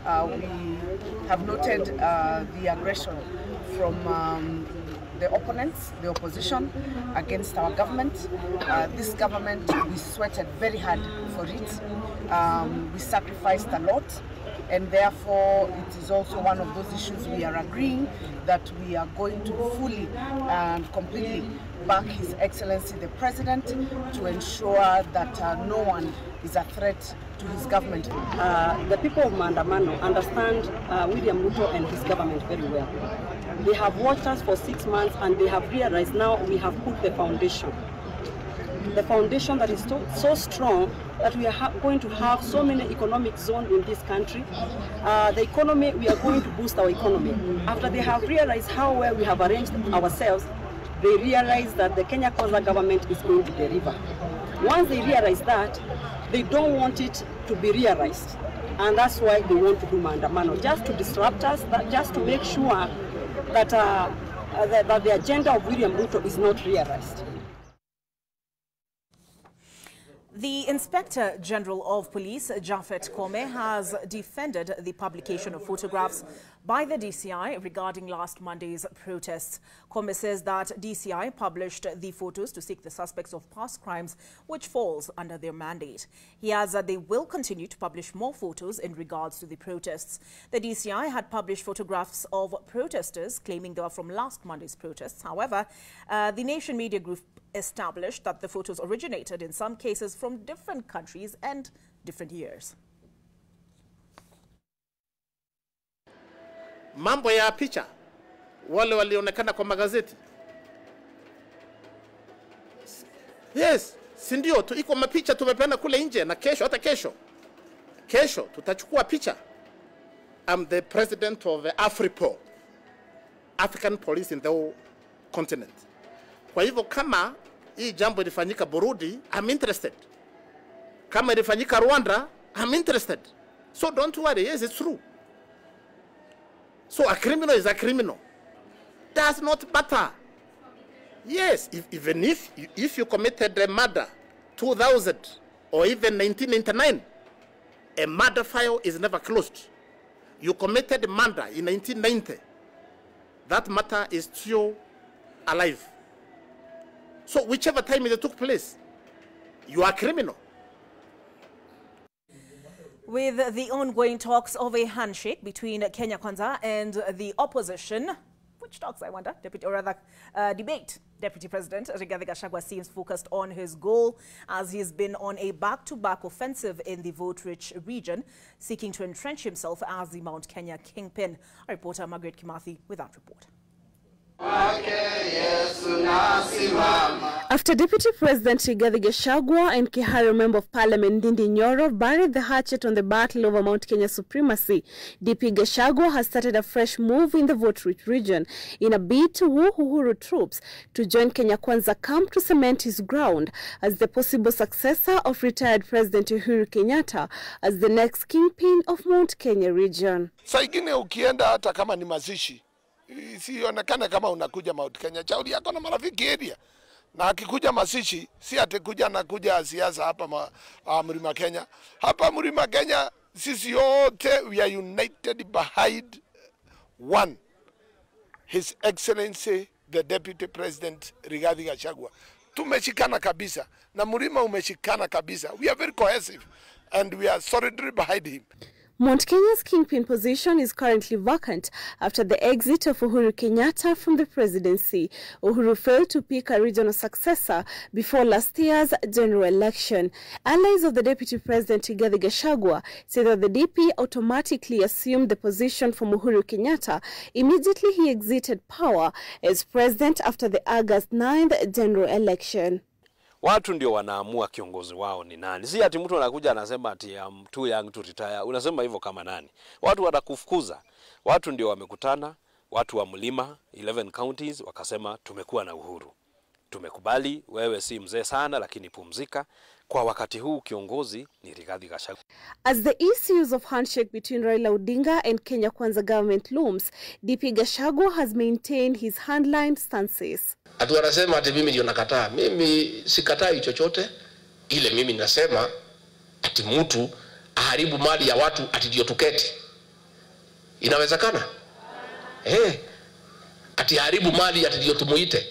we have noted the aggression from the opponents, the opposition, against our government. This government, we sweated very hard for it. We sacrificed a lot, and therefore it is also one of those issues we are agreeing that we are going to fully and completely back His Excellency the President to ensure that no one is a threat to his government. The people of Maandamano understand William Ruto and his government very well. They have watched us for 6 months and they have realized now we have put the foundation. The foundation that is so strong that we are going to have so many economic zones in this country. The economy, we are going to boost our economy. After they have realized how well we have arranged ourselves, they realize that the Kenya Kwanza government is going to deliver. Once they realize that, they don't want it to be realized. And that's why they want to do Maandamano, just to disrupt us, just to make sure that, that the agenda of William Ruto is not realized. The Inspector General of Police, Japhet Koome, has defended the publication of photographs by the DCI regarding last Monday's protests. Koome says that DCI published the photos to seek the suspects of past crimes, which falls under their mandate. He adds that they will continue to publish more photos in regards to the protests. The DCI had published photographs of protesters claiming they were from last Monday's protests. However, the Nation Media Group established that the photos originated in some cases from different countries and different years. Mambo ya picha wale walionekana kwa magazeti. Yes, si ndio iko mapicha tumepeana kule nje, na kesho, hata kesho tutachukua picha. I'm the president of the Afripol, African Police in the whole continent. Kwa hivyo kama hii jambo ilifanyika Burundi, I'm interested. Kama ilifanyika Rwanda, I'm interested. So don't worry, yes, it's true. So a criminal is a criminal. Does not matter. Yes, even if you committed a murder 2000 or even 1999, a murder file is never closed. You committed murder in 1990, that matter is still alive. So whichever time it took place, you are a criminal. With the ongoing talks of a handshake between Kenya Kwanza and the opposition, which talks, I wonder, debate, Deputy President Rigathi Gachagua seems focused on his goal as he's been on a back-to-back offensive in the vote-rich region, seeking to entrench himself as the Mount Kenya kingpin. Our reporter Margaret Kimathi with that report. After Deputy President Rigathi Gachagua and Kiharu Member of Parliament Ndindi Nyoro buried the hatchet on the battle over Mount Kenya supremacy, DP Gachagua has started a fresh move in the vote-rich region in a bid to woo Uhuru troops to join Kenya Kwanza camp to cement his ground as the possible successor of retired President Uhuru Kenyatta as the next kingpin of Mount Kenya region. Saingine ukienda hata kama ni mazishi, sionekana kama unakuja Mount Kenya, chauri yako na marafiki area. Na akikuja masishi, si atekuja na kuja siasa hapa Mlima Kenya. Hapa Mlima Kenya, sisi yote we are united behind one. His Excellency, the Deputy President Rigathi Gachagua. Tumeshikana kabisa, na Mlima umeshikana kabisa. We are very cohesive and we are solidly behind him. Mount Kenya's kingpin position is currently vacant after the exit of Uhuru Kenyatta from the presidency. Uhuru failed to pick a regional successor before last year's general election. Allies of the Deputy President Rigathi Gachagua say that the DP automatically assumed the position from Uhuru Kenyatta immediately he exited power as president after the August 9th general election. Watu ndio wanaamua kiongozi wao ni nani. Si ati mtu anakuja anasema ati I'm too young to retire. Unasema hivyo kama nani? Watu watakufukuza. Watu ndio wamekutana, watu wa Mlima 11 counties wakasema tumekuwa na uhuru. Tumekubali wewe si mzee sana lakini pumzika. Kwa wakati huu kiongozi ni Rigathi Gachagua. As the issues of handshake between Raila Odinga and Kenya Kwanza government looms, DP Gachagua has maintained his hardline stances. Atu wanasema ati mimi ndio nakataa. Mimi sikatai chochote. Ile mimi nasema ati mtu aharibu mali ya watu ati ndio tuketi. Inawezekana? Ati haribu mali ati ndio tumuite.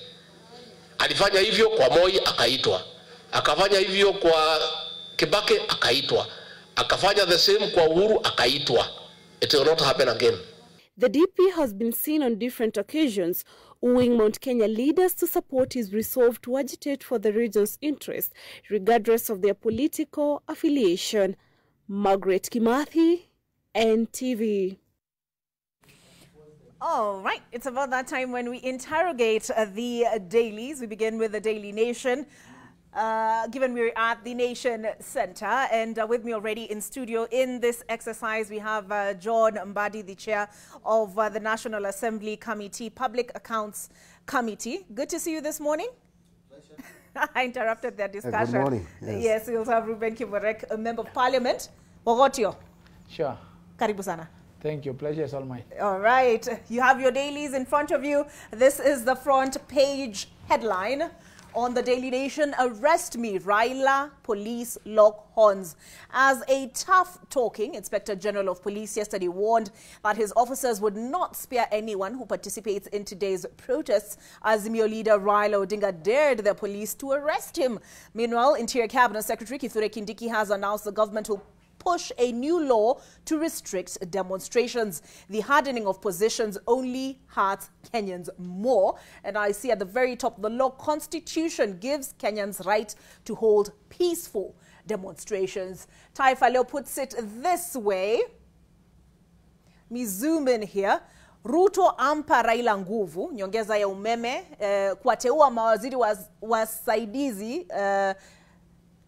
Alifanya hivyo kwa Moi akaitwa. Akafanya hivyo kwa Kibaki akaitwa. Akafanya the same kwa Uhuru akaitwa. It will not happen again. The DP has been seen on different occasions wooing Mount Kenya leaders to support his resolve to agitate for the region's interest, regardless of their political affiliation. Margaret Kimathi, NTV. All right, it's about that time when we interrogate the dailies. We begin with the Daily Nation. Given we're at the Nation Center, and with me already in studio in this exercise, we have John Mbadi, the chair of the National Assembly Committee, Public Accounts Committee. Good to see you this morning. I interrupted their discussion. Good morning. Yes, we also have Ruben Kiborek, a Member of Parliament. Bogotio. Sure. Karibu sana. Thank you. Pleasure is all mine. All right. You have your dailies in front of you. This is the front page headline on the Daily Nation. Arrest me, Raila, police lock horns. As a tough-talking Inspector General of Police yesterday warned that his officers would not spare anyone who participates in today's protests, Azimio leader Raila Odinga dared the police to arrest him. Meanwhile, Interior Cabinet Secretary Kithure Kindiki has announced the government will push a new law to restrict demonstrations. The hardening of positions only hurts Kenyans more. And I see at the very top, the law constitution gives Kenyans right to hold peaceful demonstrations. Taifa Leo puts it this way. Me zoom in here. Ruto ampa Raila nguvu, nyongeza ya umeme, kuwateua mawaziri wasaidizi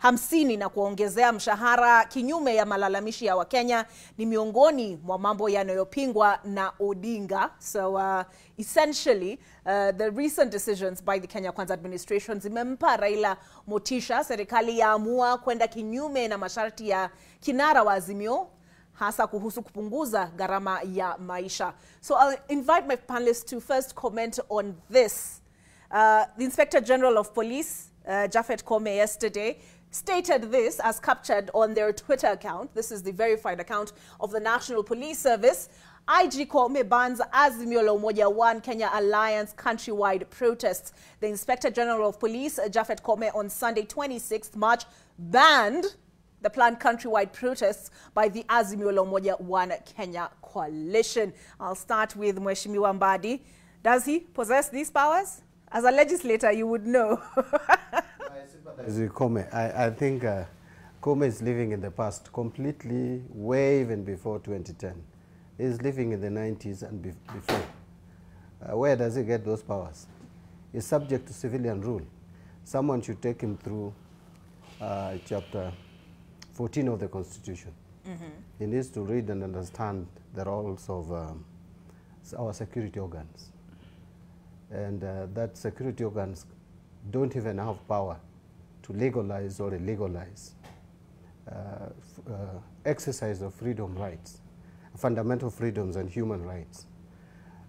50 na kuongezea mshahara kinyume ya malalamishi ya Wakenya ni miongoni mwa mambo yanayopingwa na Odinga. So essentially, the recent decisions by the Kenya Kwanza administration zimempa Raila motisha. Serikali yaamua kwenda kinyume na masharti ya kinara wa Azimio, hasa kuhusu kupunguza gharama ya maisha. So I'll invite my panelists to first comment on this. The Inspector General of Police, Japhet Kome, yesterday stated this as captured on their Twitter account. This is the verified account of the National Police Service. IG Kome bans Azimio la Umoja One Kenya Alliance countrywide protests. The Inspector General of Police, Japhet Kome, on Sunday 26th March banned the planned countrywide protests by the Azimio la Umoja One Kenya coalition. I'll start with Mheshimiwa Mbadi. Does he possess these powers? As a legislator, you would know. I think Kome is living in the past completely, way even before 2010. He's living in the 90s and before. Where does he get those powers? He's subject to civilian rule. Someone should take him through chapter 14 of the Constitution. He needs to read and understand the roles of our security organs. And that security organs don't even have power to legalize or illegalize exercise of freedom rights, fundamental freedoms and human rights.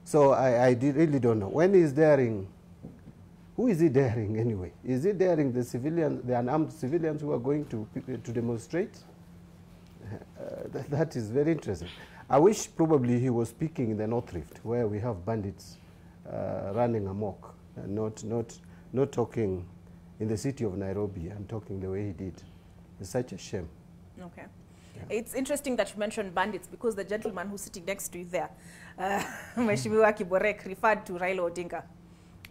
So I really don't know. When he's daring, who is he daring anyway? Is he daring the civilians, the unarmed civilians who are going to demonstrate? That is very interesting. I wish probably he was speaking in the North Rift, where we have bandits running amok, and not talking in the city of Nairobi and talking the way he did. It's such a shame. Okay. Yeah. It's interesting that you mentioned bandits, because the gentleman who's sitting next to you there, Mheshimiwa Kiborek, referred to Raila Odinga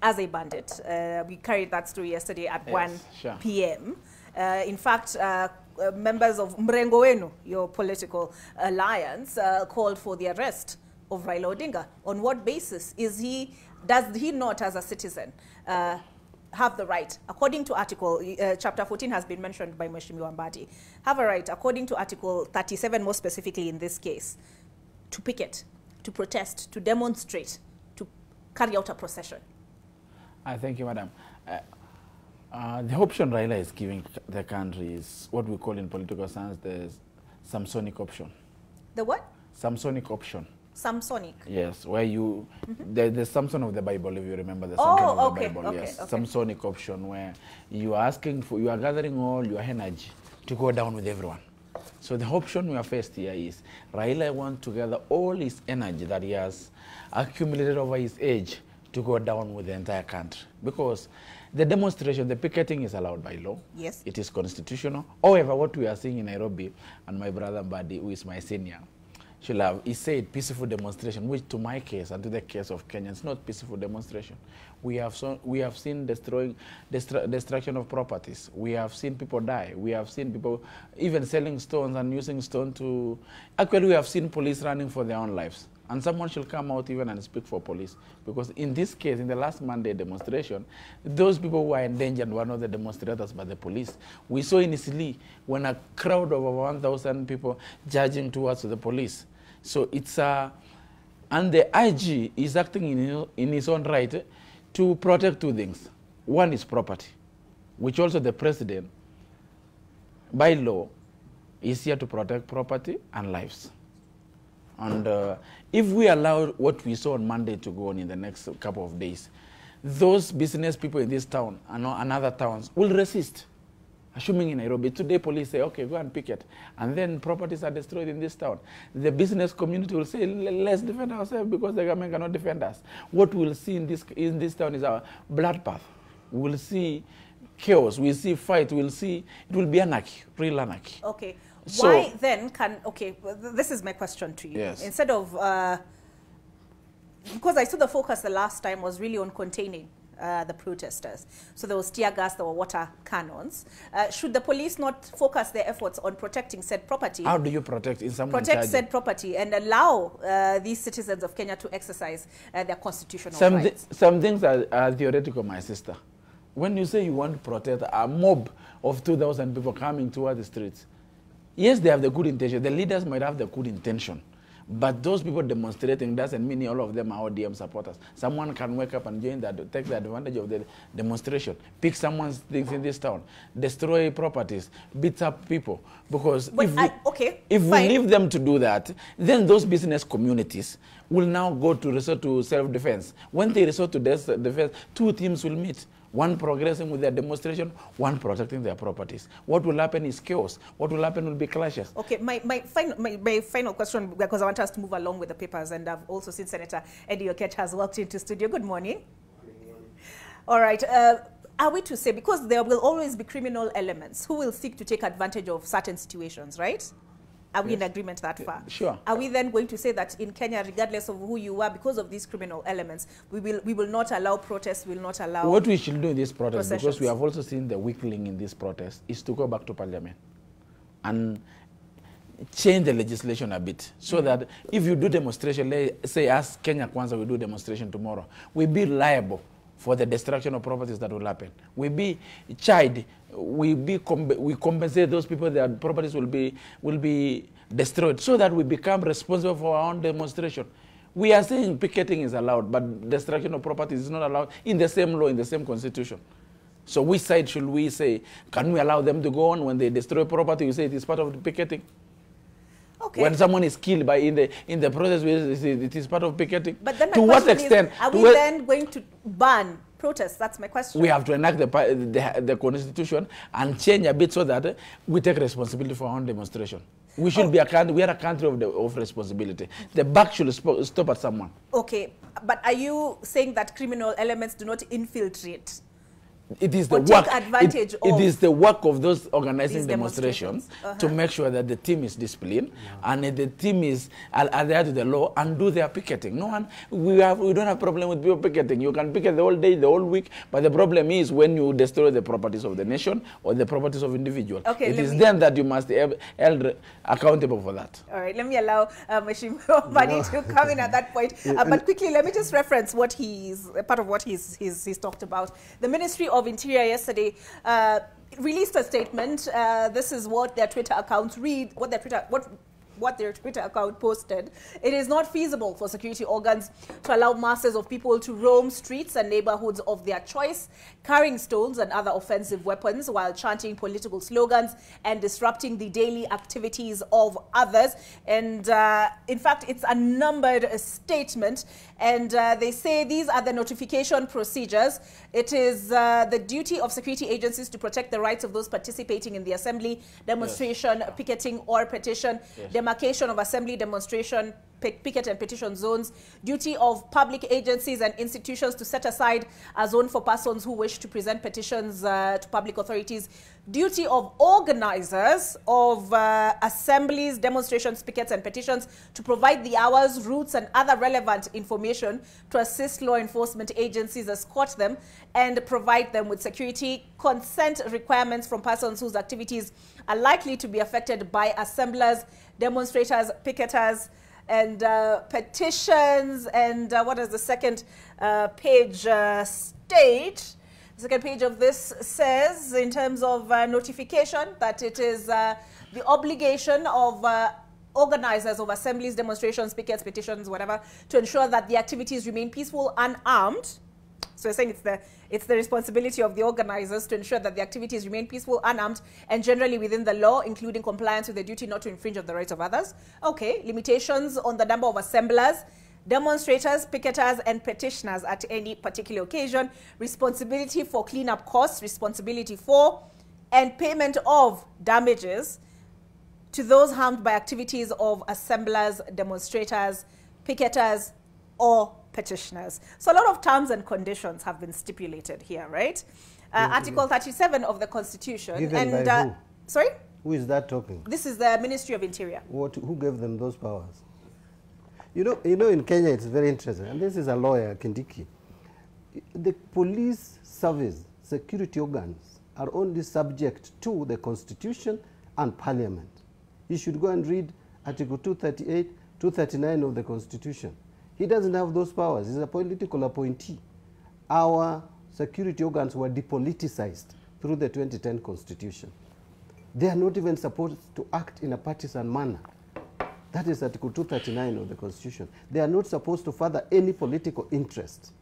as a bandit. We carried that story yesterday at 1 p.m. In fact, members of Mrengo Wenu, your political alliance, called for the arrest of Raila Odinga. On what basis does he not, as a citizen, have the right, according to Article, Chapter 14 has been mentioned by Mheshimiwa Mbadi, have a right, according to Article 37 more specifically in this case, to picket, to protest, to demonstrate, to carry out a procession? Thank you, Madam. The option Raila is giving the country is what we call in political science the Samsonic option. The what? Samsonic option. Samsonic? Yes, where you, the Samson of the Bible, if you remember the Samson of the Bible, yes. Samsonic option, where you are asking for, you are gathering all your energy to go down with everyone. So the option we are faced here is Raila wants to gather all his energy that he has accumulated over his age to go down with the entire country. Because the demonstration, the picketing is allowed by law. Yes. It is constitutional. However, what we are seeing in Nairobi, and my brother Mbadi, who is my senior, he said peaceful demonstration, which to my case and to the case of Kenya, it's not peaceful demonstration. We have seen destruction of properties. We have seen people die. We have seen people even selling stones and using stone to... Actually, we have seen police running for their own lives. And someone should come out even and speak for police. Because in this case, in the last Monday demonstration, those people who are endangered were not the demonstrators but the police. We saw in Isili when a crowd of over 1,000 people charging towards the police. So it's and the IG is acting in his own right to protect two things. One is property, which also the president, by law, is here to protect property and lives. And if we allow what we saw on Monday to go on in the next couple of days, those business people in this town and other towns will resist. Assuming in Nairobi, today police say, okay, go and picket. And then properties are destroyed in this town. The business community will say, let's defend ourselves because the government cannot defend us. What we'll see in this town is our bloodbath. We'll see chaos, we'll see fight, we'll see, it will be anarchy, real anarchy. Okay. So, why then can, okay, this is my question to you. Yes. Instead of, because I saw the focus the last time was really on containing the protesters. So there was tear gas, there were water cannons. Should the police not focus their efforts on protecting said property? How do you protect in someone protect said property and allow these citizens of Kenya to exercise their constitutional rights? Some things are theoretical, my sister. When you say you want to protect a mob of 2,000 people coming towards the streets, yes, they have the good intention. The leaders might have the good intention. But those people demonstrating doesn't mean all of them are ODM supporters. Someone can wake up and join that, take the advantage of the demonstration, pick someone's things in this town, destroy properties, beat up people. Because if we leave them to do that, then those business communities will now go to resort to self-defense. When they resort to defense, two teams will meet. One progressing with their demonstration, one protecting their properties. What will happen is chaos. What will happen will be clashes. Okay, my final question, because I want us to move along with the papers, and I've also seen Senator Eddie Oketch has walked into studio. Good morning. Good morning. All right. Are we to say, because there will always be criminal elements who will seek to take advantage of certain situations, right? Are we in agreement that far? Sure. Are we then going to say that in Kenya, regardless of who you are, because of these criminal elements, we will not allow protests, we will not allow... What we should do in this protest, because we have also seen the weak link in this protest, is to go back to Parliament and change the legislation a bit, so that if you do demonstration, say as Kenya Kwanza we do demonstration tomorrow, we be liable for the destruction of properties that will happen. We be chided. We compensate those people. Their properties will be destroyed, so that we become responsible for our own demonstration. We are saying picketing is allowed, but destruction of properties is not allowed in the same law, in the same constitution. So which side should we say? Can we allow them to go on when they destroy property? We say it is part of the picketing. Okay. When someone is killed by in the process, it is part of picketing. But then to what extent are we then going to ban protests? That's my question. We have to enact the constitution and change a bit so that we take responsibility for our own demonstration. We should be we are a country of responsibility. The buck should stop at someone. Okay, but are you saying that criminal elements do not infiltrate? It is the work. It is the work of those organizing demonstrations to make sure that the team is disciplined and the team is adhere to the law and do their picketing. No one, we don't have problem with people picketing. You can picket the whole day, the whole week, but the problem is when you destroy the properties of the nation or the properties of individuals. Okay, it is then that you must be held accountable for that. All right, let me allow Mheshimiwa Mbadi to come in at that point. But quickly, let me just reference what part of what he's talked about. The Ministry of Interior yesterday released a statement. This is what their Twitter accounts read, what what their Twitter account posted. It is not feasible for security organs to allow masses of people to roam streets and neighborhoods of their choice, carrying stones and other offensive weapons while chanting political slogans and disrupting the daily activities of others. And in fact, it's a numbered statement. And they say these are the notification procedures. It is the duty of security agencies to protect the rights of those participating in the assembly, demonstration, picketing or petition, demarcation of assembly, demonstration, picket and petition zones, duty of public agencies and institutions to set aside a zone for persons who wish to present petitions to public authorities, duty of organizers of assemblies, demonstrations, pickets and petitions to provide the hours, routes and other relevant information to assist law enforcement agencies, escort them and provide them with security, consent requirements from persons whose activities are likely to be affected by assemblers, demonstrators, picketers, and petitions. And what does the second page state? The second page of this says, in terms of notification, that it is the obligation of organizers of assemblies, demonstrations, pickets, petitions, whatever, to ensure that the activities remain peaceful, unarmed. So you're saying it's the responsibility of the organizers to ensure that the activities remain peaceful, unarmed, and generally within the law, including compliance with the duty not to infringe on the rights of others. Okay, limitations on the number of assemblers, demonstrators, picketers, and petitioners at any particular occasion, responsibility for cleanup costs, responsibility for and payment of damages to those harmed by activities of assemblers, demonstrators, picketers, or petitioners. So a lot of terms and conditions have been stipulated here, right? Article 37 of the Constitution. Given by who? Sorry? Who is that talking? This is the Ministry of Interior. Who gave them those powers? You know, in Kenya, it's very interesting. And this is a lawyer, Kindiki. The police service, security organs, are only subject to the Constitution and Parliament. You should go and read Article 238, 239 of the Constitution. He doesn't have those powers. He's a political appointee. Our security organs were depoliticized through the 2010 Constitution. They are not even supposed to act in a partisan manner. That is Article 239 of the Constitution. They are not supposed to further any political interest.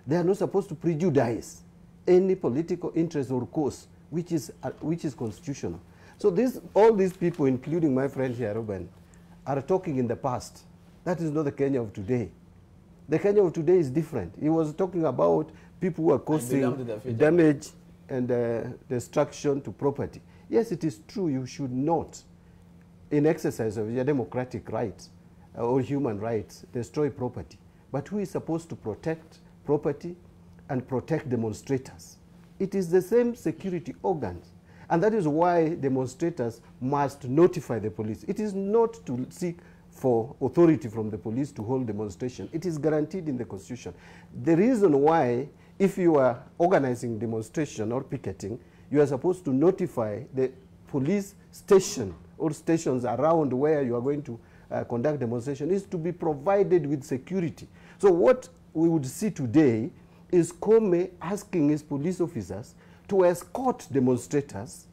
They are not supposed to prejudice any political interest or cause which is constitutional. So all these people, including my friend here, Ruben, are talking in the past. That is not the Kenya of today. The Kenya of today is different. He was talking about people who are causing damage and destruction to property. Yes, it is true you should not, in exercise of your democratic rights or human rights, destroy property. But who is supposed to protect property and protect demonstrators? It is the same security organs. And that is why demonstrators must notify the police. It is not to seek for authority from the police to hold demonstration. It is guaranteed in the Constitution. The reason why, if you are organizing demonstration or picketing, you are supposed to notify the police station or stations around where you are going to conduct demonstration is to be provided with security. So what we would see today is Kome asking his police officers to escort demonstrators,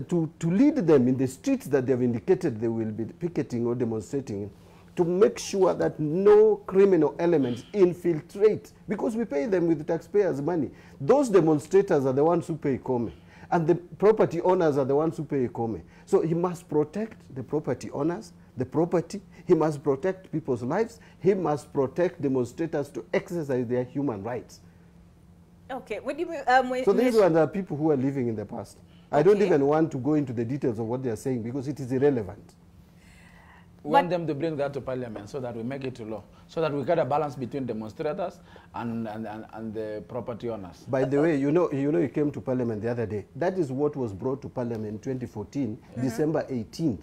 to lead them in the streets that they have indicated they will be picketing or demonstrating in, to make sure that no criminal elements infiltrate, because we pay them with taxpayers' money. Those demonstrators are the ones who pay Kome, and the property owners are the ones who pay Kome. So he must protect the property owners, the property. He must protect people's lives. He must protect demonstrators to exercise their human rights. Okay. What do you so these are the people who are living in the past. Okay. I don't even want to go into the details of what they are saying because it is irrelevant. We want them to bring that to Parliament so that we make it to law, so that we get a balance between demonstrators and the property owners. By the way, you know, you came to Parliament the other day. That is what was brought to Parliament in 2014, December 18th.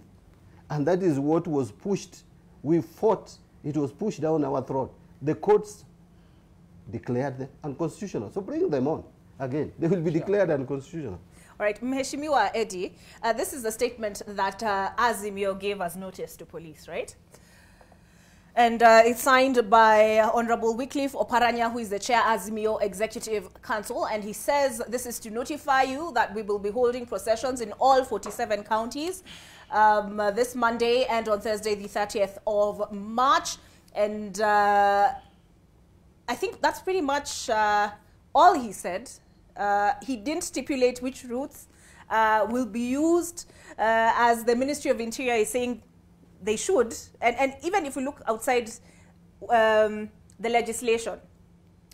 And that is what was pushed. We fought. It was pushed down our throat. The courts declared them unconstitutional. So bring them on again. They will be declared unconstitutional. All right, Mheshimiwa Eddie, this is the statement that Azimio gave as notice to police, right? And it's signed by Honorable Wycliffe Oparanya, who is the Chair Azimio Executive Council. And he says this is to notify you that we will be holding processions in all 47 counties this Monday and on Thursday, the 30th of March. And I think that's pretty much all he said. He didn't stipulate which routes will be used, as the Ministry of Interior is saying they should. And even if we look outside the legislation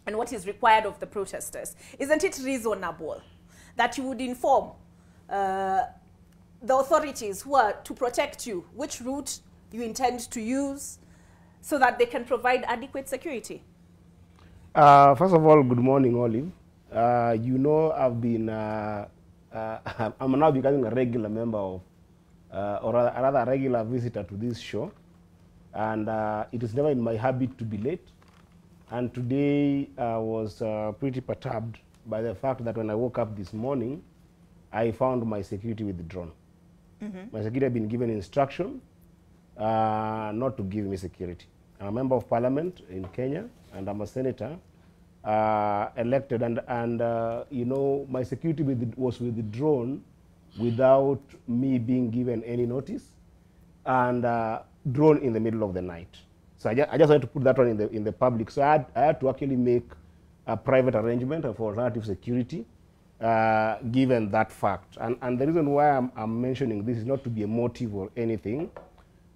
and what is required of the protesters, isn't it reasonable that you would inform the authorities who are to protect you which route you intend to use so that they can provide adequate security? First of all, good morning, Olive. You know, I've been, I'm now becoming a regular member of, or rather a regular visitor to this show. And it is never in my habit to be late. And today I was pretty perturbed by the fact that when I woke up this morning, I found my security withdrawn. My security had been given instruction not to give me security. I'm a member of parliament in Kenya, and I'm a senator elected, and you know, my security was withdrawn without me being given any notice, and drawn in the middle of the night. So I just wanted to put that one in the public. So I had to actually make a private arrangement for alternative security, given that fact. And the reason why I'm mentioning this is not to be a motive or anything.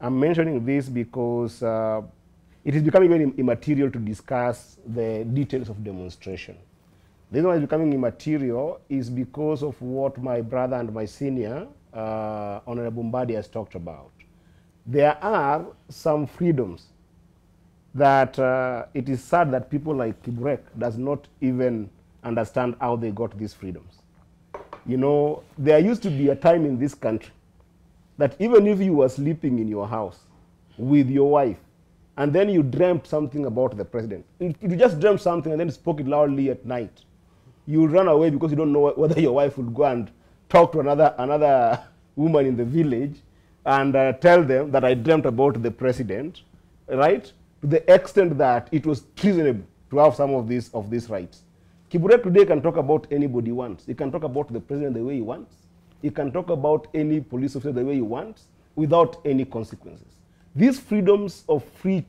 I'm mentioning this because it is becoming very immaterial to discuss the details of demonstration. The reason why it's becoming immaterial is because of what my brother and my senior, Honorable Mbadi, has talked about. There are some freedoms that it is sad that people like Kiburek does not even understand how they got these freedoms. You know, there used to be a time in this country that even if you were sleeping in your house with your wife, and then you dreamt something about the president, you just dreamt something and then spoke it loudly at night, you run away because you don't know whether your wife would go and talk to another woman in the village and tell them that I dreamt about the president, right? To the extent that it was treasonable to have some of these rights. Kiburek today can talk about anybody he wants. He can talk about the president the way he wants. He can talk about any police officer the way he wants without any consequences. These freedoms of free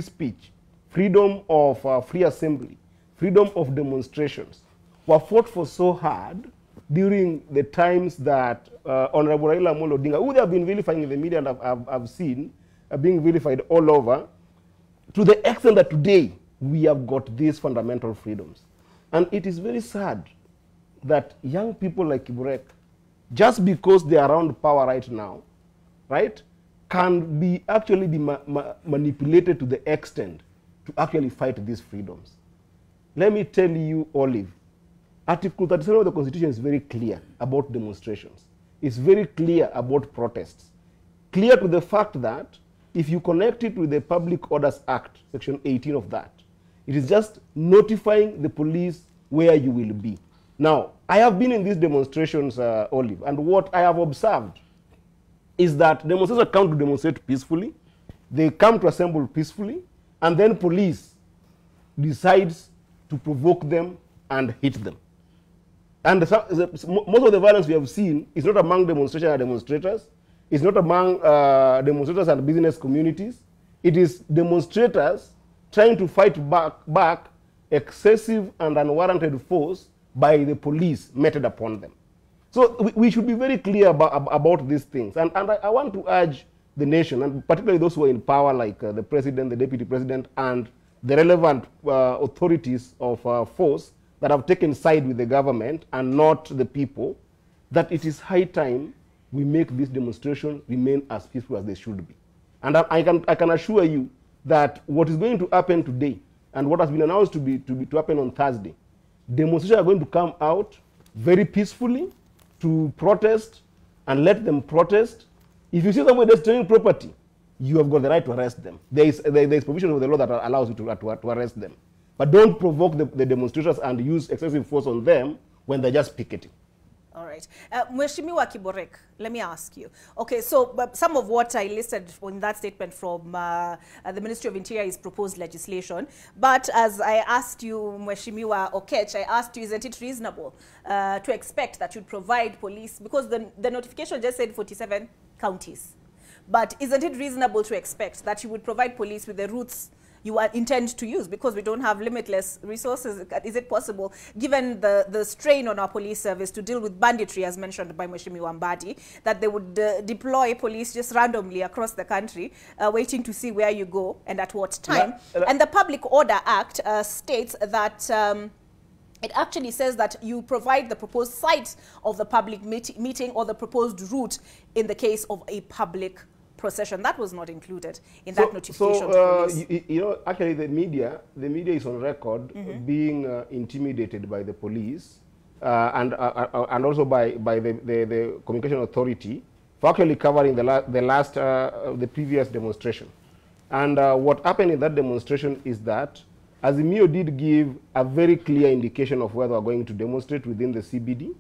speech, freedom of free assembly, freedom of demonstrations were fought for so hard during the times that Honorable Raila Amolo Odinga, who they have been vilifying in the media and I've seen being vilified all over, to the extent that today we have got these fundamental freedoms. And it is very sad that young people like Kiburek, just because they are around power right now, right, can be actually be manipulated to the extent to actually fight these freedoms. Let me tell you, Olive, Article 37 of the Constitution is very clear about demonstrations. It's very clear about protests. Clear to the fact that if you connect it with the Public Orders Act, Section 18 of that, it is just notifying the police where you will be. Now, I have been in these demonstrations, Olive, and what I have observed is that demonstrators come to demonstrate peacefully, they come to assemble peacefully, and then police decides to provoke them and hit them. And most of the violence we have seen is not among demonstrators and demonstrators, it's not among demonstrators and business communities, it is demonstrators trying to fight back excessive and unwarranted force by the police meted upon them. So we should be very clear about these things. And I want to urge the nation, and particularly those who are in power, like the president, the deputy president, and the relevant authorities of force that have taken side with the government and not the people, that it is high time we make these demonstrations remain as peaceful as they should be. And I can assure you that what is going to happen today and what has been announced to happen on Thursday, demonstrations are going to come out very peacefully to protest and let them protest. If you see somebody destroying property, you have got the right to arrest them. There is provision of the law that allows you to arrest them. But don't provoke the demonstrators and use excessive force on them when they're just picketing. All right. right. Mheshimiwa Kiborek, let me ask you. Okay, so some of what I listed in that statement from the Ministry of Interior is proposed legislation. But as I asked you, Mheshimiwa Okech, I asked you, isn't it reasonable to expect that you'd provide police, because the notification just said 47 counties. But isn't it reasonable to expect that you would provide police with the routes you intend to use, because we don't have limitless resources? Is it possible, given the strain on our police service to deal with banditry, as mentioned by Mheshimiwa Mbadi, that they would deploy police just randomly across the country, waiting to see where you go and at what time? And the Public Order Act states that it actually says that you provide the proposed site of the public meeting or the proposed route in the case of a public procession. That was not included in that notification. So, you know, actually the media is on record being intimidated by the police and also by the communication authority for actually covering the previous demonstration. And what happened in that demonstration is that Azimio did give a very clear indication of where they were going to demonstrate within the CBD.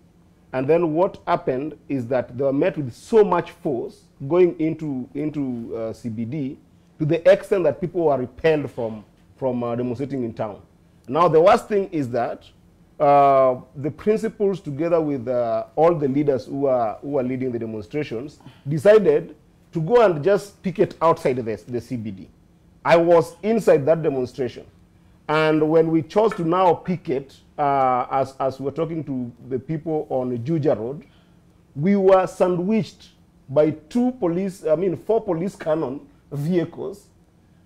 And then what happened is that they were met with so much force going into CBD to the extent that people were repelled from demonstrating in town. Now, the worst thing is that the principals, together with all the leaders who are leading the demonstrations, decided to go and just picket outside the CBD. I was inside that demonstration. And when we chose to now picket, as we're talking to the people on Juja Road, we were sandwiched by 4 police cannon vehicles,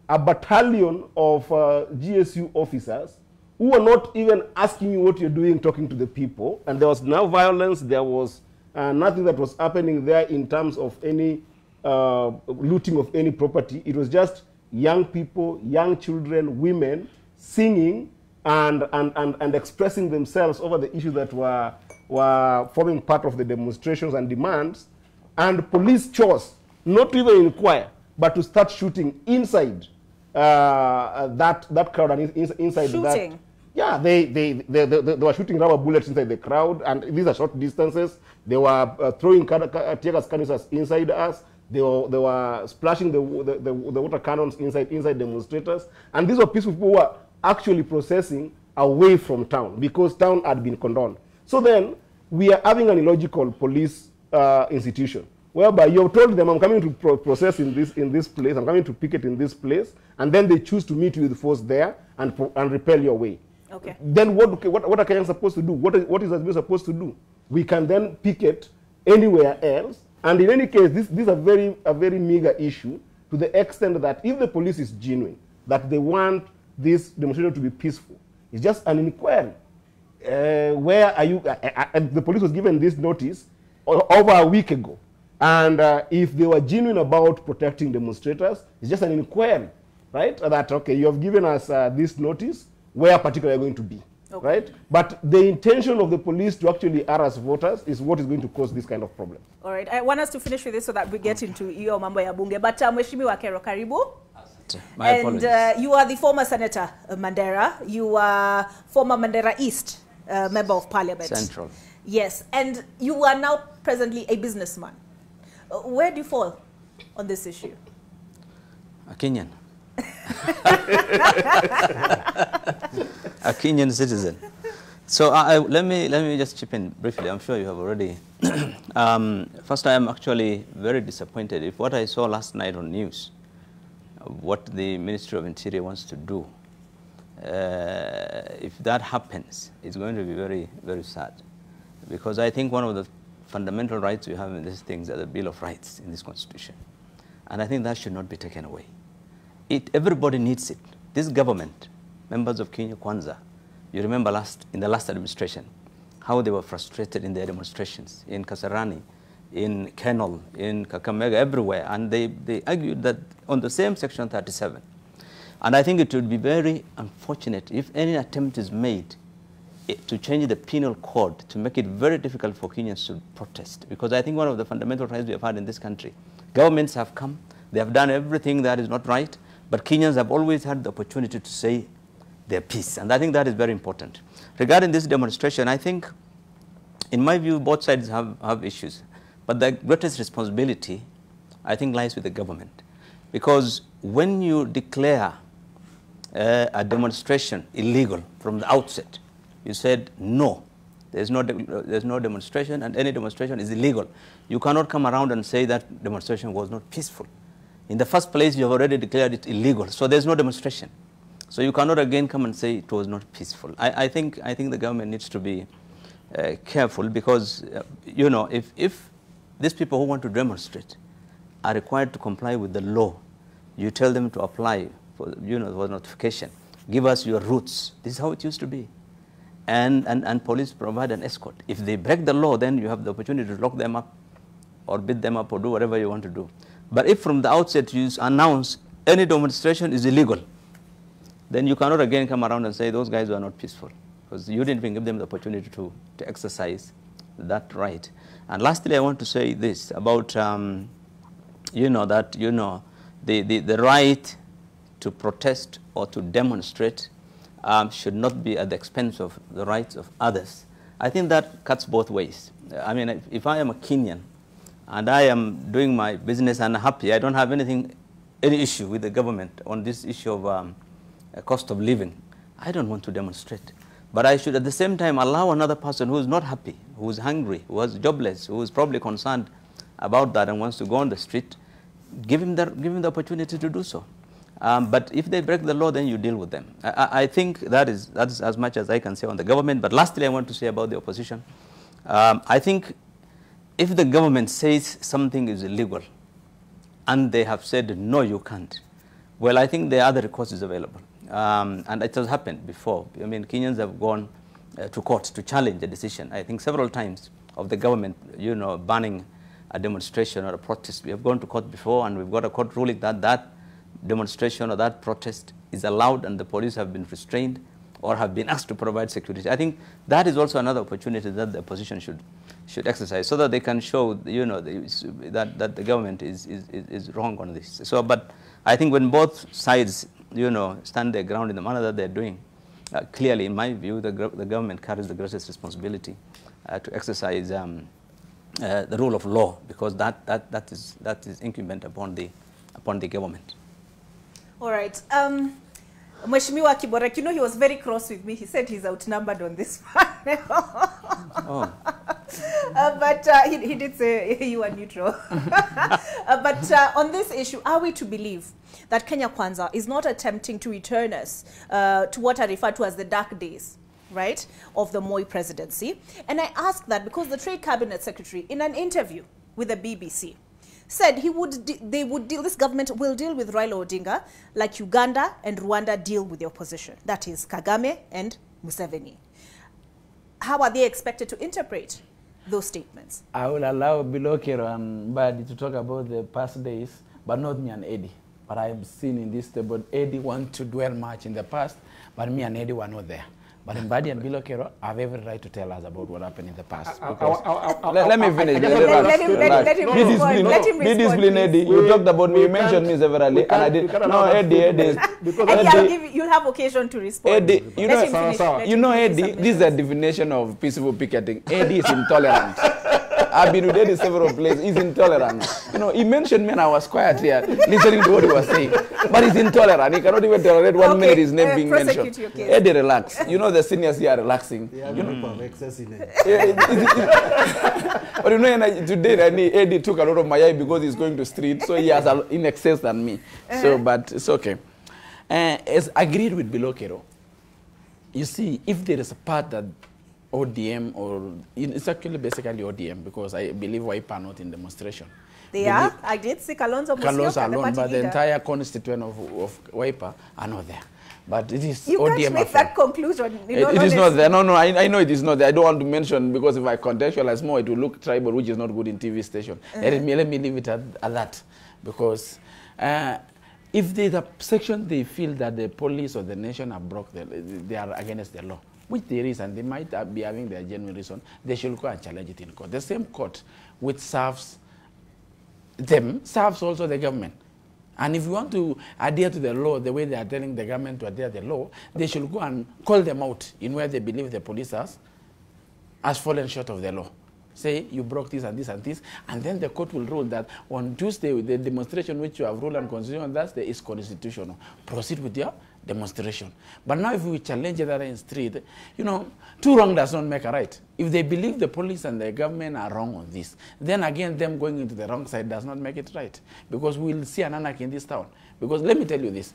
a battalion of GSU officers who were not even asking you what you're doing, talking to the people. And there was no violence. There was nothing that was happening there in terms of any looting of any property. It was just young people, young children, women, singing and expressing themselves over the issues that were forming part of the demonstrations and demands. And police chose not to even inquire, but to start shooting inside that crowd and inside shooting. That. Yeah, they were shooting rubber bullets inside the crowd, and these are short distances. They were throwing tear gas canisters inside us. They were splashing the water cannons inside demonstrators, and these were peaceful people who were actually processing away from town because town had been condoned. So then we are having an illogical police institution whereby you have told them, I'm coming to process in this place, I'm coming to picket in this place, and then they choose to meet you with force there and repel your way. Okay. Then what are Kenyans supposed to do? What is Azimio supposed to do? We can then picket anywhere else, and in any case, this is a very meager issue to the extent that if the police is genuine, that they want this demonstration to be peaceful, it's just an inquiry. Where are you? The police was given this notice over a week ago. And if they were genuine about protecting demonstrators, it's just an inquiry, right? That, okay, you have given us this notice, where particularly are going to be, okay, right? But the intention of the police to actually harass voters is what is going to cause this kind of problem. All right, I want us to finish with this so that we get into your mambo ya bunge. But Mheshimiwa Kero, karibu. My apologies. And you are the former Senator Mandera. You are former Mandera East Member of Parliament. Central. Yes, and you are now presently a businessman. Where do you fall on this issue? A Kenyan. A Kenyan citizen. So let me just chip in briefly. I'm sure you have already. First, I am actually very disappointed if what I saw last night on news, what the Ministry of Interior wants to do, if that happens, it's going to be very, very sad. Because I think one of the fundamental rights we have in these things are the Bill of Rights in this Constitution. And I think that should not be taken away. Everybody needs it. This government, members of Kenya Kwanza, you remember in the last administration, how they were frustrated in their demonstrations in Kasarani, in Kenol, in Kakamega, everywhere. And they argued that on the same Section 37. And I think it would be very unfortunate if any attempt is made to change the penal code to make it very difficult for Kenyans to protest. Because I think one of the fundamental rights we have had in this country, governments have come, they have done everything that is not right, but Kenyans have always had the opportunity to say their piece. And I think that is very important. Regarding this demonstration, I think in my view, both sides have issues. But the greatest responsibility, I think, lies with the government. Because when you declare a demonstration illegal from the outset, you said, no, there's no demonstration, and any demonstration is illegal. You cannot come around and say that demonstration was not peaceful. In the first place, you have already declared it illegal, so there's no demonstration. So you cannot again come and say it was not peaceful. I think the government needs to be careful, because you know, if these people who want to demonstrate are required to comply with the law, you tell them to apply for, you know, for notification. Give us your routes. This is how it used to be. And police provide an escort. If they break the law, then you have the opportunity to lock them up or beat them up or do whatever you want to do. But if from the outset you announce any demonstration is illegal, then you cannot again come around and say those guys were not peaceful, because you didn't even give them the opportunity to exercise that right. And lastly, I want to say this about, you know, that, you know, the right to protest or to demonstrate should not be at the expense of the rights of others. I think that cuts both ways. I mean, if I am a Kenyan and I am doing my business and happy, I don't have any issue with the government on this issue of cost of living, I don't want to demonstrate. But I should at the same time allow another person who is not happy, who is hungry, who is jobless, who is probably concerned about that and wants to go on the street, give him the opportunity to do so. But if they break the law, then you deal with them. I think that is as much as I can say on the government. But lastly, I want to say about the opposition. I think if the government says something is illegal and they have said, no, you can't, well, I think there are other recourses available. And it has happened before. I mean, Kenyans have gone to court to challenge the decision, I think several times, of the government, you know, banning a demonstration or a protest. We have gone to court before, and we've got a court ruling that that demonstration or that protest is allowed, and the police have been restrained or have been asked to provide security. I think that is also another opportunity that the opposition should exercise, so that they can show, you know, that the government is wrong on this. So, but I think when both sides, you know, stand their ground in the manner that they're doing, clearly, in my view, the government carries the greatest responsibility to exercise the rule of law, because that is incumbent upon the government. All right. Mheshimiwa Kiborek, you know, he was very cross with me. He said he's outnumbered on this panel. Oh. But he did say you are neutral. But on this issue, are we to believe that Kenya Kwanza is not attempting to return us to what I refer to as the dark days, right, of the Moi presidency? And I ask that because the Trade Cabinet Secretary, in an interview with the BBC, said this government will deal with Raila Odinga like Uganda and Rwanda deal with the opposition. That is Kagame and Museveni. How are they expected to interpret those statements? I will allow Bilokero and Badi to talk about the past days, but not me and Eddie. But I have seen in this table, Eddie wants to dwell much in the past, but me and Eddie were not there. But Mbadi and Bilokero have every right to tell us about what happened in the past. Let me finish. Let him respond. Be disciplined, Eddie. You talked about me. You mentioned me severally, and I did. No, Eddie. You'll have occasion to respond. Eddie, you know, Eddie, this is a definition of peaceful picketing. Eddie is intolerant. I've been with Eddie several places. He's intolerant. You know, he mentioned me and I was quiet here listening to what he was saying. But he's intolerant. He cannot even tolerate 1 minute his name being mentioned. Eddie, relax. You know the seniors here are relaxing. Yeah, you know, of excess in it. But you know, today Eddie took a lot of my eye because he's going to street, so he has in excess than me. So, but it's okay. As agreed with Bilokero, you see, if there is a part that ODM, or it's actually basically ODM, because I believe Wiper are not in demonstration. They are. I did see Kalonzo alone, but the entire constituent of Wiper are not there. But it is you ODM can't make that conclusion. It is not there. No, I know it is not there. I don't want to mention, because if I contextualize more, it will look tribal, which is not good in TV station. Let me leave it at that, because if there's a section they feel that the police or the nation have broke, they are against the law, which there is, and they might be having their genuine reason, they should go and challenge it in court. The same court which serves them serves also the government. And if you want to adhere to the law the way they are telling the government to adhere to the law, they should go and call them out in where they believe the police has has fallen short of the law. Say you broke this and this and this, and then the court will rule that on Tuesday the demonstration which you have ruled unconstitutional on Thursday is constitutional. Proceed with your demonstration. But now if we challenge that in street, you know, two wrong does not make a right. If they believe the police and the government are wrong on this, then again them going into the wrong side does not make it right. Because we'll see an anarchy in this town. Because let me tell you this,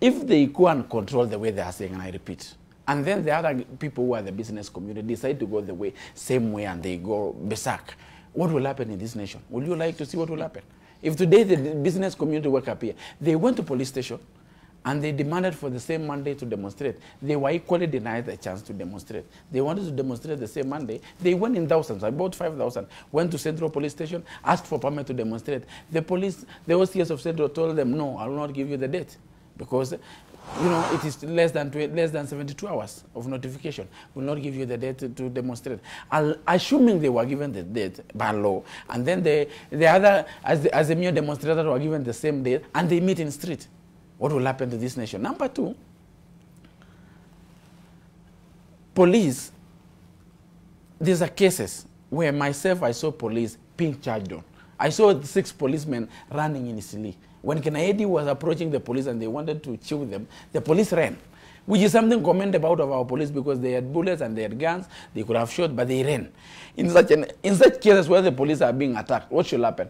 if they go and control the way they are saying, and I repeat, and then the other people who are the business community decide to go the way, same way, and they go berserk, what will happen in this nation? Would you like to see what will happen? If today the business community wake up here, they went to police station and they demanded for the same Monday to demonstrate. They were equally denied the chance to demonstrate. They wanted to demonstrate the same Monday. They went in thousands, about 5,000, went to Central Police Station, asked for permit to demonstrate. The police, the OCS of Central told them, no, I will not give you the date because you know, it is less than 72 hours of notification. Will not give you the date to demonstrate. Assuming they were given the date by law, and then the other Azimio demonstrators were given the same date, and they meet in street. What will happen to this nation? Number two, police, these are cases where myself, I saw police being charged on. I saw 6 policemen running in Isili. When Kennedy was approaching the police and they wanted to chew them, the police ran, which is something commendable of our police because they had bullets and they had guns, they could have shot, but they ran. In such cases where the police are being attacked, what should happen?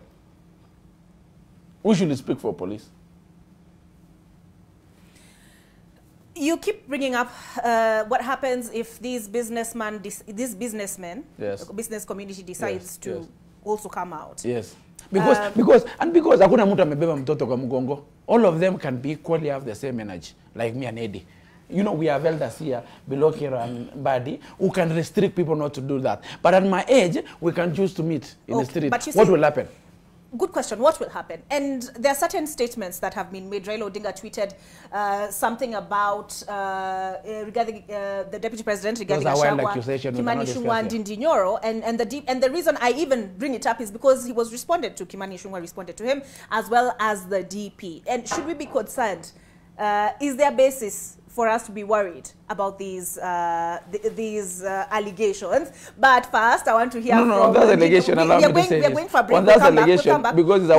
Who should speak for police? You keep bringing up what happens if these businessmen, yes, business community decides to also come out. Yes. Because hakuna mtu amebeba mtoto kwa mgongo. All of them can be equally have the same energy, like me and Eddie. You know, we have elders here, below Kira and Badi, who can restrict people not to do that. But at my age, we can choose to meet in the street. What will happen? Good question. What will happen? And there are certain statements that have been made. Raila Odinga tweeted something about regarding the deputy president regarding Ashagwa, Kimani Ichung'wah and Ndindi Nyoro. And the reason I even bring it up is because he was responded to. Kimani Ichung'wah responded to him, as well as the DP. And should we be concerned? Is there a basis for us to be worried about these allegations? But first, I want to hear from... No, that's allegation. We are going for a break. That's allegation because it's a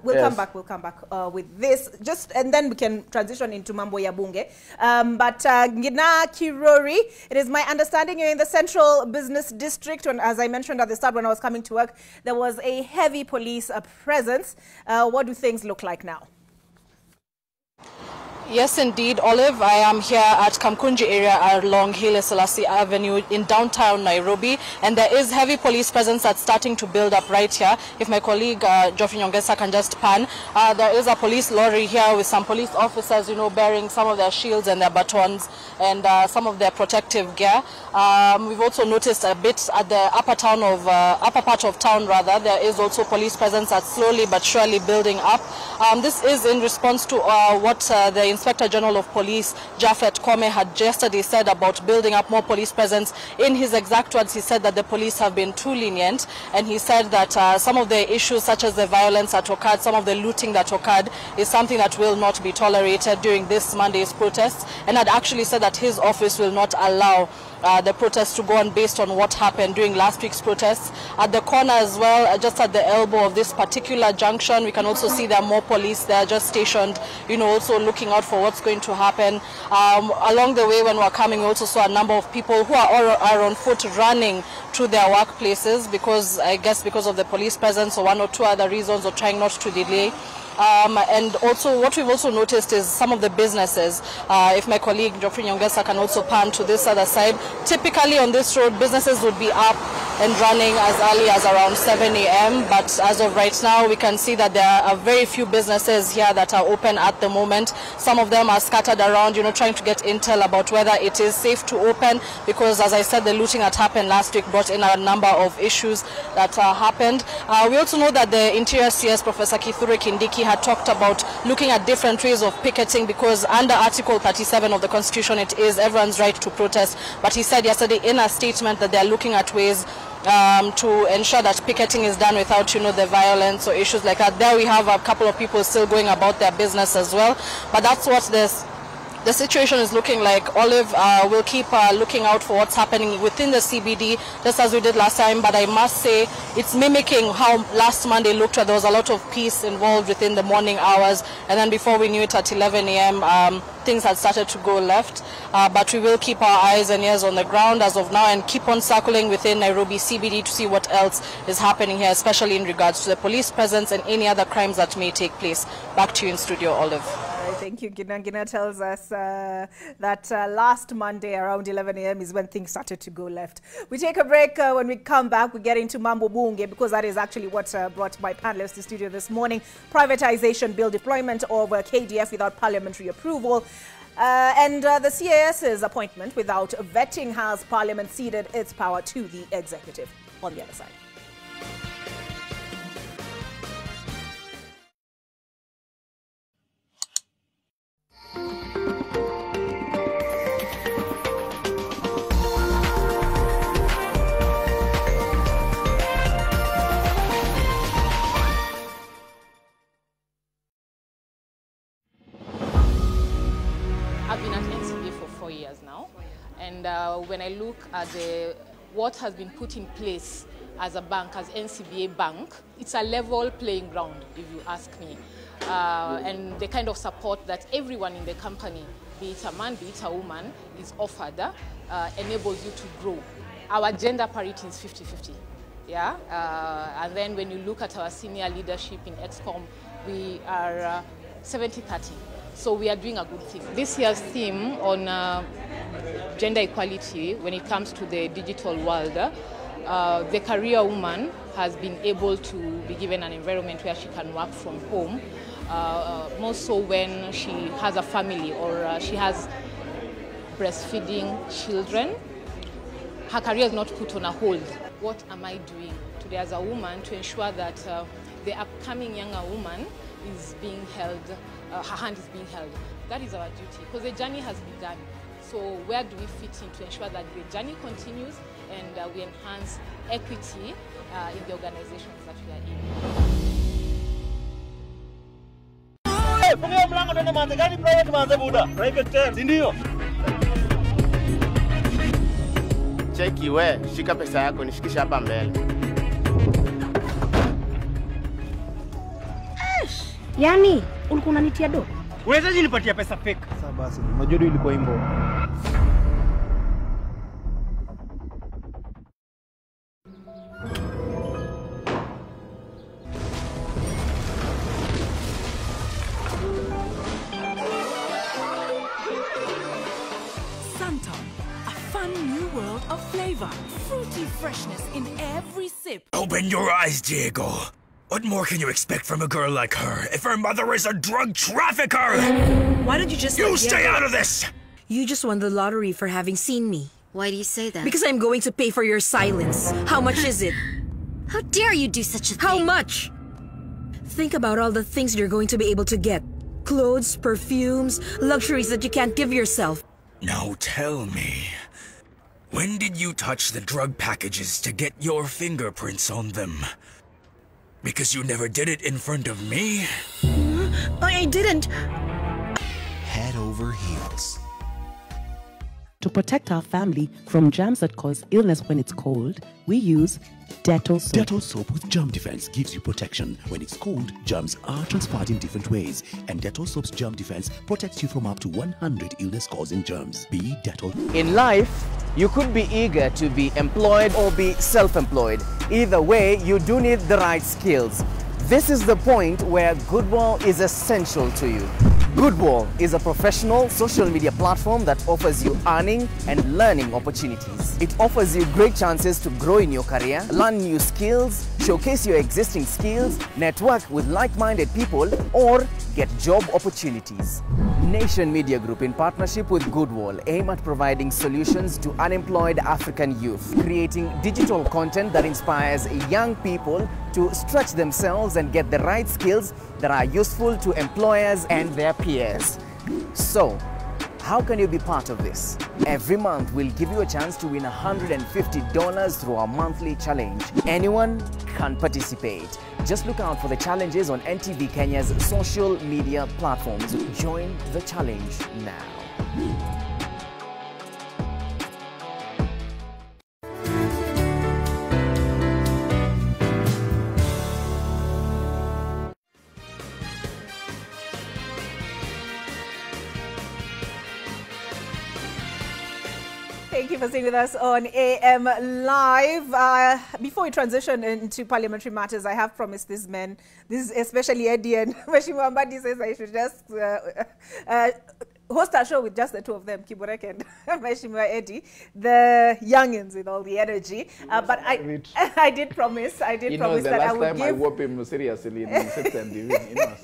We'll come back with this. And then we can transition into Mambo ya Bunge. But Ngina Kirori, it is my understanding you're in the Central Business District. And as I mentioned at the start when I was coming to work, there was a heavy police presence. What do things look like now? Yes, indeed, Olive. I am here at Kamkunji area along Haile Selassie Avenue in downtown Nairobi, and there is heavy police presence that's starting to build up right here. If my colleague Geoffrey Nyongesa can just pan, there is a police lorry here with some police officers, you know, bearing some of their shields and their batons and some of their protective gear. We've also noticed a bit at the upper part of town rather. There is also police presence that's slowly but surely building up. This is in response to what the Inspector General of Police, Japhet Kome, had yesterday said about building up more police presence. In his exact words, he said that the police have been too lenient, and he said that some of the issues such as the violence that occurred, some of the looting that occurred is something that will not be tolerated during this Monday's protests, and had actually said that his office will not allow the protests to go on based on what happened during last week's protests. At the corner as well, just at the elbow of this particular junction, we can also see there are more police there just stationed, you know, also looking out for what's going to happen. Along the way when we're coming, we also saw a number of people who are on foot running to their workplaces because, I guess, because of the police presence or one or two other reasons, or trying not to delay. And also what we've also noticed is some of the businesses, if my colleague Geoffrey Nyongesa can also pan to this other side, typically on this road businesses would be up and running as early as around 7 a.m. But as of right now, we can see that there are very few businesses here that are open at the moment. Some of them are scattered around, you know, trying to get intel about whether it is safe to open, because as I said, the looting that happened last week brought in a number of issues that happened. We also know that the Interior CS, Professor Kithure Kindiki, had talked about looking at different ways of picketing, because under Article 37 of the Constitution, it is everyone's right to protest. But he said yesterday in a statement that they are looking at ways to ensure that picketing is done without, you know, the violence or issues like that. There we have a couple of people still going about their business as well. But that's what this The situation is looking like Olive will keep looking out for what's happening within the CBD, just as we did last time. But I must say, it's mimicking how last Monday looked. There was a lot of peace involved within the morning hours, and then before we knew it, at 11 a.m., things had started to go left. But we will keep our eyes and ears on the ground as of now and keep on circling within Nairobi CBD to see what else is happening here, especially in regards to the police presence and any other crimes that may take place. Back to you in studio, Olive. Thank you. Gina tells us that last Monday around 11 a.m. is when things started to go left. We take a break. When we come back, we get into Mambo Bunge, because that is actually what brought my panelists to studio this morning. Privatization bill, deployment of KDF without parliamentary approval. And the CAS's appointment without vetting, has Parliament ceded its power to the executive. On the other side. I've been at NCBA for 4 years now, and when I look at what has been put in place as a bank, as NCBA Bank, it's a level playing ground, if you ask me. And the kind of support that everyone in the company, be it a man, be it a woman, is offered, enables you to grow. Our gender parity is 50-50. Yeah? And then when you look at our senior leadership in ExCom, we are 70-30. So we are doing a good thing. This year's theme on gender equality when it comes to the digital world, the career woman has been able to be given an environment where she can work from home, more so when she has a family or she has breastfeeding children. Her career is not put on a hold. What am I doing today as a woman to ensure that the upcoming younger woman is being held, her hand is being held? That is our duty, because the journey has begun. So where do we fit in to ensure that the journey continues and we enhance equity in the organizations that we are in? Cheki we, shika pesa yako nishikisha hapa mbele. Yani, ulikuwa unanitia do? Uwezaje nipatia pesa fake? Sasa basi, unajua ndio ilikuwa imbo. Fruity freshness in every sip. Open your eyes, Diego. What more can you expect from a girl like her if her mother is a drug trafficker? Why don't you just You stay out of this! You just won the lottery for having seen me. Why do you say that? Because I'm going to pay for your silence. How much is it? How dare you do such a thing? How much? Think about all the things you're going to be able to get. Clothes, perfumes, luxuries that you can't give yourself. Now tell me, when did you touch the drug packages to get your fingerprints on them? Because you never did it in front of me? I didn't. Head over heels. To protect our family from germs that cause illness when it's cold, we use Dettol soap. Dettol soap with germ defense gives you protection. When it's cold, germs are transferred in different ways, and Dettol soap's germ defense protects you from up to 100 illness-causing germs. Be Dettol. In life, you could be eager to be employed or be self-employed. Either way, you do need the right skills. This is the point where Goodwall is essential to you. Goodwall is a professional social media platform that offers you earning and learning opportunities. It offers you great chances to grow in your career, learn new skills, showcase your existing skills, network with like-minded people, or get job opportunities. Nation Media Group, in partnership with Goodwall, aim at providing solutions to unemployed African youth, creating digital content that inspires young people to stretch themselves and get the right skills that are useful to employers and their peers. So, how can you be part of this? Every month, we'll give you a chance to win $150 through our monthly challenge. Anyone can participate. Just look out for the challenges on NTV Kenya's social media platforms. Join the challenge now. Thank you for staying with us on AM Live. Before we transition into parliamentary matters, I have promised these men, this especially Eddie and Mheshimiwa Mbadi says I should just host a show with just the two of them, Kiburek and Mheshimiwa Eddie, the youngins with all the energy. But I did promise that I would give... the last time I whooped him seriously in 6th and division,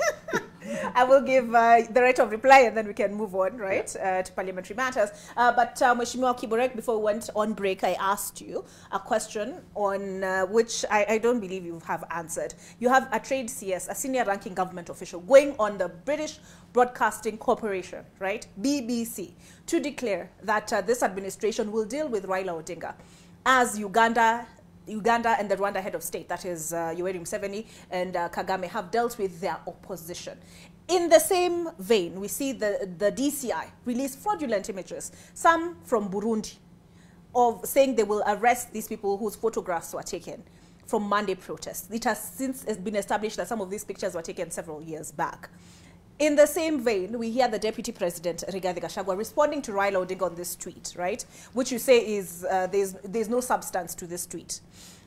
I will give the right of reply and then we can move on, right, to parliamentary matters. But Mheshimiwa Kiburek, before we went on break, I asked you a question on which I don't believe you have answered. You have a trade CS, a senior ranking government official, going on the British Broadcasting Corporation, right, BBC, to declare that this administration will deal with Raila Odinga as Uganda and the Rwanda head of state, that is Yoweri Museveni and Kagame, have dealt with their opposition. In the same vein, we see the DCI release fraudulent images, some from Burundi, of saying they will arrest these people whose photographs were taken from Monday protests. It has since been established that some of these pictures were taken several years back. In the same vein, we hear the Deputy President, Rigathi Gachagua, responding to Raila Odinga on this tweet, right? Which you say is there's no substance to this tweet.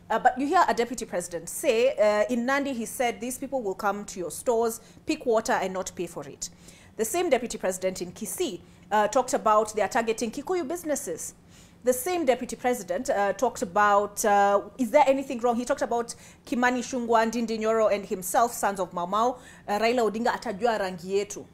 But you hear a Deputy President say, in Nandi, he said, these people will come to your stores, pick water and not pay for it. The same Deputy President in Kisii talked about they are targeting Kikuyu businesses. The same Deputy President talked about, is there anything wrong? He talked about Kimani Ichung'wah, Ndindi Nyoro, and himself, sons of Mau Mau, Raila Odinga atajua rangi yetu.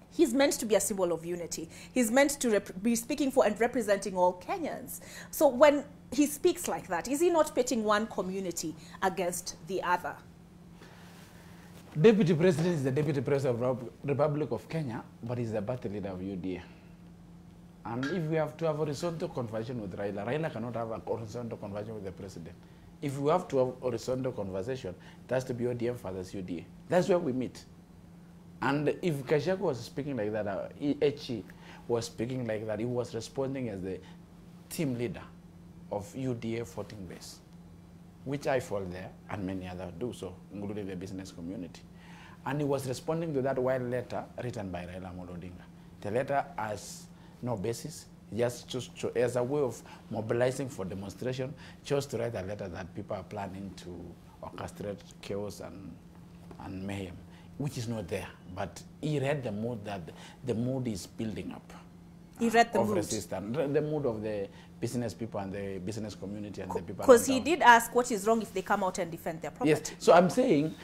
He's meant to be a symbol of unity. He's meant to be speaking for and representing all Kenyans. So when he speaks like that, is he not pitting one community against the other? Deputy President is the Deputy President of the Republic of Kenya, but he's the party leader of UDA. And if we have to have a horizontal conversation with Raila, Raila cannot have a horizontal conversation with the president. If we have to have a horizontal conversation, it has to be ODM versus UDA. That's where we meet. And if Gachagua was speaking like that, Echi was speaking like that, he was responding as the team leader of UDA voting base, which I fall there, and many others do so, including the business community. And he was responding to that wild letter written by Raila Odinga. The letter has no basis, just as a way of mobilizing for demonstration, chose to write a letter that people are planning to orchestrate chaos and mayhem, which is not there. But he read the mood that the mood is building up. He read the of mood. Resistance, the mood of the business people and the business community and the people. Because he did ask what is wrong if they come out and defend their property. Yes, so I'm saying,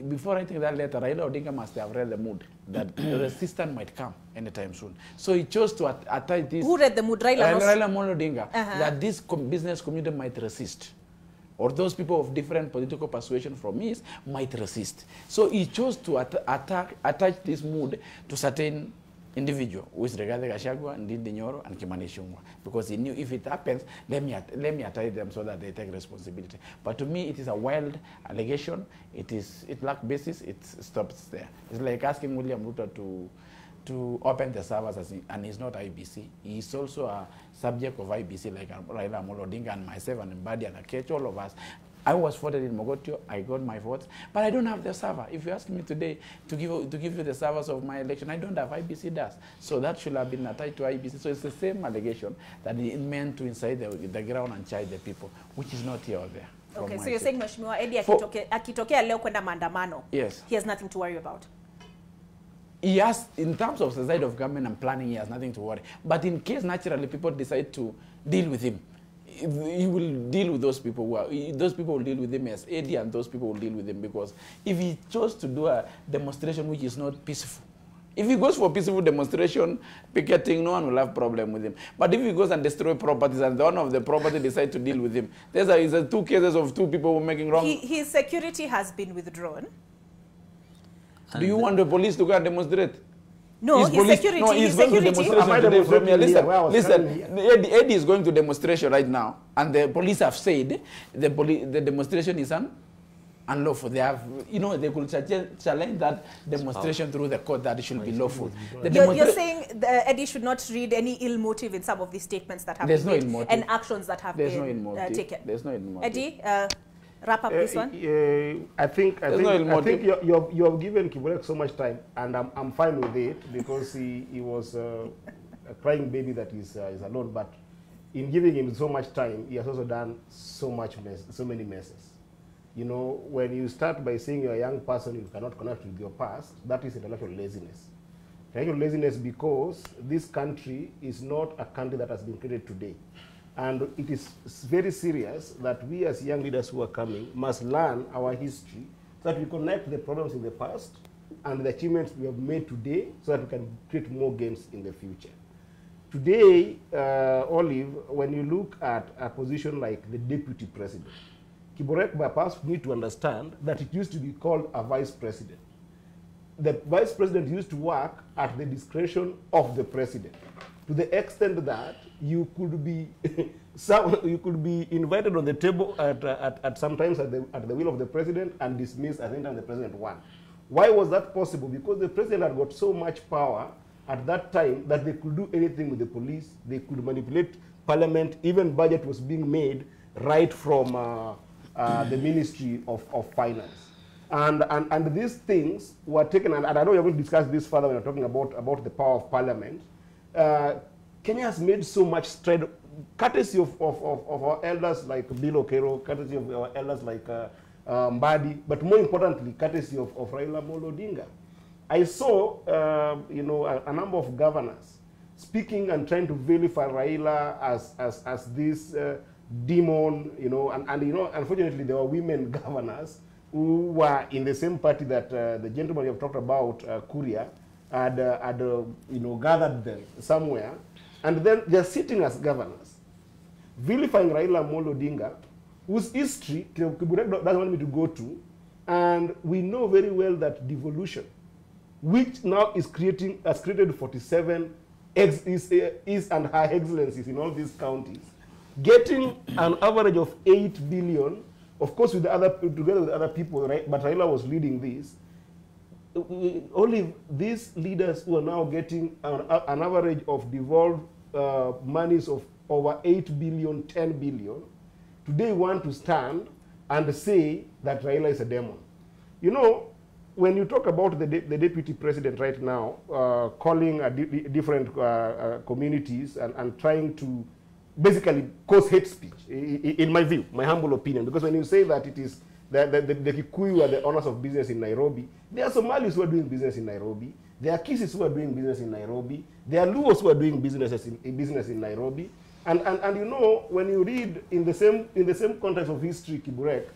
before writing that letter, Raila Odinga must have read the mood that the resistance might come anytime soon. So he chose to attach this. Who read the mood? Raila Odinga, that this business community might resist. Or those people of different political persuasion from his might resist. So he chose to attach this mood to certain individual, who is Rigathi Gachagua, Ndindi Nyoro, and Kimani Ichung'wah, because he knew if it happens, let me attach them so that they take responsibility. But to me, it is a wild allegation. It lacks basis. It stops there. It's like asking William Ruto to open the servers, and he's not IBC. He's also a subject of IBC, like Raila Odinga and myself and Mbadi and Akechi, all of us. I was voted in Mogotio, I got my votes, but I don't have the server. If you ask me today to give you the servers of my election, I don't have, IBC does. So that should have been attached to IBC. So it's the same allegation that it meant to incite the ground and charge the people, which is not here or there. Okay, so you're saying Mheshimiwa Eddie akitokea leo kwenda maandamano, yes, he has nothing to worry about? He has, in terms of the side of government and planning, he has nothing to worry. But in case naturally people decide to deal with him, he will deal with those people those people will deal with him as AD, and those people will deal with him, because if he chose to do a demonstration which is not peaceful, if he goes for peaceful demonstration, picketing, no one will have problem with him. But if he goes and destroy properties and the owner of the property decide to deal with him, there's two cases of two people making wrong. His security has been withdrawn. Do you want the police to go and demonstrate? No, his security. No, he's going to demonstration today from here. Listen, Eddie is going to demonstration right now, and the police have said the demonstration is unlawful. They have, you know, they could challenge that demonstration through the court that it should be lawful. You're saying Eddie should not read any ill motive in some of these statements that have been made and actions that have been taken. There's no ill motive. Eddie, wrap up this one. I think you have given Kiburek so much time, and I'm fine with it because he was a crying baby that is alone. But in giving him so much time, he has also done so many messes. You know, when you start by saying you're a young person, you cannot connect with your past, that is intellectual laziness. Intellectual laziness because this country is not a country that has been created today. And it is very serious that we as young leaders who are coming must learn our history so that we connect the problems in the past and the achievements we have made today so that we can create more gains in the future. Today, Olive, when you look at a position like the deputy president, Kiburek perhaps need to understand that it used to be called a vice president. The vice president used to work at the discretion of the president, to the extent that you could be invited on the table at sometimes at the will of the president and dismissed at the time the president won. Why was that possible? Because the president had got so much power at that time that they could do anything with the police, they could manipulate parliament, even budget was being made right from the Ministry of Finance. And these things were taken, and I know you're going to discuss this further when you're talking about the power of parliament. Kenya has made so much stride, courtesy of our elders like Bill Okero, courtesy of our elders like Mbadi, but more importantly, courtesy of Raila Amolo Odinga. I saw, a number of governors speaking and trying to vilify Raila as this demon, and unfortunately there were women governors who were in the same party that the gentleman you have talked about, Kuria, had gathered them somewhere, and then they're sitting as governors, vilifying Raila Amolo Odinga, whose history Kiburek doesn't want me to go to, and we know very well that devolution, which now has created 47 is and her excellencies in all these counties, getting an average of 8 billion, of course together with other people, right? But Raila was leading this. Only these leaders who are now getting an average of devolved monies of over 8 billion, 10 billion, today want to stand and say that Raila is a demon. You know, when you talk about the deputy president right now, calling different communities and trying to basically cause hate speech, in my view, my humble opinion, because when you say that it is the Kikuyu are the owners of business in Nairobi, there are Somalis who are doing business in Nairobi, there are Kisis who are doing business in Nairobi, there are Luos who are doing business in Nairobi, and you know, when you read in the same context of history, Kiburek,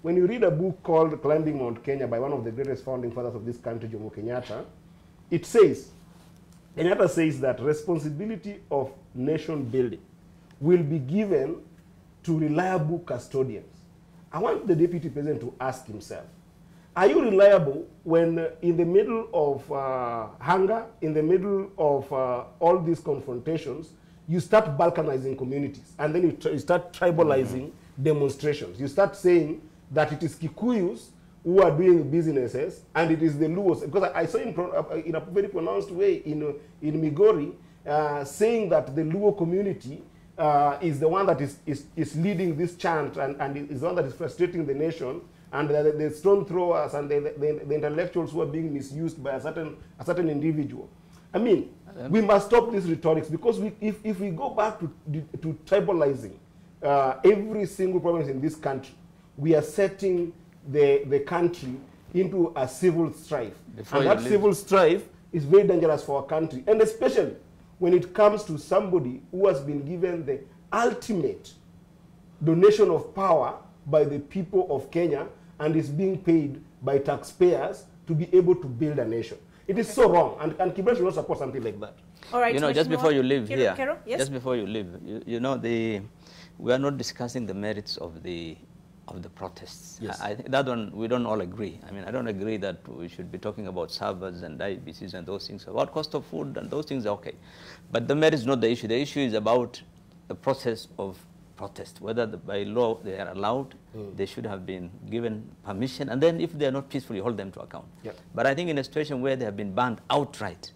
when you read a book called Climbing Mount Kenya by one of the greatest founding fathers of this country, Jomo Kenyatta, Kenyatta says that responsibility of nation building will be given to reliable custodians. I want the deputy president to ask himself, are you reliable when in the middle of hunger, in the middle of all these confrontations, you start balkanizing communities, and then you start tribalizing demonstrations. You start saying that it is Kikuyus who are doing businesses, and it is the Luos. Because I saw him in a very pronounced way in Migori saying that the Luo community is the one that is leading this chant and is the one that is frustrating the nation, and the stone throwers and the intellectuals who are being misused by a certain individual. I mean, we must stop this rhetoric, because if we go back to tribalizing every single province in this country, we are setting the country into a civil strife. And that civil strife is very dangerous for our country, and especially when it comes to somebody who has been given the ultimate donation of power by the people of Kenya and is being paid by taxpayers to be able to build a nation. It is so wrong, and Kiburek should not support something like that. All right, just before you leave here, yes? Just before you leave, we are not discussing the merits of the protests. Yes. I think that one we don't all agree. I mean, I don't agree that we should be talking about servers and IBCs and those things. About cost of food and those things are okay. But the merit is not the issue. The issue is about the process of protest. Whether by law they are allowed, they should have been given permission, and then if they are not peaceful, you hold them to account. Yep. But I think in a situation where they have been banned outright,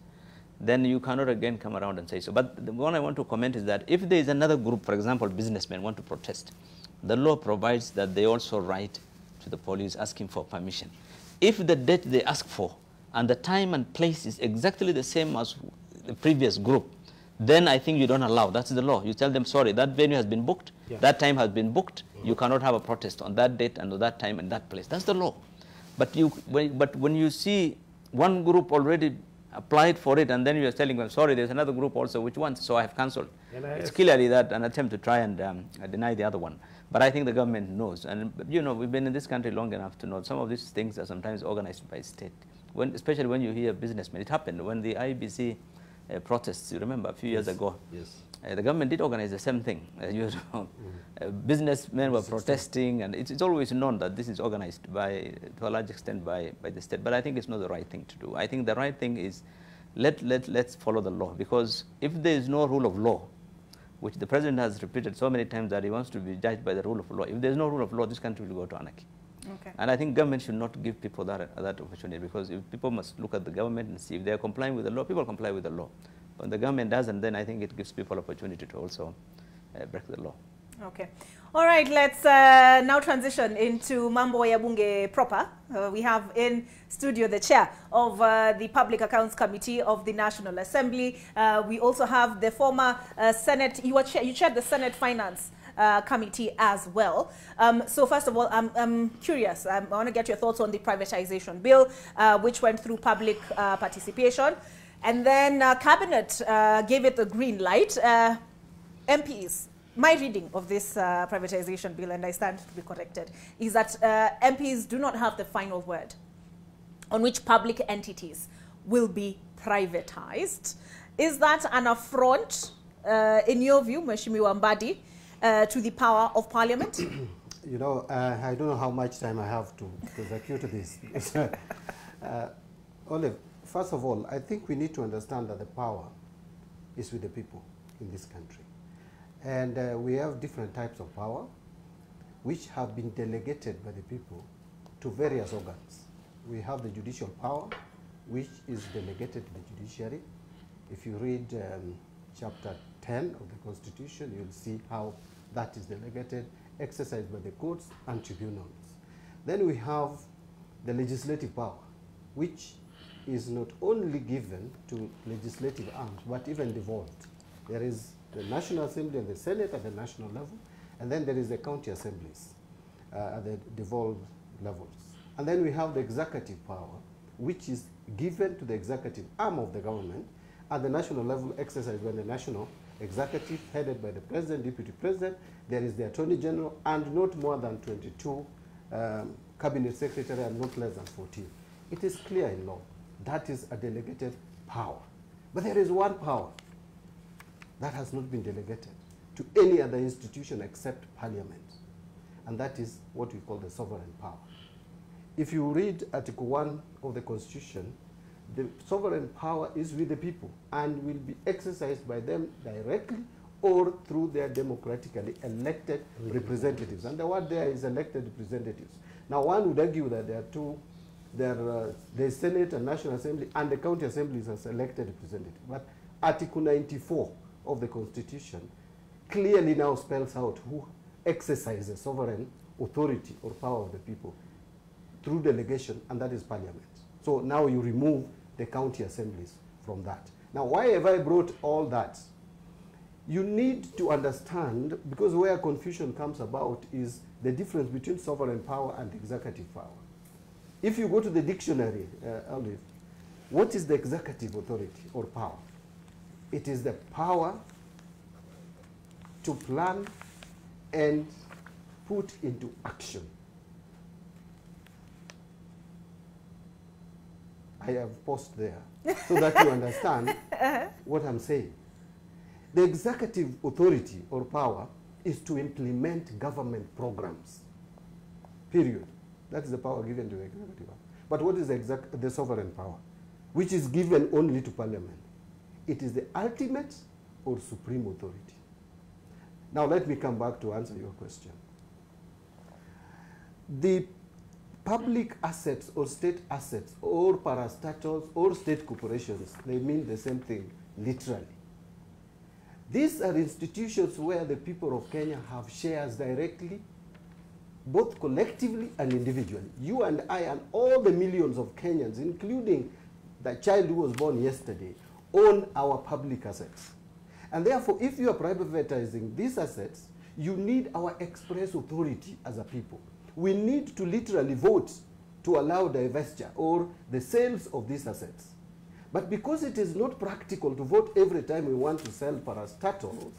then you cannot again come around and say so. But the one I want to comment is that if there is another group, for example, businessmen want to protest, the law provides that they also write to the police asking for permission. If the date they ask for and the time and place is exactly the same as the previous group, then I think you don't allow. That's the law. You tell them, sorry, that venue has been booked, that time has been booked, you cannot have a protest on that date and on that time and that place. That's the law. But when you see one group already applied for it and then you're telling them, sorry, there's another group also which wants, so I have cancelled. It's clearly that an attempt to try and deny the other one. But I think the government knows. And, you know, we've been in this country long enough to know some of these things are sometimes organized by state. Especially when you hear businessmen. It happened when the IBC protests, you remember, a few years ago. Yes. The government did organize the same thing. You know, businessmen were protesting, and it's always known that this is organized to a large extent by the state. But I think it's not the right thing to do. I think the right thing is let's follow the law, because if there is no rule of law, which the president has repeated so many times that he wants to be judged by the rule of law, if there is no rule of law, this country will go to anarchy. Okay. And I think government should not give people that opportunity, because if people must look at the government and see if they are complying with the law, people comply with the law. When the government doesn't, then I think it gives people opportunity to also break the law. Okay. All right, let's now transition into Mambo ya Bunge proper. We have in studio the chair of the Public Accounts Committee of the National Assembly. We also have the former Senate, you chaired the Senate Finance Committee as well. So first of all, I'm curious. I want to get your thoughts on the privatization bill, which went through public participation. And then Cabinet gave it the green light. MPs, my reading of this privatization bill, and I stand to be corrected, is that MPs do not have the final word on which public entities will be privatized. Is that an affront, in your view, Mheshimiwa Mbadi, to the power of Parliament? You know, I don't know how much time I have to execute this. Olive, first of all, I think we need to understand that the power is with the people in this country. And we have different types of power which have been delegated by the people to various organs. We have the judicial power, which is delegated to the judiciary. If you read chapter 10 of the Constitution, you'll see how that is delegated, exercised by the courts and tribunals. Then we have the legislative power, which is not only given to legislative arms, but even devolved. There is the National Assembly and the Senate at the national level, and then there is the county assemblies at the devolved levels. And then we have the executive power, which is given to the executive arm of the government at the national level, exercised by the national executive, headed by the president, deputy president. There is the attorney general, and not more than 22 cabinet secretary, and not less than 14. It is clear in law. That is a delegated power. But there is one power that has not been delegated to any other institution except Parliament, and that is what we call the sovereign power. If you read Article 1 of the Constitution, the sovereign power is with the people and will be exercised by them directly or through their democratically elected representatives. And the word there is elected representatives. Now, one would argue that there are two, the Senate and National Assembly and the county assemblies as elected representatives. But Article 94 of the Constitution clearly now spells out who exercises sovereign authority or power of the people through delegation, and that is Parliament. So now you remove the county assemblies from that. Now, why have I brought all that? You need to understand, because where confusion comes about is the difference between sovereign power and executive power. If you go to the dictionary, Olive, what is the executive authority or power? It is the power to plan and put into action. I have paused there so that you understand what I'm saying. The executive authority or power is to implement government programs, period. That is the power given to the executive. But what is the sovereign power, which is given only to Parliament? It is the ultimate or supreme authority. Now let me come back to answer your question. The public assets or state assets or parastatals or state corporations, they mean the same thing, literally. These are institutions where the people of Kenya have shares directly, both collectively and individually. You and I and all the millions of Kenyans, including the child who was born yesterday, own our public assets. And therefore, if you are privatizing these assets, you need our express authority as a people. We need to literally vote to allow divestiture or the sales of these assets. But because it is not practical to vote every time we want to sell parastatals,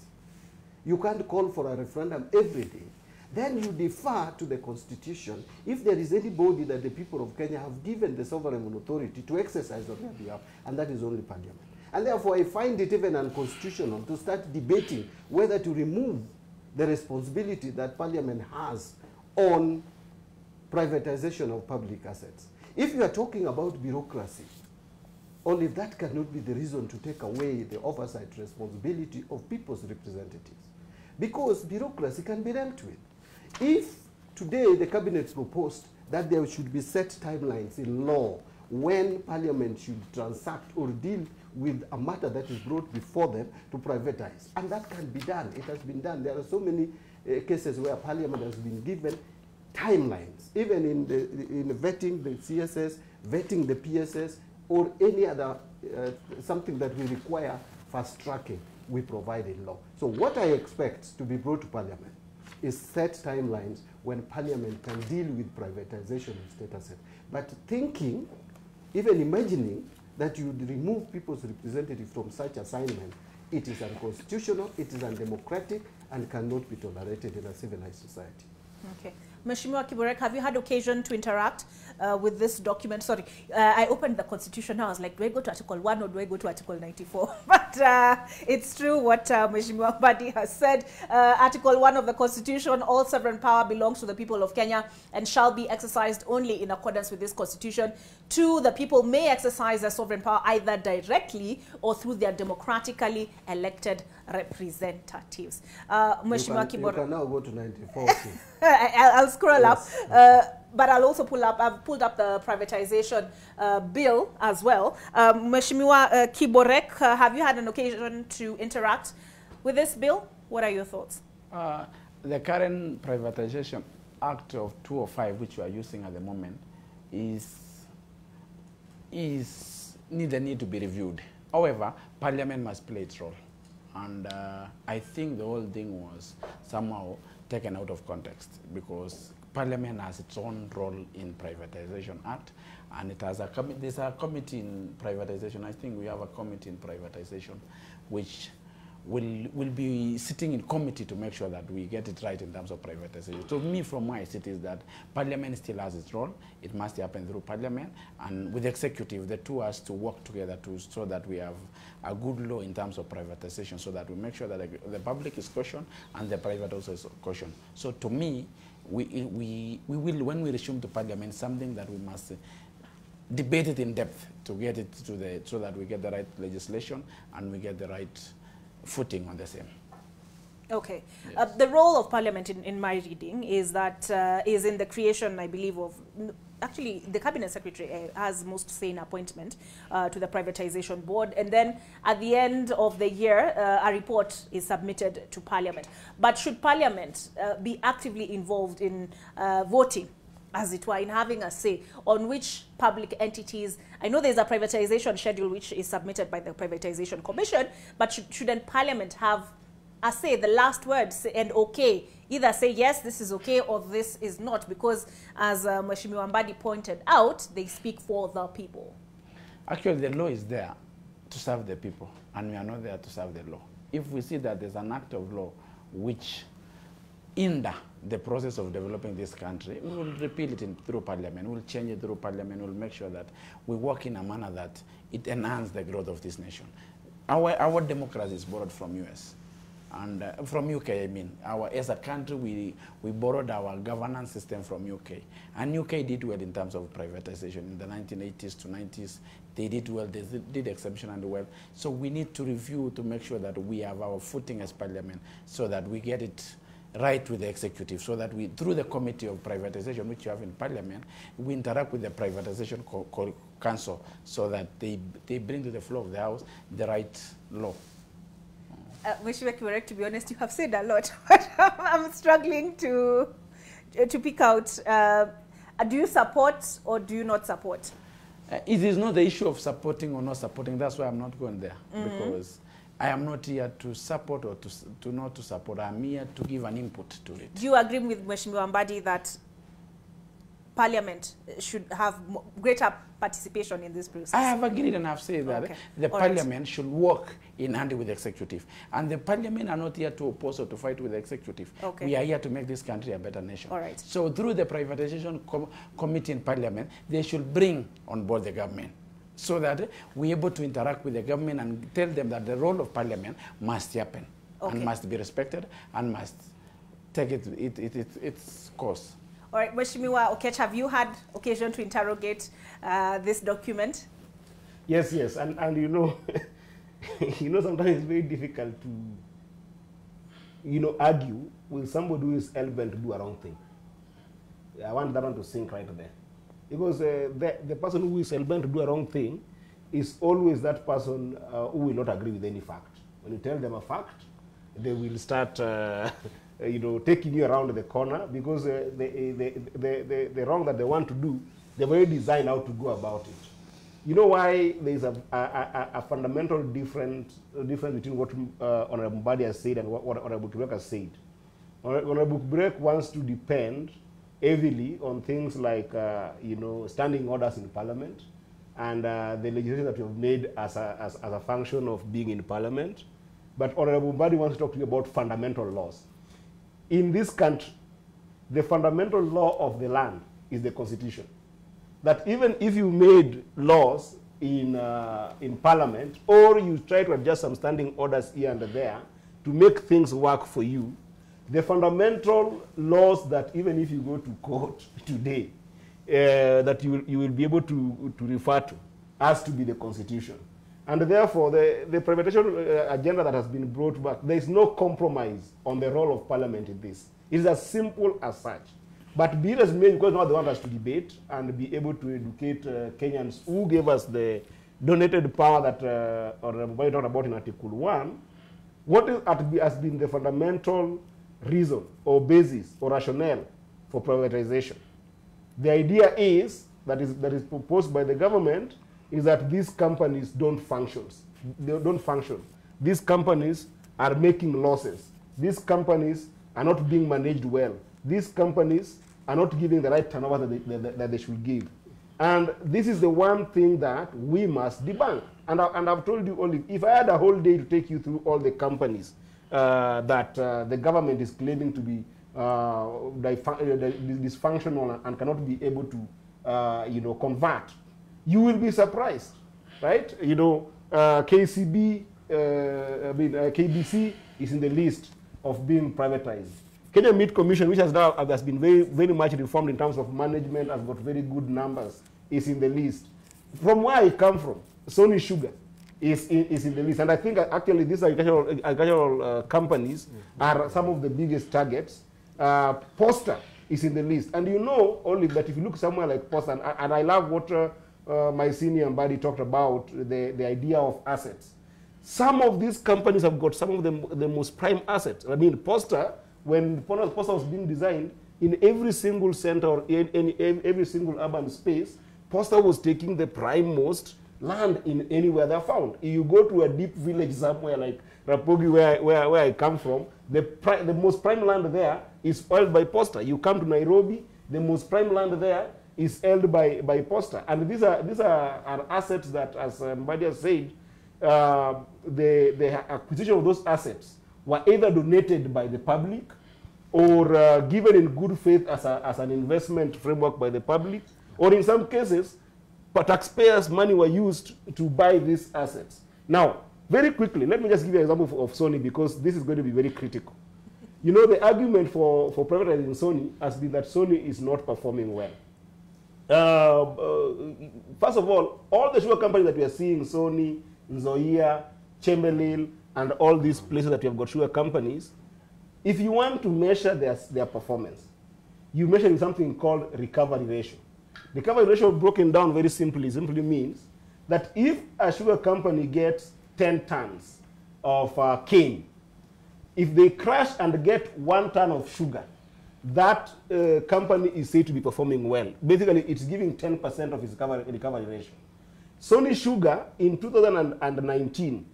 you can't call for a referendum every day. Then you defer to the Constitution if there is anybody that the people of Kenya have given the sovereign authority to exercise on their behalf, and that is only Parliament. And therefore, I find it even unconstitutional to start debating whether to remove the responsibility that Parliament has on privatization of public assets. If you are talking about bureaucracy, only that cannot be the reason to take away the oversight responsibility of people's representatives. Because bureaucracy can be dealt with. If today the cabinet proposed that there should be set timelines in law when Parliament should transact or deal with a matter that is brought before them to privatize, and that can be done. It has been done. There are so many cases where Parliament has been given timelines, even in vetting the CSS, vetting the PSS, or any other something that we require fast tracking, we provide in law. So what I expect to be brought to Parliament is set timelines when Parliament can deal with privatization of state assets. But thinking, even imagining that you would remove people's representatives from such assignment, it is unconstitutional, it is undemocratic, and cannot be tolerated in a civilized society. Okay. Mheshimiwa Kiborek, have you had occasion to interact with this document? Sorry, I opened the Constitution now. I was like, do I go to Article 1 or do I go to Article 94? But it's true what Mheshimiwa Mbadi has said. Article 1 of the Constitution, all sovereign power belongs to the people of Kenya and shall be exercised only in accordance with this Constitution. 2, the people may exercise their sovereign power either directly or through their democratically elected representatives. Mheshimiwa Kiborek. You can now go to 94. I'll scroll yes. up, but I'll also I've pulled up the privatization bill as well. Mheshimiwa Kiborek, have you had an occasion to interact with this bill? What are your thoughts? The current Privatization Act of 2005, which we are using at the moment, need to be reviewed. However, Parliament must play its role. And I think the whole thing was somehow taken out of context because Parliament has its own role in Privatization Act, and it has there's a committee in privatization. I think we have a committee in privatization which will be sitting in committee to make sure that we get it right in terms of privatization. So me, from my seat, is that Parliament still has its role. It must happen through Parliament, and with the executive, the two has to work together so that we have a good law in terms of privatization, so that we make sure that the public is cautioned and the private also is cautioned. So to me, we will, when we resume to Parliament, something that we must debate it in depth to get it to so that we get the right legislation and we get the right footing on the same. Okay. Yes. The role of Parliament in my reading is that is in the creation, I believe, of actually the Cabinet Secretary has most say in appointment to the Privatization Board, and then at the end of the year a report is submitted to Parliament. But should Parliament be actively involved in voting, as it were, in having a say on which public entities? I know there's a privatization schedule which is submitted by the Privatization Commission, but shouldn't Parliament have a say, the last word, and okay, either say yes, this is okay, or this is not, because as Mheshimiwa Mbadi pointed out, they speak for the people. Actually, the law is there to serve the people, and we are not there to serve the law. If we see that there's an act of law which hinder the process of developing this country, we will repeal it through Parliament, we'll change it through Parliament, we'll make sure that we work in a manner that it enhances the growth of this nation. Our democracy is borrowed from US. And from UK, I mean, as a country, we borrowed our governance system from UK. And UK did well in terms of privatization in the 1980s to 90s. They did well, they did exceptionally well. So we need to review to make sure that we have our footing as parliament so that we get it right with the executive, so that we, through the committee of privatization, which you have in parliament, we interact with the privatization council so that they bring to the floor of the house the right law. Mheshimiwa Kiborek, to be honest, you have said a lot, but I'm struggling to pick out, do you support or do you not support? It is not the issue of supporting or not supporting. That's why I'm not going there, because I am not here to support or to not to support. I'm here to give an input to it. Do you agree with Mheshimiwa Mbadi that Parliament should have greater participation in this process? I have agreed and I've said that the Parliament should work in hand with the executive. And the Parliament are not here to oppose or to fight with the executive. We are here to make this country a better nation. So through the privatization committee in Parliament, they should bring on board the government so that we're able to interact with the government and tell them that the role of Parliament must happen and must be respected and must take its course. All right, Mheshimiwa Okech, have you had occasion to interrogate this document? Yes, and you know, sometimes it's very difficult to, argue with somebody who is hell-bent to do a wrong thing. I want that one to sink right there. Because the person who is hell-bent to do a wrong thing is always that person who will not agree with any fact. When you tell them a fact, they will start taking you around the corner, because the wrong that they want to do, they've already designed how to go about it. You know why there is a fundamental difference between what Honorable Mbadi has said and what Honorable Kiborek has said. Honorable Kiborek wants to depend heavily on things like standing orders in Parliament and the legislation that we have made as a function of being in Parliament. But Honorable Mbadi wants to talk to you about fundamental laws. In this country, the fundamental law of the land is the Constitution. That even if you made laws in Parliament, or you try to adjust some standing orders here and there to make things work for you, the fundamental laws that even if you go to court today, that you will be able to refer to has to be the Constitution. And therefore, the privatization agenda that has been brought back, there is no compromise on the role of Parliament in this. It is as simple as such. But be it as may, because now they want us to debate and be able to educate Kenyans who gave us the donated power that everybody talked about in Article 1, what has been the fundamental reason or basis or rationale for privatization. The idea is, that is proposed by the government, is that these companies don't function. They don't function. These companies are making losses. These companies are not being managed well. These companies are not giving the right turnover that they should give. And this is the one thing that we must debunk. And I've told you, Olive, if I had a whole day to take you through all the companies that the government is claiming to be dysfunctional and cannot be able to convert, you will be surprised, right? KCB, KBC is in the list of being privatized. Kenya Meat Commission, which has been very, very much reformed in terms of management, has got very good numbers, is in the list. From where I come from, Sony Sugar is in the list. And I think actually these agricultural companies are some of the biggest targets. Posta is in the list. And you know, only that if you look somewhere like Posta, and I love what my senior Mbadi talked about, the idea of assets. Some of these companies have got some of the most prime assets. I mean, Posta, when Posta was being designed, in every single center or in every single urban space, Posta was taking the prime most land in anywhere they're found. If you go to a deep village somewhere like Rapogi, where I come from, the most prime land there is held by Posta. You come to Nairobi, the most prime land there is held by Posta. And these are assets that, as Mbadi has said, the acquisition of those assets were either donated by the public or given in good faith as an investment framework by the public, or in some cases, taxpayers' money were used to buy these assets. Now, Very quickly, let me just give you an example of Sony because this is going to be very critical. You know, the argument for privatizing Sony has been that Sony is not performing well. First of all the sugar companies that we are seeing, Sony, Nzoia, Chamberlain, and all these places that we have got sugar companies, if you want to measure their performance, you measure with something called recovery ratio. Recovery ratio, broken down very simply means that if a sugar company gets 10 tons of cane, if they crush and get 1 ton of sugar, that company is said to be performing well. Basically, it's giving 10% of its recovery ratio. Sony Sugar in 2019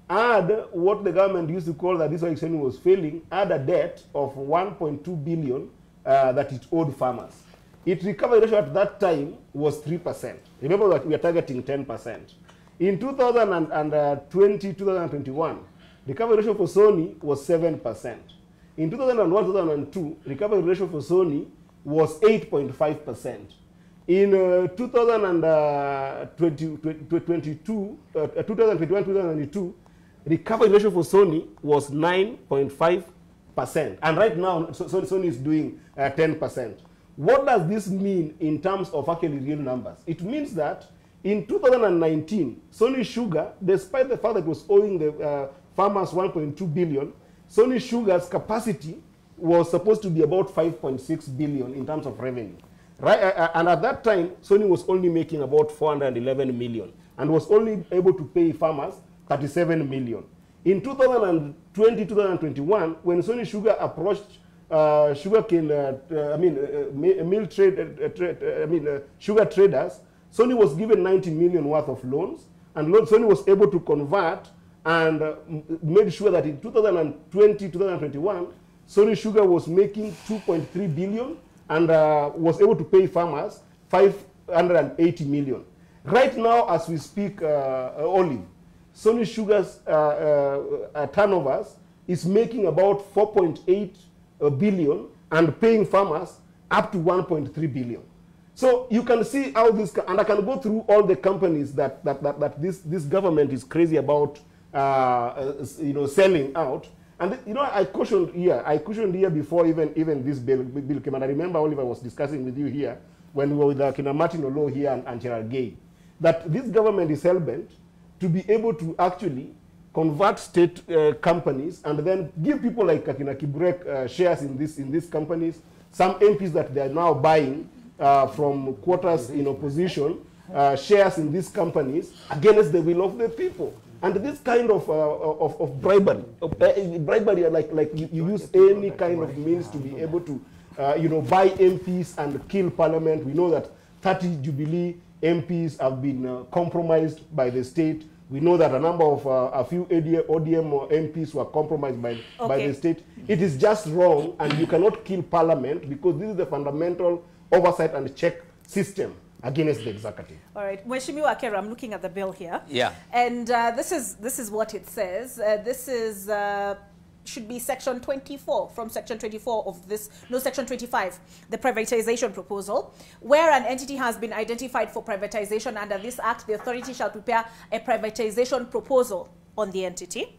had what the government used to call that this Sony was failing, had a debt of 1.2 billion that it owed farmers. Its recovery ratio at that time was 3%. Remember that we are targeting 10%. In 2020, 2021, recovery ratio for Sony was 7%. In 2001, 2002, recovery ratio for Sony was 8.5%. In 2021-2022, recovery ratio for Sony was 9.5%. And right now, Sony is doing 10%. What does this mean in terms of actually real numbers? It means that in 2019, Sony Sugar, despite the fact that it was owing the farmers 1.2 billion, Sony Sugar's capacity was supposed to be about 5.6 billion in terms of revenue. Right? And at that time, Sony was only making about 411 million and was only able to pay farmers 37 million. In 2020-2021, when Sony Sugar approached sugar traders, Sony was given 90 million worth of loans, and Sony was able to convert and made sure that in 2020-2021, Sony Sugar was making 2.3 billion and was able to pay farmers 580 million. Right now, as we speak, Olive, Sony Sugar's turnovers is making about 4.8 billion and paying farmers up to 1.3 billion. So you can see how this, and I can go through all the companies that this government is crazy about, selling out. And I cautioned here before even this bill came. And I remember, Oliver, was discussing with you here when we were with Kina Martin Olo here and Gerald Gay, that this government is hell-bent to be able to actually convert state companies and then give people like Kina Kiburek shares in these companies. Some MPs that they are now buying from quarters in opposition shares in these companies against the will of the people. And this kind of bribery, like you use any kind of means to be able to, buy MPs and kill parliament. We know that 30 Jubilee MPs have been compromised by the state. We know that a number of a few ODM MPs were compromised by the state. It is just wrong, and you cannot kill parliament because this is the fundamental oversight and check system against the executive. All right, Mheshimiwa Akera, I'm looking at the bill here. Yeah. And this is what it says. This is should be section 24, from section 24 of this, no, section 25, the privatization proposal, where an entity has been identified for privatization under this act, the authority shall prepare a privatization proposal on the entity.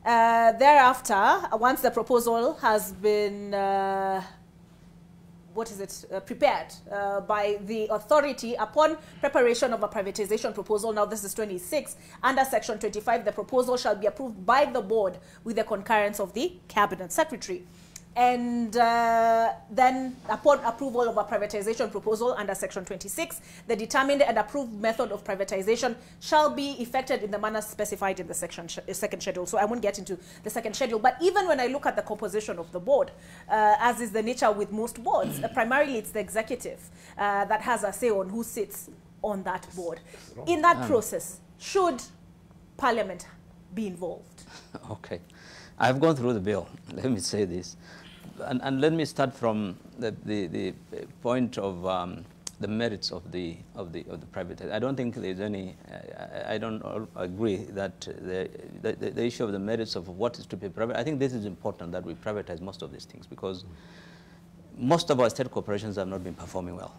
Thereafter, once the proposal has been prepared by the authority upon preparation of a privatization proposal. Now this is 26. Under section 25, the proposal shall be approved by the board with the concurrence of the cabinet secretary. And then upon approval of a privatization proposal under section 26, the determined and approved method of privatization shall be effected in the manner specified in the second schedule. So I won't get into the second schedule. But even when I look at the composition of the board, as is the nature with most boards, primarily it's the executive that has a say on who sits on that board. In that process, should Parliament be involved? Okay. I've gone through the bill. Let me say this. And let me start from the point of the merits of the private. I don't think there's any. I don't agree that the issue of the merits of what is to be private. I think this is important that we privatize most of these things because most of our state corporations have not been performing well,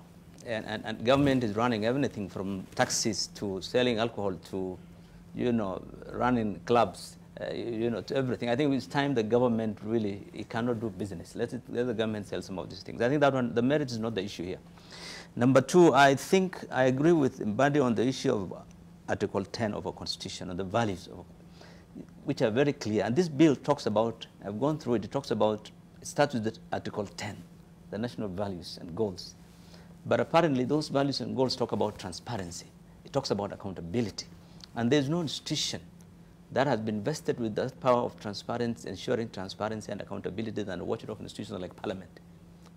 and government is running everything from taxis to selling alcohol to you know, running clubs, you know, to everything. I think it's time the government really, it cannot do business. Let the government sell some of these things. I think that one, the merit is not the issue here. Number two, I think I agree with Mbadi on the issue of Article 10 of our Constitution, on the values, which are very clear. And this bill talks about, I've gone through it, it talks about, it starts with the Article 10, the national values and goals. But apparently those values and goals talk about transparency. It talks about accountability. And there's no institution that has been vested with the power of transparency, ensuring transparency and accountability than a watchdog institution like Parliament.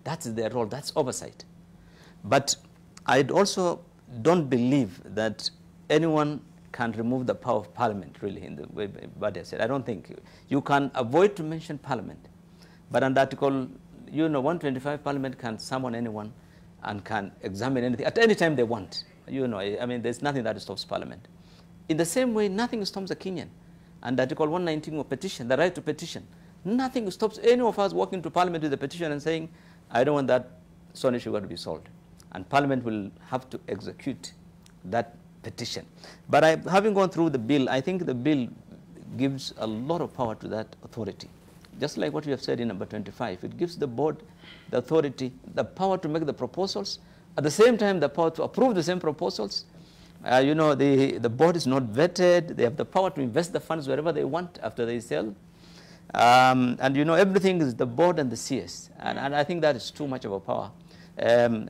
That's their role, that's oversight. But I also don't believe that anyone can remove the power of Parliament, really, in the way Badia said. I don't think. You can avoid to mention Parliament, but under Article, you know, 125, Parliament can summon anyone and can examine anything at any time they want. You know, I mean, there's nothing that stops Parliament. In the same way, nothing stops a Kenyan. And Article 119 of petition, the right to petition, nothing stops any of us walking to Parliament with a petition and saying, I don't want that Sony sugar to be sold. And Parliament will have to execute that petition. But having gone through the bill, I think the bill gives a lot of power to that authority. Just like what we have said in number 25, it gives the board the authority, the power to make the proposals, at the same time the power to approve the same proposals. You know, the board is not vetted. They have the power to invest the funds wherever they want after they sell. And, you know, everything is the board and the CS. And I think that is too much of a power. And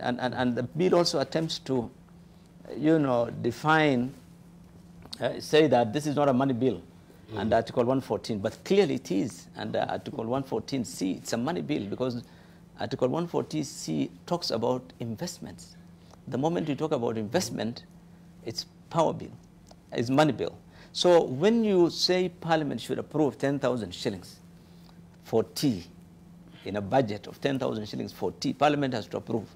the bill also attempts to, you know, define, say that this is not a money bill under Article 114, but clearly it is under Article 114C. It's a money bill because Article 114C talks about investments. The moment you talk about investment, it's power bill, it's money bill. So when you say Parliament should approve 10,000 shillings for tea, in a budget of 10,000 shillings for tea, Parliament has to approve,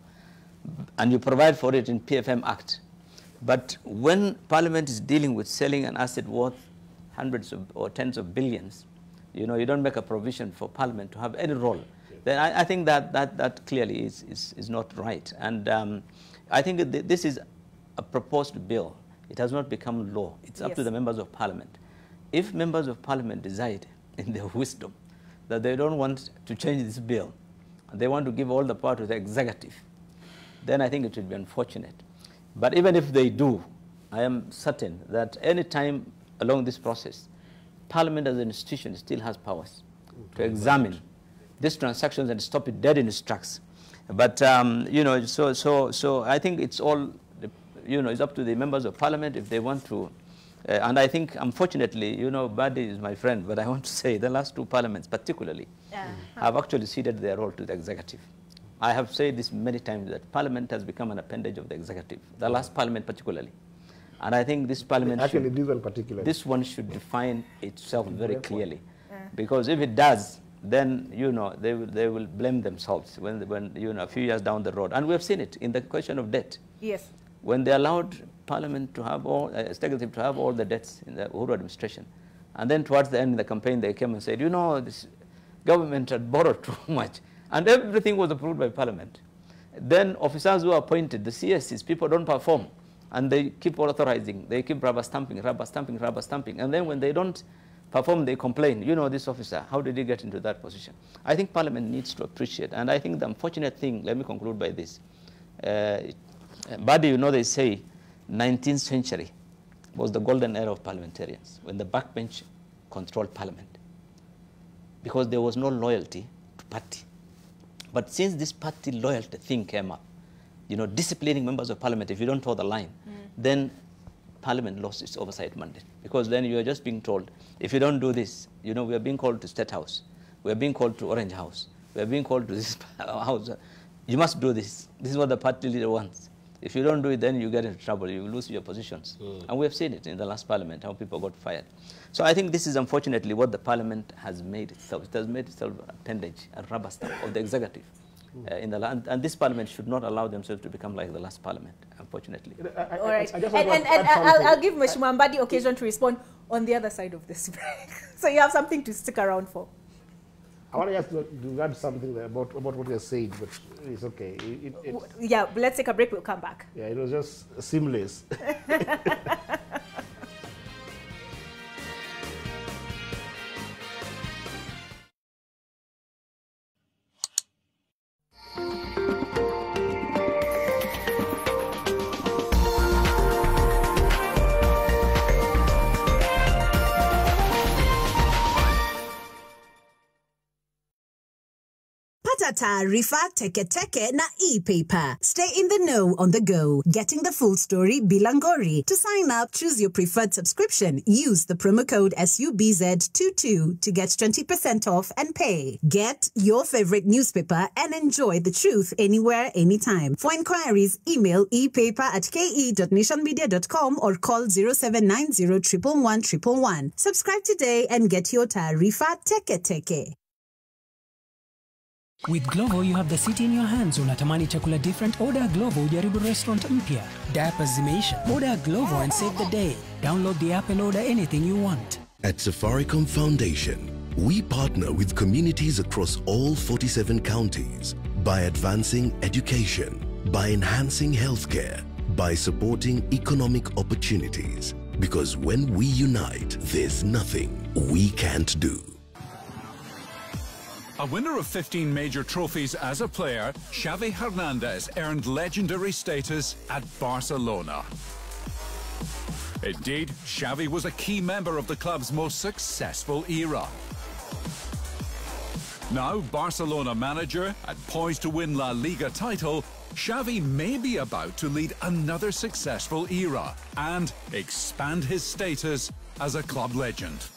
and you provide for it in PFM Act. But when Parliament is dealing with selling an asset worth hundreds of, or tens of billions, you know, you don't make a provision for Parliament to have any role. Then I think that clearly is not right. And I think this is a proposed bill. It has not become law. It's up to the members of Parliament. If members of Parliament decide in their wisdom that they don't want to change this bill, and they want to give all the power to the executive, then I think it would be unfortunate. But even if they do, I am certain that any time along this process, Parliament as an institution still has powers to examine these transactions and stop it dead in its tracks. But, you know, so I think it's all, you know, it's up to the members of Parliament if they want to. And I think, unfortunately, you know, Badi is my friend, but I want to say the last two parliaments particularly have actually ceded their role to the executive. I have said this many times that Parliament has become an appendage of the executive, the last parliament particularly. And I think this parliament actually, this one particularly, this one should define itself very clearly. Because if it does, then, you know, they will blame themselves when, you know, a few years down the road. And we have seen it in the question of debt. Yes. When they allowed Parliament to have all, executive to have all the debts in the Uhuru administration. And then towards the end of the campaign, they came and said, you know, this government had borrowed too much. And everything was approved by Parliament. Then officers who are appointed, the CSCs, people don't perform. And they keep authorizing. They keep rubber stamping, rubber stamping, rubber stamping. And then when they don't perform, they complain. You know, this officer, how did he get into that position? I think Parliament needs to appreciate. And I think the unfortunate thing, let me conclude by this. Buddy, you know, they say 19th century was the golden era of parliamentarians, when the backbench controlled Parliament, because there was no loyalty to party. But since this party loyalty thing came up, you know, disciplining members of Parliament if you don't toe the line, then Parliament lost its oversight mandate, because then you are just being told, if you don't do this, you know, we are being called to State House, we are being called to Orange House, we are being called to this house, you must do this. This is what the party leader wants. If you don't do it, then you get into trouble. You lose your positions. And we have seen it in the last parliament, how people got fired. So I think this is unfortunately what the parliament has made itself. It has made itself an appendage, a rubber stamp of the executive. And this parliament should not allow themselves to become like the last parliament, unfortunately. All right. I'll give Mheshimiwa Mbadi occasion to respond on the other side of this break. So you have something to stick around for. I want to just to add something about what you said, but it's okay. Yeah, but let's take a break. We'll come back. Yeah, it was just seamless. Pata taarifa teke na e-paper. Stay in the know on the go. Getting the full story bilangori. To sign up, choose your preferred subscription. Use the promo code SUBZ22 to get 20% off and pay. Get your favorite newspaper and enjoy the truth anywhere, anytime. For inquiries, email epaper@ke.nationmedia.com or call 0790 111 111. Subscribe today and get your taarifa teke. With Glovo, you have the city in your hands. Unatamani chakula different? Order Glovo ujaribu restaurant mpya. Diapers zimeisha? Order Glovo and save the day. Download the app and order anything you want. At Safaricom Foundation, we partner with communities across all 47 counties by advancing education, by enhancing healthcare, by supporting economic opportunities. Because when we unite, there's nothing we can't do. A winner of 15 major trophies as a player, Xavi Hernandez earned legendary status at Barcelona. Indeed, Xavi was a key member of the club's most successful era. Now Barcelona manager and poised to win La Liga title, Xavi may be about to lead another successful era and expand his status as a club legend.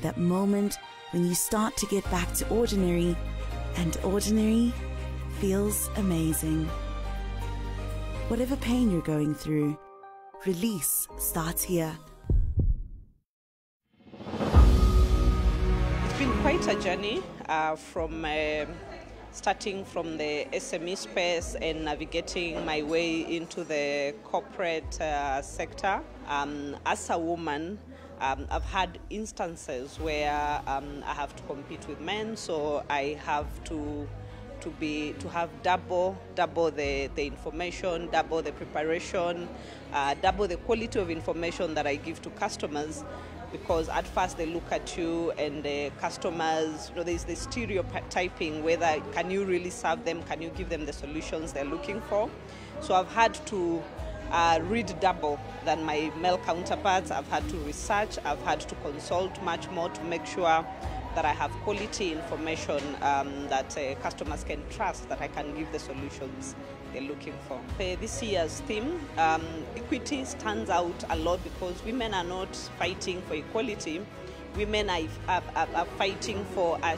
That moment when you start to get back to ordinary, and ordinary feels amazing. Whatever pain you're going through, release starts here. It's been quite a journey from starting from the SME space and navigating my way into the corporate sector. As a woman, I've had instances where I have to compete with men, so I have to have double the information, double the preparation, double the quality of information that I give to customers, because at first they look at you and the customers, there's the stereotyping, whether can you really serve them, can you give them the solutions they're looking for. So I've had to read double than my male counterparts. I've had to research, I've had to consult much more to make sure that I have quality information that customers can trust, that I can give the solutions they're looking for. This year's theme, equity, stands out a lot because women are not fighting for equality. Women are fighting for a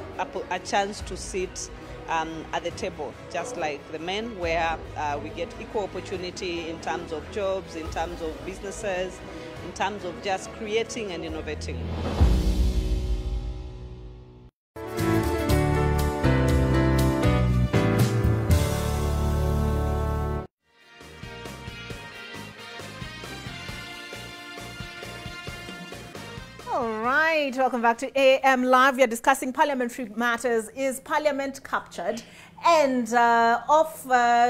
chance to sit at the table, just like the men, where we get equal opportunity in terms of jobs, in terms of businesses, in terms of just creating and innovating. Welcome back to AM Live. We are discussing parliamentary matters. Is Parliament captured? And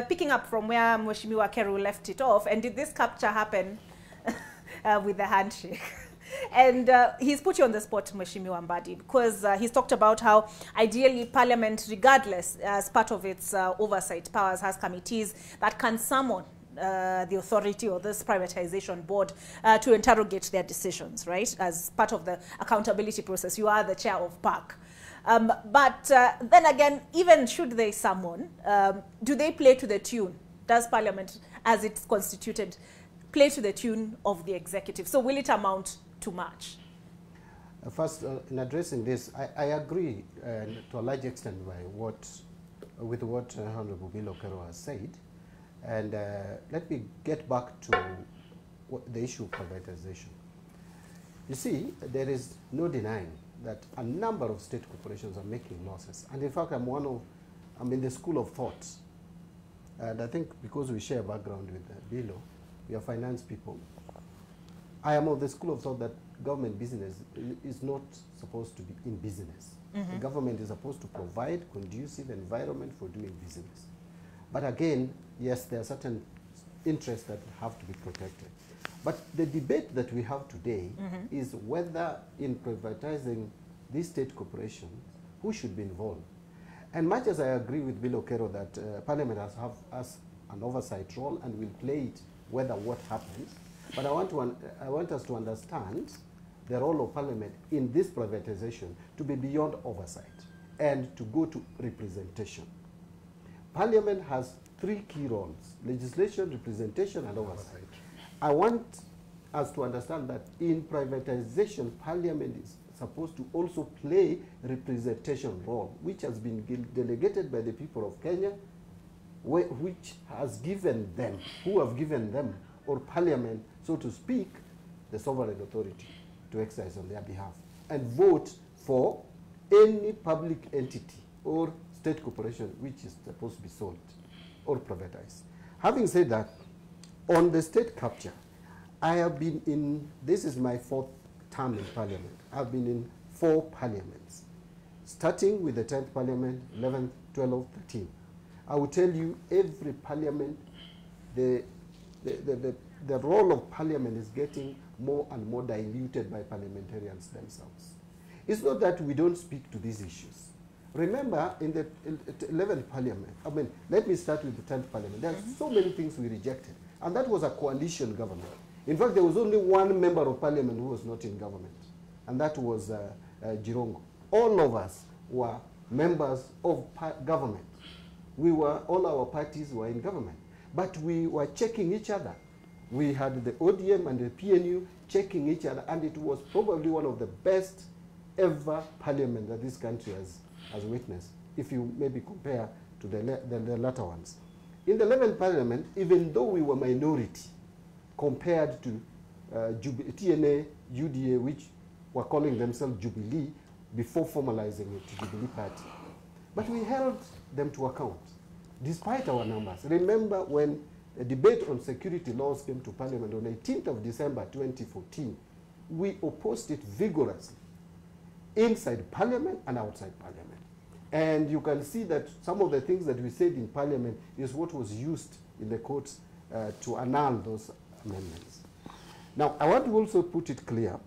picking up from where Mheshimiwa Keru left it off, and did this capture happen with the handshake? And he's put you on the spot, Mheshimiwa Mbadi, because he's talked about how ideally Parliament, regardless, as part of its oversight powers, has committees that can summon the authority or this privatization board to interrogate their decisions, right? As part of the accountability process, you are the chair of PAC. But then again, even should they summon, do they play to the tune? Does Parliament, as it's constituted, play to the tune of the executive? So will it amount to much? First, in addressing this, I agree to a large extent with what Honorable Bill Okero has said. And let me get back to the issue of privatization. You see, there is no denying that a number of state corporations are making losses. And in fact, I'm in the school of thought. And I think because we share a background with Bilo, we are finance people. I am of the school of thought that government business is not supposed to be in business. The government is supposed to provide conducive environment for doing business. But again, yes, there are certain interests that have to be protected. But the debate that we have today is whether in privatizing these state corporations, who should be involved. And much as I agree with Bill Okero that Parliament has an oversight role and will play it whether what happens, but I want us to understand the role of Parliament in this privatization to be beyond oversight. and to go to representation. Parliament has 3 key roles: legislation, representation, and oversight. I want us to understand that in privatization, Parliament is supposed to also play representation role, which has been delegated by the people of Kenya, which has given them, who have given them, or Parliament, so to speak, the sovereign authority to exercise on their behalf and vote for any public entity or state corporation which is supposed to be sold or privatized. Having said that, on the state capture, I have been in, this is my 4th term in Parliament. I've been in 4 parliaments, starting with the 10th Parliament, 11th, 12th, 13th. I will tell you, every parliament, the role of Parliament is getting more and more diluted by parliamentarians themselves. It's not that we don't speak to these issues. Remember, in the 11th Parliament, let me start with the 10th Parliament. There are so many things we rejected, and that was a coalition government. In fact, there was only one member of Parliament who was not in government, and that was Jirongo. All of us were members of government. All our parties were in government, but we were checking each other. We had the ODM and the PNU checking each other, and it was probably one of the best ever parliament that this country has witnessed, if you maybe compare to the latter ones. In the 11th Parliament, even though we were minority compared to TNA, UDA, which were calling themselves Jubilee before formalizing it to Jubilee Party, but we held them to account, despite our numbers. Remember when a debate on security laws came to Parliament on 18th of December 2014, we opposed it vigorously, inside Parliament and outside Parliament. And you can see that some of the things that we said in Parliament is what was used in the courts to annul those amendments. Now, I want to also put it clear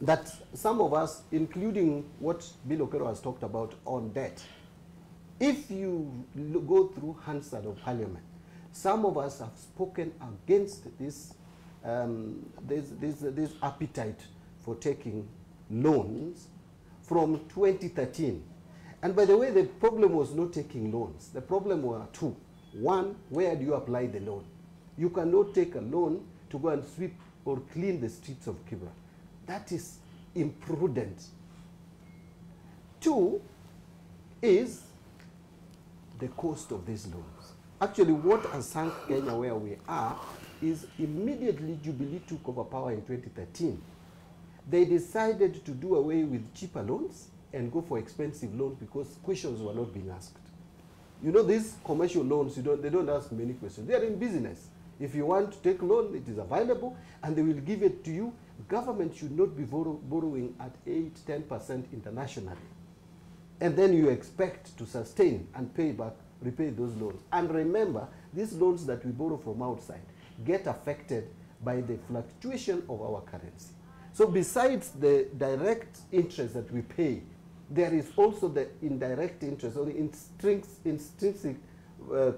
that some of us, including what Bill Okero has talked about on debt, if you go through Hansard of Parliament, some of us have spoken against this appetite for taking loans from 2013. And by the way, the problem was not taking loans. The problem were 2. One, where do you apply the loan? You cannot take a loan to go and sweep or clean the streets of Kibra. That is imprudent. 2 is the cost of these loans. Actually, what has sunk Kenya where we are is immediately Jubilee took over power in 2013. They decided to do away with cheaper loans and go for expensive loans because questions were not being asked. You know, these commercial loans, they don't ask many questions. They are in business. If you want to take a loan, it is available, and they will give it to you. Government should not be borrowing at 8–10% internationally. And then you expect to sustain and repay those loans. And remember, these loans that we borrow from outside get affected by the fluctuation of our currency. So besides the direct interest that we pay, there is also the indirect interest or the intrinsic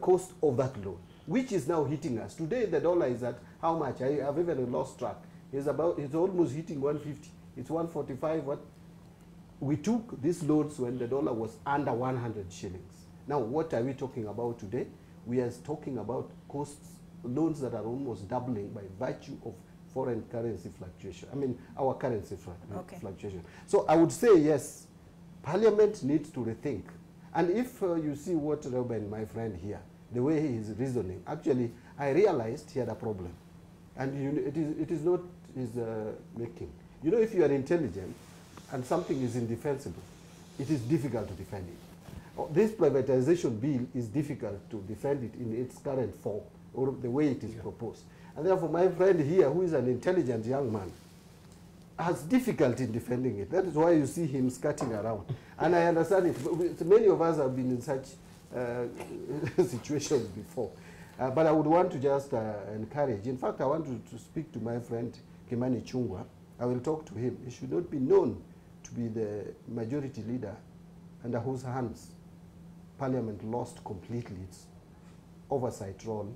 cost of that loan, which is now hitting us. Today, the dollar is at how much? I have even lost track. It's almost hitting 150. It's 145. What? We took these loans when the dollar was under 100 shillings. Now, what are we talking about today? We are talking about loans that are almost doubling by virtue of foreign currency fluctuation. I mean, our currency fluctuation. So I would say, yes, Parliament needs to rethink. And if you see what Reuben, my friend here, the way he is reasoning, actually, I realized he had a problem. And it is not his making. You know, if you are intelligent and something is indefensible, it is difficult to defend it. This privatization bill is difficult to defend it in its current form or the way it is proposed. And therefore, my friend here, who is an intelligent young man, has difficulty in defending it. That is why you see him skirting around. And I understand it. Many of us have been in such situations before. But I would want to just encourage. In fact, I want to speak to my friend Kimani Chungwa. I will talk to him. He should not be known to be the majority leader under whose hands Parliament lost completely its oversight role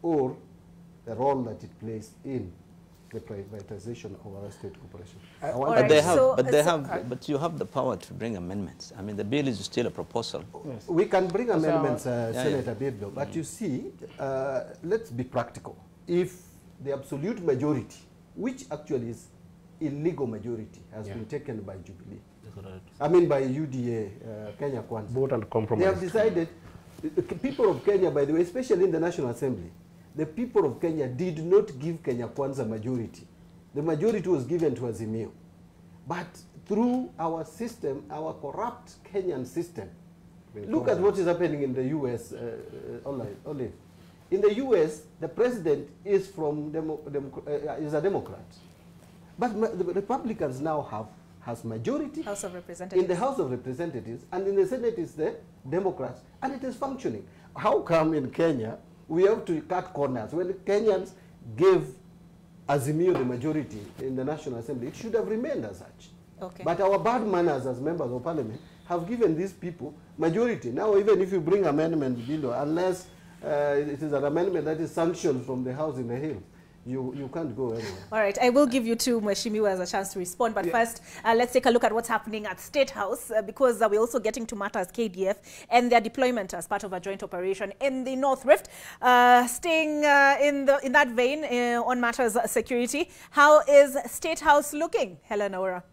or the role that it plays in the privatization of our state corporation. But you have the power to bring amendments. I mean, the bill is still a proposal. Yes. We can bring amendments, Senator Birdo, but you see, let's be practical. If the absolute majority, which actually is illegal majority, has been taken by Jubilee, I mean by UDA, Kenya Kwanza. Vote and compromise. They have decided, the people of Kenya, by the way, especially in the National Assembly, the people of Kenya did not give Kenya Kwanza majority. The majority was given to Azimio. But through our system, our corrupt Kenyan system, look at what is happening in the US, Olive. In the US, the president is from is a Democrat. But the Republicans now has majority House of Representatives. In the House of Representatives, and in the Senate is the Democrats, and it is functioning. How come in Kenya we have to cut corners? When the Kenyans gave Azimio the majority in the National Assembly, it should have remained as such. Okay. But our bad manners as members of parliament have given these people majority. Now even if you bring amendment below, unless it is an amendment that is sanctioned from the House in the Hill, you can't go anywhere. All right, I will give you two Mheshimiwa as a chance to respond, but first, let's take a look at what's happening at State House, because we're also getting to matters KDF and their deployment as part of a joint operation in the North Rift. Staying in that vein on matters security, how is State House looking, Helen Ora?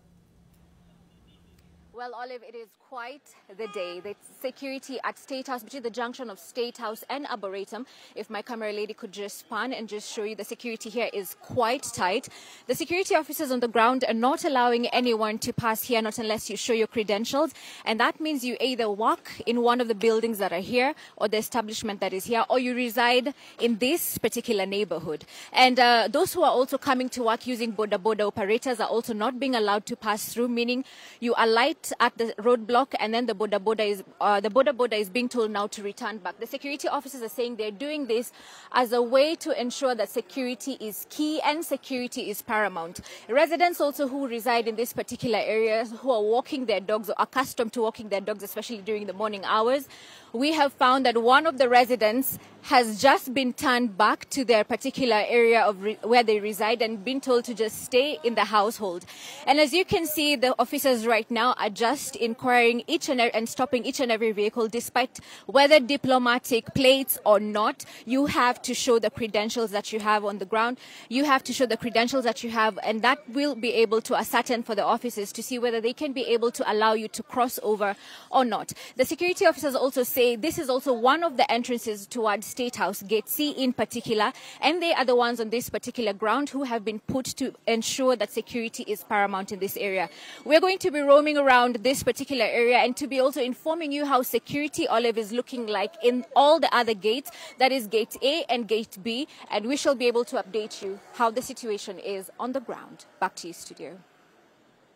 Well, Olive, it is quite the day. The security at State House, between the junction of State House and Arboretum, if my camera lady could just pan and just show you, the security here is quite tight. The security officers on the ground are not allowing anyone to pass here, not unless you show your credentials. And that means you either work in one of the buildings that are here or the establishment that is here, or you reside in this particular neighborhood. And those who are also coming to work using boda boda operators are also not being allowed to pass through, meaning you alight at the roadblock and then the boda boda is being told now to return back. The security officers are saying they're doing this as a way to ensure that security is key and security is paramount. Residents also who reside in this particular area, who are walking their dogs or accustomed to walking their dogs, especially during the morning hours, we have found that one of the residents has just been turned back to their particular area of where they reside and been told to just stay in the household. And as you can see, the officers right now are just inquiring and stopping each and every vehicle, despite whether diplomatic plates or not. You have to show the credentials that you have on the ground. You have to show the credentials that you have, and that will be able to ascertain for the officers to see whether they can be able to allow you to cross over or not. The security officers also say this is also one of the entrances towards State House, Gate C in particular, and they are the ones on this particular ground who have been put to ensure that security is paramount in this area. We're going to be roaming around this particular area and to be also informing you how security, Olive, is looking like in all the other gates, that is Gate A and Gate B, and we shall be able to update you how the situation is on the ground. Back to you, studio.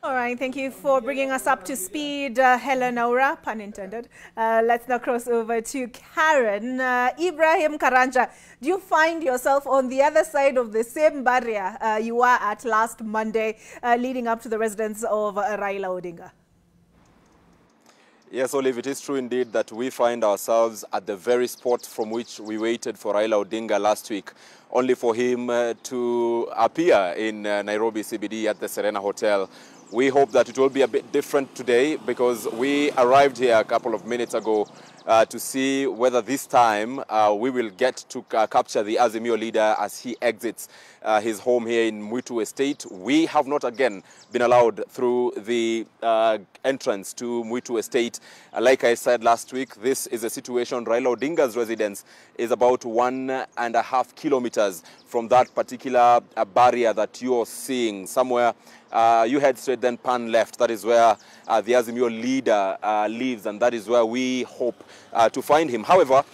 All right, thank you for bringing us up to speed, Helen Aura, pun intended. Let's now cross over to Karen. Ibrahim Karanja, do you find yourself on the other side of the same barrier you were at last Monday, leading up to the residence of Raila Odinga? Yes, Olive, it is true indeed that we find ourselves at the very spot from which we waited for Raila Odinga last week, only for him to appear in Nairobi CBD at the Serena Hotel. We hope that it will be a bit different today because we arrived here a couple of minutes ago to see whether this time we will get to capture the Azimio leader as he exits his home here in Mwitu Estate. We have not again been allowed through the entrance to Mwitu Estate. Like I said last week, this is a situation. Raila Odinga's residence is about 1.5 kilometers from that particular barrier that you're seeing somewhere. You head straight, then pan left. That is where the Azimio leader lives, and that is where we hope to find him. However,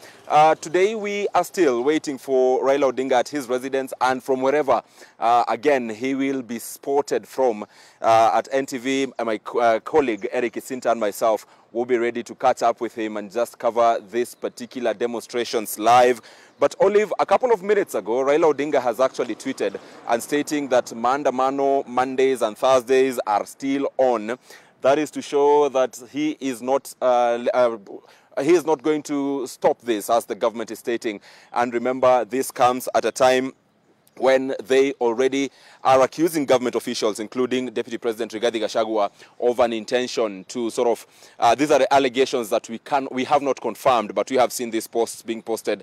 today we are still waiting for Raila Odinga at his residence, and from wherever, again, he will be spotted from at NTV. My colleague Eric Isinta and myself will be ready to catch up with him and just cover this particular demonstrations live. But Olive, a couple of minutes ago, Raila Odinga has actually tweeted and stating that Maandamano Mondays and Thursdays are still on. That is to show that he is not going to stop this, as the government is stating. And remember, this comes at a time when they already are accusing government officials, including Deputy President Rigathi Gachagua, of an intention to sort of, these are the allegations that we have not confirmed, but we have seen these posts being posted,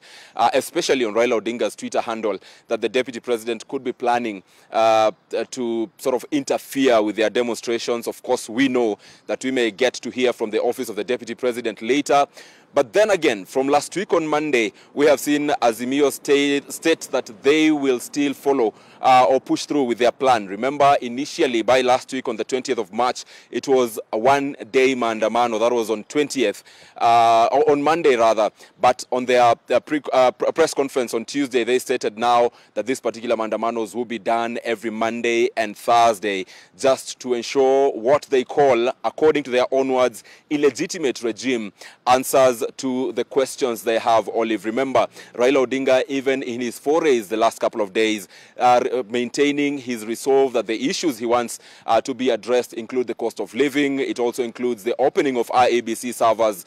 especially on Raila Odinga's Twitter handle, that the Deputy President could be planning to sort of interfere with their demonstrations. Of course, we know that we may get to hear from the office of the Deputy President later. But then again, from last week on Monday, we have seen Azimio state that they will still follow or push through with their plan. Remember, initially, by last week on the 20th of March, it was a one-day maandamano. That was on 20th, on Monday rather. But on their press conference on Tuesday, they stated now that these particular maandamanos will be done every Monday and Thursday, just to ensure what they call, according to their own words, illegitimate regime answers to the questions they have, Olive. Remember, Raila Odinga, even in his forays the last couple of days, maintaining his resolve that the issues he wants to be addressed include the cost of living. It also includes the opening of IEBC servers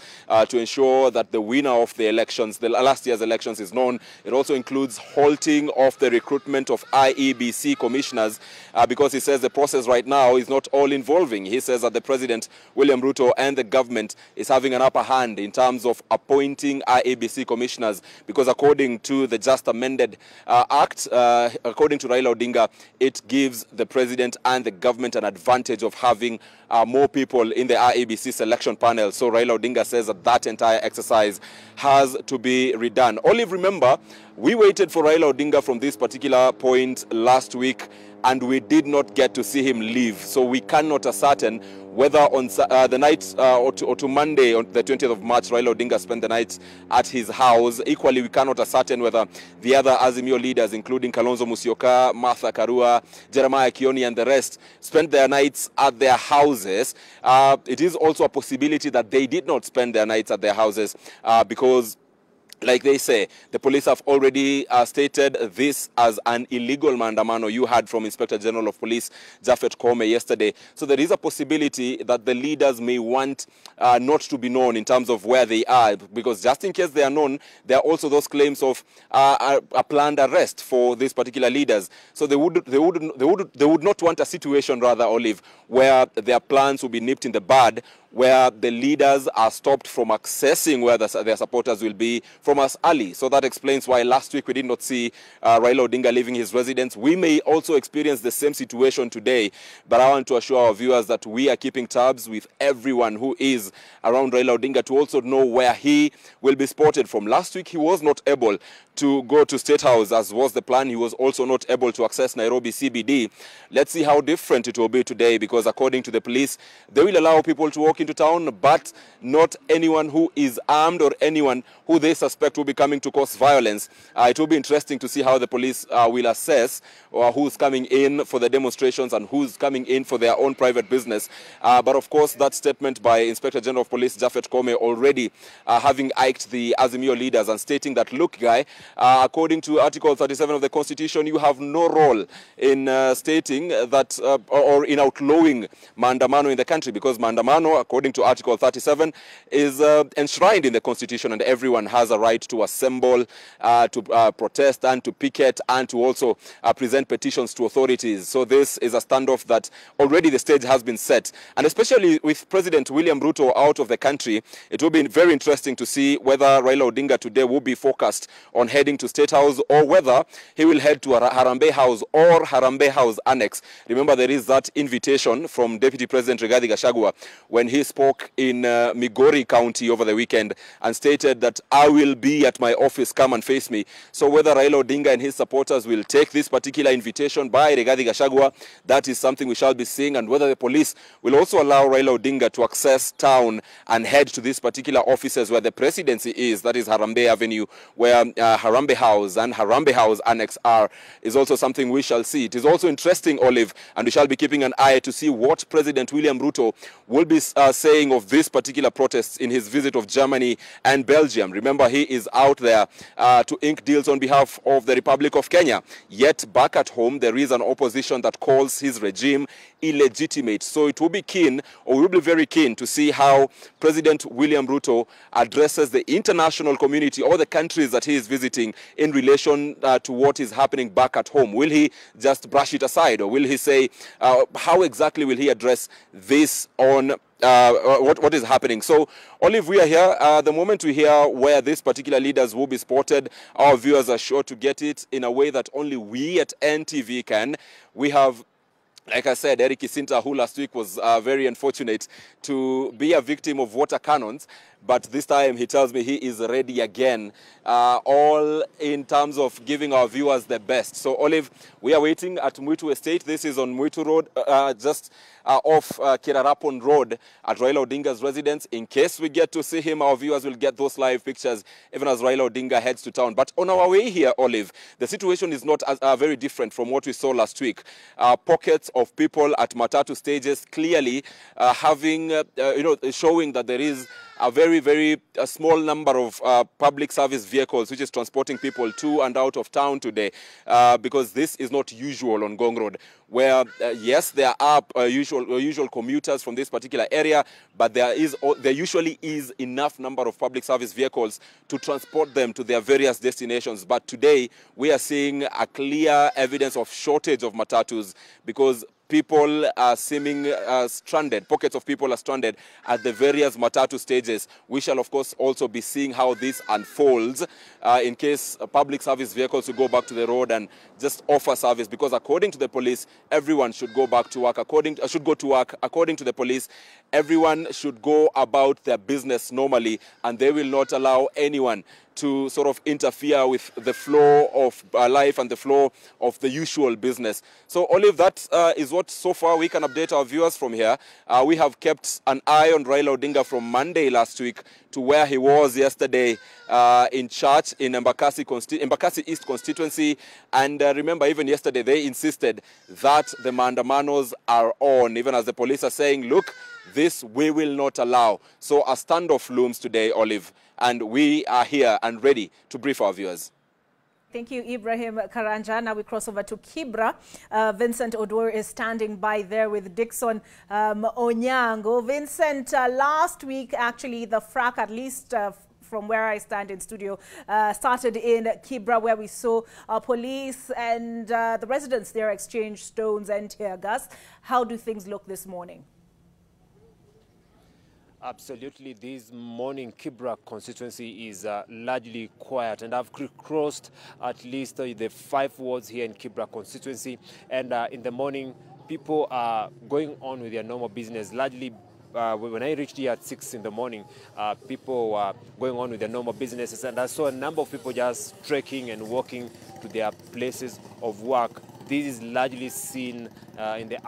to ensure that the winner of the elections, the last year's elections, is known. It also includes halting of the recruitment of IEBC commissioners because he says the process right now is not all involving. He says that the President, William Ruto, and the government is having an upper hand in terms of appointing IEBC commissioners, because according to the just amended act, according to Raila Odinga, it gives the President and the government an advantage of having more people in the IEBC selection panel. So Raila Odinga says that that entire exercise has to be redone. Olive, remember, we waited for Raila Odinga from this particular point last week, and we did not get to see him leave. So we cannot ascertain whether on the night or to Monday, on the 20th of March, Raila Odinga spent the night at his house. Equally, we cannot ascertain whether the other Azimio leaders, including Kalonzo Musyoka, Martha Karua, Jeremiah Kioni, and the rest, spent their nights at their houses. It is also a possibility that they did not spend their nights at their houses because, like they say, the police have already stated this as an illegal maandamano. You heard from Inspector General of Police Japhet Koome yesterday. So there is a possibility that the leaders may want not to be known in terms of where they are, because just in case they are known, there are also those claims of a planned arrest for these particular leaders. So they would not want a situation, rather, Olive, where their plans will be nipped in the bud, where the leaders are stopped from accessing where their supporters will be from as early. So that explains why last week we did not see Raila Odinga leaving his residence. We may also experience the same situation today, but I want to assure our viewers that we are keeping tabs with everyone who is around Raila Odinga to also know where he will be spotted from. Last week he was not able to go to State House, as was the plan. He was also not able to access Nairobi CBD. Let's see how different it will be today, because according to the police, they will allow people to walk into town, but not anyone who is armed or anyone who they suspect will be coming to cause violence. It will be interesting to see how the police will assess who's coming in for the demonstrations and who's coming in for their own private business. But of course, that statement by Inspector General of Police Japhet Koome already having iked the Azimio leaders and stating that, look, guy, according to Article 37 of the Constitution, you have no role in stating that or in outlawing maandamano in the country, because maandamano, according to Article 37, is enshrined in the Constitution, and everyone has a right to assemble, to protest, and to picket, and to also present petitions to authorities. So this is a standoff that already the stage has been set, and especially with President William Ruto out of the country, it will be very interesting to see whether Raila Odinga today will be focused on heading to State House, or whether he will head to Harambee House or Harambee House Annex. Remember, there is that invitation from Deputy President Rigathi Gachagua when he spoke in Migori County over the weekend and stated that I will be at my office, come and face me. So whether Raila Odinga and his supporters will take this particular invitation by Rigathi Gachagua, that is something we shall be seeing, and whether the police will also allow Raila Odinga to access town and head to these particular offices where the presidency is, that is Harambee Avenue, where Harambee House and Harambee House Annex are, is also something we shall see. It is also interesting, Olive, and we shall be keeping an eye to see what President William Ruto will be saying of this particular protests in his visit of Germany and Belgium. Remember, he he is out there to ink deals on behalf of the Republic of Kenya. Yet back at home, there is an opposition that calls his regime illegitimate. So it will be keen, or we will be very keen to see how President William Ruto addresses the international community or the countries that he is visiting in relation to what is happening back at home. Will he just brush it aside, or will he say, how exactly will he address this on what is happening? So, Olive, we are here. The moment we hear where these particular leaders will be spotted, our viewers are sure to get it in a way that only we at NTV can. We have, like I said, Eric Isinta, who last week was very unfortunate to be a victim of water cannons. But this time he tells me he is ready again, all in terms of giving our viewers the best. So, Olive, we are waiting at Mwitu Estate. This is on Mwitu Road, just off Kirarapon Road at Raila Odinga's residence. In case we get to see him, our viewers will get those live pictures, even as Raila Odinga heads to town. But on our way here, Olive, the situation is not very different from what we saw last week. Pockets of people at Matatu stages clearly having, showing that there is a very small number of public service vehicles which is transporting people to and out of town today, because this is not usual on Ngong Road, where yes, there are usual commuters from this particular area, but there usually is enough number of public service vehicles to transport them to their various destinations. But today we are seeing a clear evidence of shortage of matatus, because people are seeming stranded. Pockets of people are stranded at the various matatu stages. We shall, of course, also be seeing how this unfolds in case public service vehicles will go back to the road and just offer service. Because according to the police, everyone should go back to work. Should go to work. According to the police, everyone should go about their business normally, and they will not allow anyone to sort of interfere with the flow of life and the flow of the usual business. So, Olive, that is what so far we can update our viewers from here. We have kept an eye on Raila Odinga from Monday last week to where he was yesterday in church in Embakasi East constituency. And remember, even yesterday, they insisted that the maandamanos are on, even as the police are saying, look, this we will not allow. So a standoff looms today, Olive, and we are here and ready to brief our viewers. Thank you, Ibrahim Karanja. Now we cross over to Kibra. Vincent Odor is standing by there with Dixon Onyango. Vincent, last week, actually, the frack, at least from where I stand in studio, started in Kibra, where we saw police and the residents there exchange stones and tear gas. How do things look this morning? Absolutely. This morning, Kibra constituency is largely quiet, and I've crossed at least the 5 wards here in Kibra constituency. And in the morning, people are going on with their normal business. Largely, when I reached here at 6 in the morning, people were going on with their normal businesses, and I saw a number of people just trekking and walking to their places of work. This is largely seen in the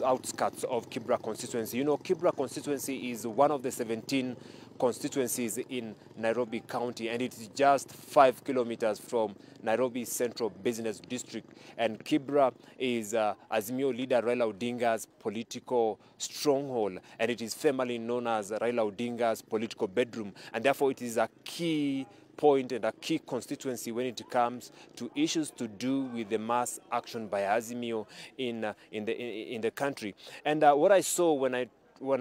outskirts of Kibra constituency. You know, Kibra constituency is one of the 17 constituencies in Nairobi County, and it's just 5 kilometers from Nairobi Central Business District. And Kibra is Azimio leader Raila Odinga's political stronghold, and it is family known as Raila Odinga's political bedroom, and therefore it is a key point and a key constituency when it comes to issues to do with the mass action by Azimio in the country. And what I saw when I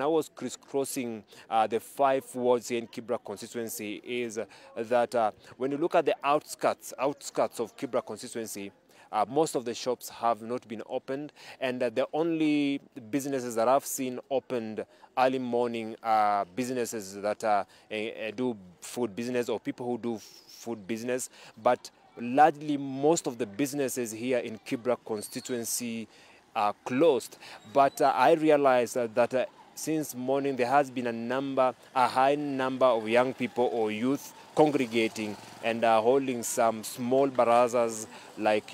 was crisscrossing the 5 wards in Kibra constituency is that when you look at the outskirts of Kibra constituency, most of the shops have not been opened, and the only businesses that I've seen opened early morning are businesses that do food business, or people who do food business. But largely, most of the businesses here in Kibra constituency are closed. But I realized that since morning there has been a high number of young people or youth congregating and holding some small barazas, like,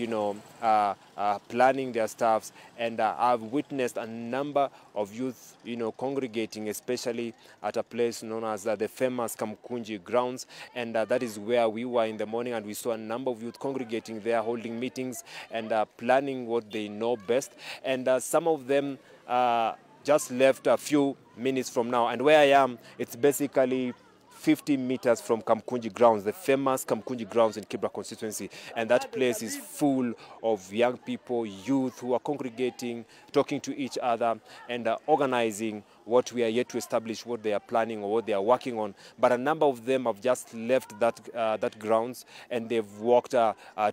planning their stuffs. And I've witnessed a number of youth, congregating, especially at a place known as the famous Kamkunji grounds. And that is where we were in the morning, and we saw a number of youth congregating there, holding meetings and planning what they know best. And some of them just left a few minutes from now. And where I am, it's basically 50 meters from Kamkunji grounds, the famous Kamkunji grounds in Kibra constituency. And that place is full of young people, youth who are congregating, talking to each other, and organizing what we are yet to establish, what they are planning or what they are working on. But a number of them have just left that grounds, and they've walked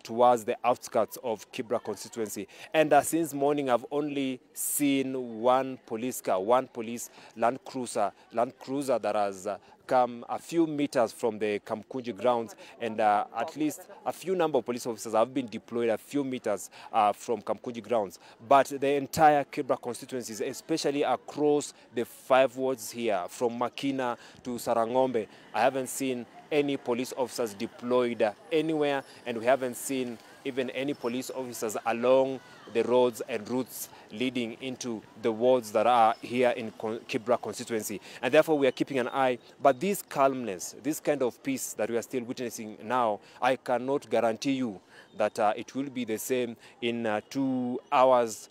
towards the outskirts of Kibra constituency. And since morning, I've only seen one police car, one police Land Cruiser that has come a few meters from the Kamkunji grounds, and at least a few number of police officers have been deployed a few meters from Kamkunji grounds. But the entire Kibra constituencies, especially across the 5 wards here, from Makina to Sarangombe, I haven't seen any police officers deployed anywhere, and we haven't seen even any police officers along the roads and routes leading into the wards that are here in Kibra constituency. And therefore we are keeping an eye. But this calmness, this kind of peace that we are still witnessing now, I cannot guarantee you that it will be the same in 2 hours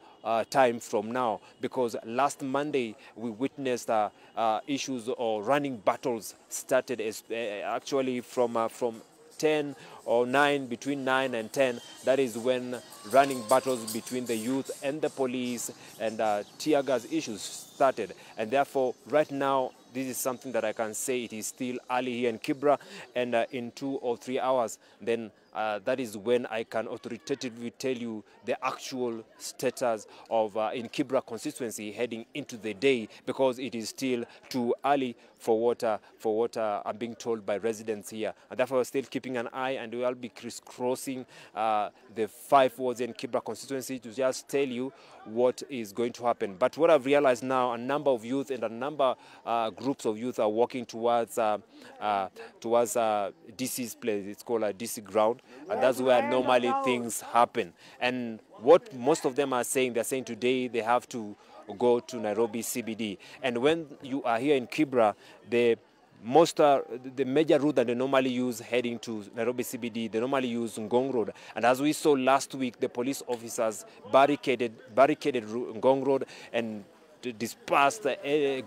time from now, because last Monday we witnessed issues or running battles started actually from 10 or 9, between 9 and 10. That is when running battles between the youth and the police and tear gas issues started. And therefore, right now, this is something that I can say it is still early here in Kibra, and in 2 or 3 hours, then that is when I can authoritatively tell you the actual status of in Kibra constituency heading into the day, because it is still too early for what I'm being told by residents here. And therefore, we're still keeping an eye, and we will be crisscrossing the 5 wards in Kibra constituency to just tell you what is going to happen. But what I've realized now, a number of youth and a number groups of youth are walking towards DC's place. It's called a DC ground, and that's where normally things happen. And what most of them are saying, they're saying today they have to go to Nairobi CBD. And when you are here in Kibra, the major route that they normally use heading to Nairobi CBD, they normally use Ngong Road. And as we saw last week, the police officers barricaded Ngong Road and dispersed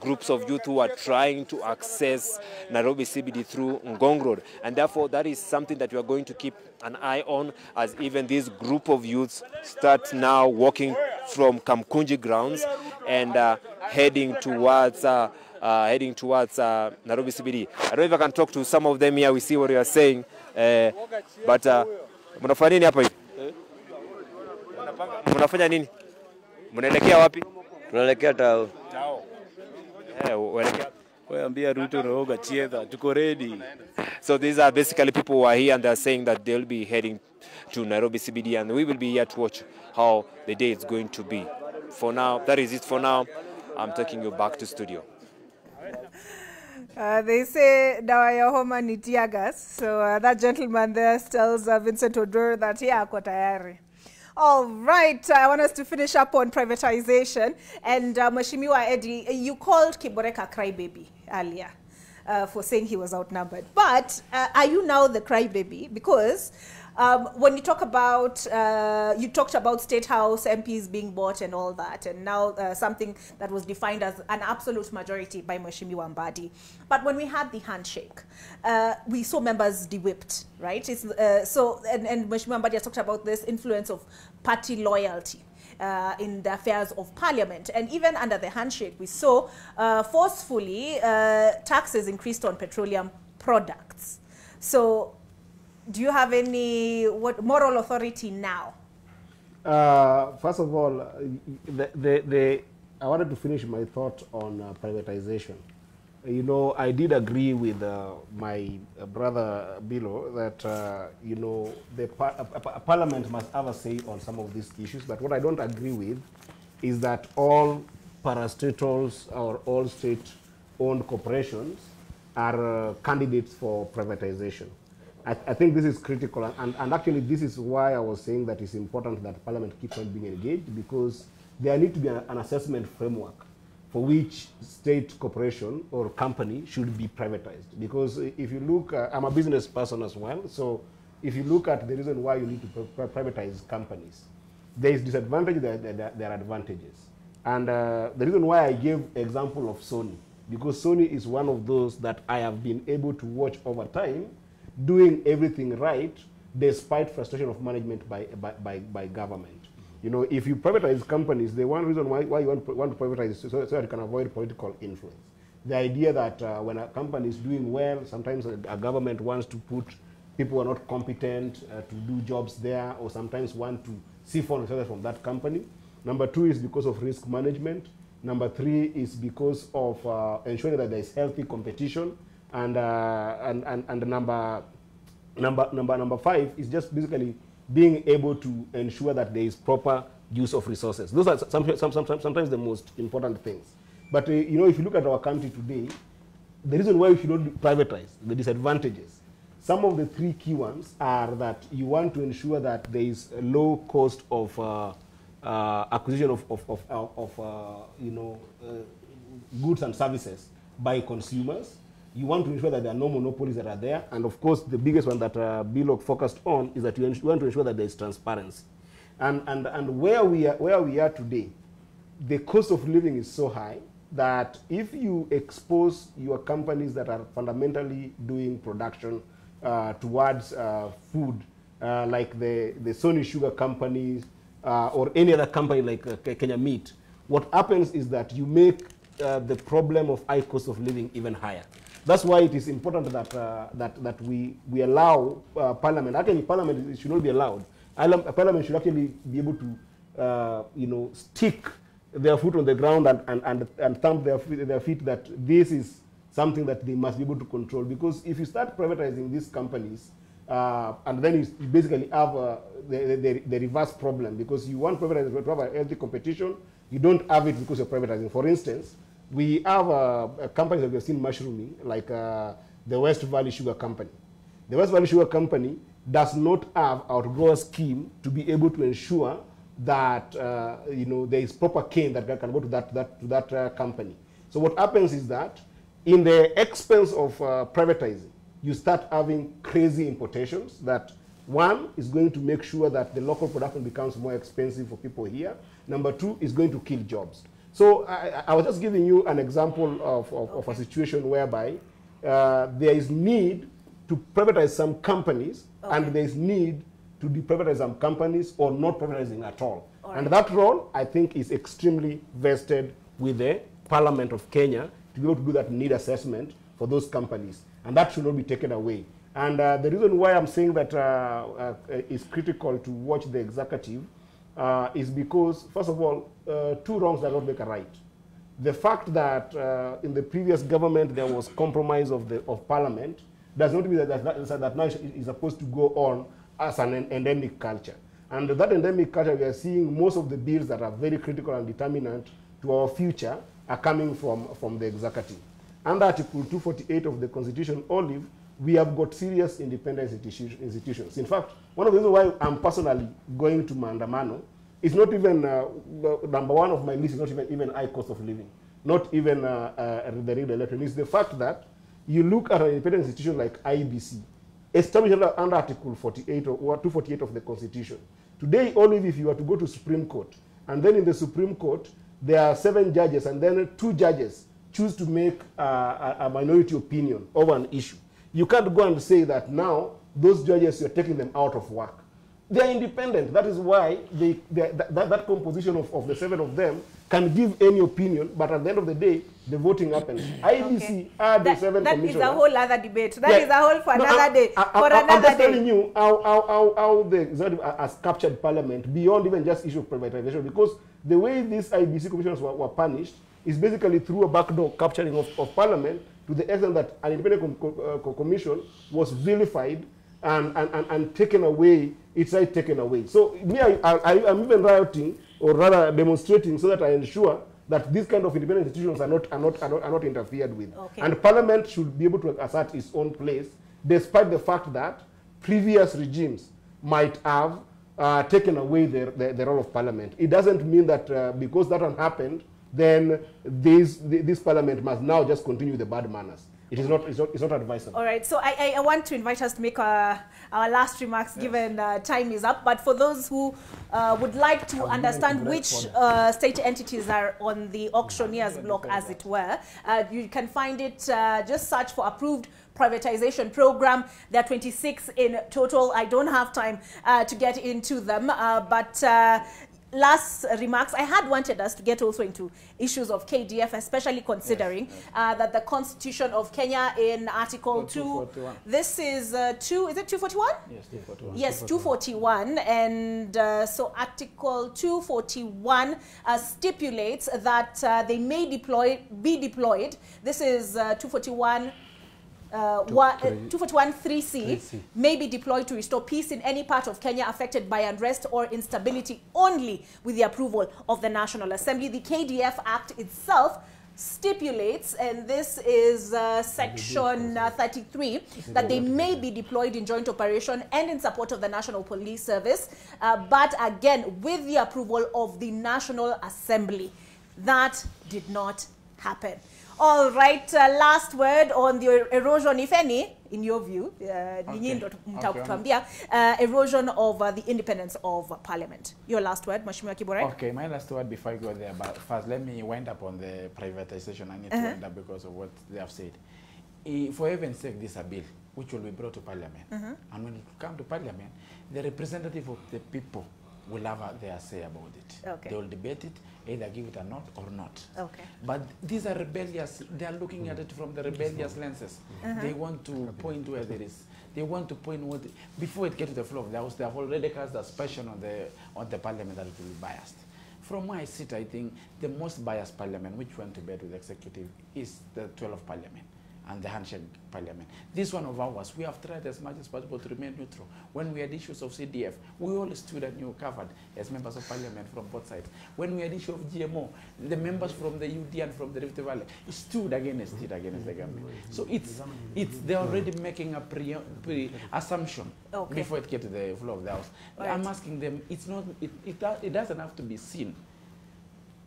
groups of youth who are trying to access Nairobi CBD through Ngong Road. And therefore, that is something that we are going to keep an eye on, as even this group of youths start now walking from Kamkunji grounds and heading towards Nairobi CBD. I don't know if I can talk to some of them here. We see what you are saying. But mnafanya nini hapa hivi? Mnafanya nini? Mnaelekea wapi? Tunaelekea Tao. Tao. Uelekea. Wewe ambia Ruto roga chiedha, tuko ready. So these are basically people who are here, and they are saying that they'll be heading to Nairobi CBD, and we will be here to watch how the day is going to be. For now, that is it for now. I'm taking you back to studio. They say dawa ya homa ni tear gas. So that gentleman there tells Vincent Odor that ako tayari. All right, I want us to finish up on privatization. And Mheshimiwa Eddie, you called Kiboreka crybaby earlier for saying he was outnumbered. But are you now the crybaby? Because when you talk about, you talked about State House MPs being bought and all that, and now something that was defined as an absolute majority by Mheshimiwa Mbadi. But when we had the handshake, we saw members de-whipped, right? And Mheshimiwa Mbadi has talked about this influence of party loyalty in the affairs of parliament. And even under the handshake, we saw forcefully taxes increased on petroleum products. So do you have any moral authority now? First of all, I wanted to finish my thought on privatization. You know, I did agree with my brother Bilo that, you know, Parliament must have a say on some of these issues. But what I don't agree with is that all parastatals or all state-owned corporations are candidates for privatization. I think this is critical, and actually this is why I was saying that it's important that Parliament keeps on being engaged, because there needs to be an assessment framework for which state corporation or company should be privatized. Because if you look, I'm a business person as well, so if you look at the reason why you need to privatize companies, there is disadvantage, there are advantages. And the reason why I gave example of Sony, because Sony is one of those that I have been able to watch over time doing everything right despite frustration of management by government. You know, if you privatize companies, the one reason why you want to privatize is so that you can avoid political influence. The idea that when a company is doing well, sometimes a government wants to put people who are not competent to do jobs there, or sometimes want to siphon resources from that company. Number two is because of risk management. Number three is because of ensuring that there is healthy competition. And number five is just basically being able to ensure that there is proper use of resources. Those are sometimes the most important things. But you know, if you look at our country today, the reason why we should not privatize, the disadvantages, some of the three key ones are that you want to ensure that there is a low cost of acquisition of goods and services by consumers. You want to ensure that there are no monopolies that are there. And of course, the biggest one that BLOC focused on is that you want to ensure that there is transparency. And where we are today, the cost of living is so high that if you expose your companies that are fundamentally doing production towards food, like the Sony Sugar companies or any other company like Kenya Meat, what happens is that you make the problem of high cost of living even higher. That's why it is important that we allow Parliament. Actually, Parliament should not be allowed. Parliament should actually be able to, stick their foot on the ground and thump their feet that this is something that they must be able to control. Because if you start privatizing these companies, and then you basically have the reverse problem, because you want privatizing to have healthy competition, you don't have it because you're privatizing. For instance, we have companies that we have seen mushrooming, like the West Valley Sugar Company. The West Valley Sugar Company does not have our grower scheme to be able to ensure that there is proper cane that can go to that company. So what happens is that in the expense of privatizing, you start having crazy importations that, one, is going to make sure that the local production becomes more expensive for people here. Number two, is going to kill jobs. So I was just giving you an example of a situation whereby there is need to privatize some companies, and there is need to deprivatize some companies or not privatizing at all. And that role, I think, is extremely vested with the Parliament of Kenya to be able to do that need assessment for those companies. And that should not be taken away. And the reason why I'm saying that it's critical to watch the executive is because, first of all, two wrongs does not make a right. The fact that in the previous government there was compromise of Parliament does not mean that now is supposed to go on as an endemic culture. And that endemic culture, we are seeing most of the bills that are very critical and determinant to our future are coming from the executive. Under Article 248 of the Constitution, Olive, we have got serious independent institutions. In fact, one of the reasons why I'm personally going to Maandamano is not even, number one of my list is not even high cost of living, not even the real election. It's the fact that you look at an independent institution like IBC, established under Article 48 or 248 of the Constitution. Today, Olive, if you were to go to Supreme Court, and then in the Supreme Court, there are 7 judges, and then 2 judges choose to make a minority opinion over an issue. You can't go and say that now those judges, you're taking them out of work. They are independent. That is why that composition of the 7 of them can give any opinion, but at the end of the day, the voting happens. IBC are the 7 commissioners. That is a whole other debate. That is a whole for another day. I'm just telling you how the executive has captured Parliament beyond even just issue of privatization, because the way these IBC commissioners were punished is basically through a backdoor capturing of Parliament, to the extent that an independent commission was vilified and taken away, its right taken away. So me, I'm even rioting, or rather demonstrating, so that I ensure that these kind of independent institutions are not interfered with. Okay. And Parliament should be able to assert its own place, despite the fact that previous regimes might have taken away the role of Parliament. It doesn't mean that because that happened, then this Parliament must now just continue the bad manners. It's not advisable. All right, so I want to invite us to make our last remarks, given time is up. But for those who would like to understand which state entities are on the auctioneer's block, as it were, you can find it, just search for approved privatization program. There are 26 in total. I don't have time to get into them, but last remarks, I had wanted us to get also into issues of KDF, especially considering that the Constitution of Kenya in Article 2, this is is it 241? Yes, 241. Yes, 241. And so Article 241 stipulates that they may be deployed. This is 241. 241(3)(c) may be deployed to restore peace in any part of Kenya affected by unrest or instability only with the approval of the National Assembly. The KDF Act itself stipulates, and this is section 33, that they may be deployed in joint operation and in support of the National Police Service, but again with the approval of the National Assembly. That did not happen. All right, last word on the erosion, if any, in your view, erosion of the independence of Parliament. Your last word, Mheshimiwa Kibore. Okay, my last word before I go there, but first let me wind up on the privatization. I need to wind up because of what they have said. For heaven's sake, this is a bill which will be brought to Parliament. And when it comes to Parliament, the representative of the people will have their say about it. They will debate it, either give it a nod or not. But these are rebellious. They are looking at it from the rebellious lenses. They want to point where there is. They want to point what before it gets to the floor of the House. They have already cast aspersion on the Parliament that it will be biased. From where I sit, I think the most biased Parliament, which went to bed with the executive, is the 12th Parliament and the handshake Parliament. This one of ours, we have tried as much as possible to remain neutral. When we had issues of CDF, we all stood and you covered as members of Parliament from both sides. When we had issue of GMO, the members from the UD and from the Rift Valley stood against it, against the government. So they're already making a assumption before it gets to the floor of the House. I'm asking them, it doesn't have to be seen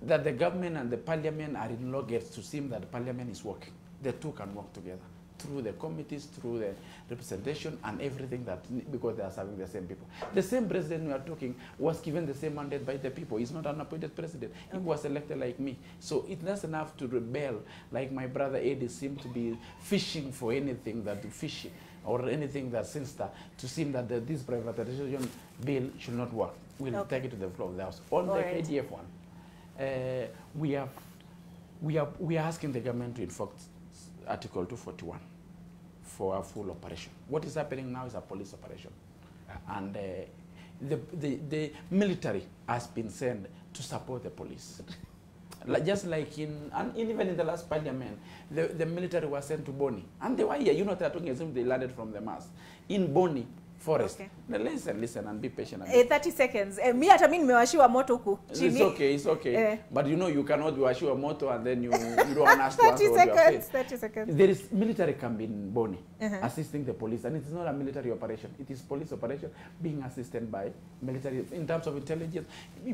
that the government and the Parliament are in loggerheads to see that the Parliament is working. The two can work together through the committees, through the representation and everything, because they are serving the same people. The same president we are talking was given the same mandate by the people. He's not an appointed president. He was elected like me. So it doesn't have to rebel like my brother Eddie seemed to be fishing for anything or anything that sinister to seem that this privatization bill should not work. We'll take it to the floor of the House. On the KDF one, we are asking the government to enforce Article 241 for a full operation. What is happening now is a police operation. And the military has been sent to support the police. Just like even in the last Parliament, the military was sent to Boni. And they were here. You know, they're talking as if they landed from the Mars. In Boni Forest. Now listen and be patient. 30 seconds. Me hata mimi nimewashiwa moto huku. It's okay. But you know you cannot washiwa moto and then you don't want us to answer what you have said. 30 seconds. There is military camp in Boni assisting the police, and it is not a military operation. It is police operation being assisted by military in terms of intelligence,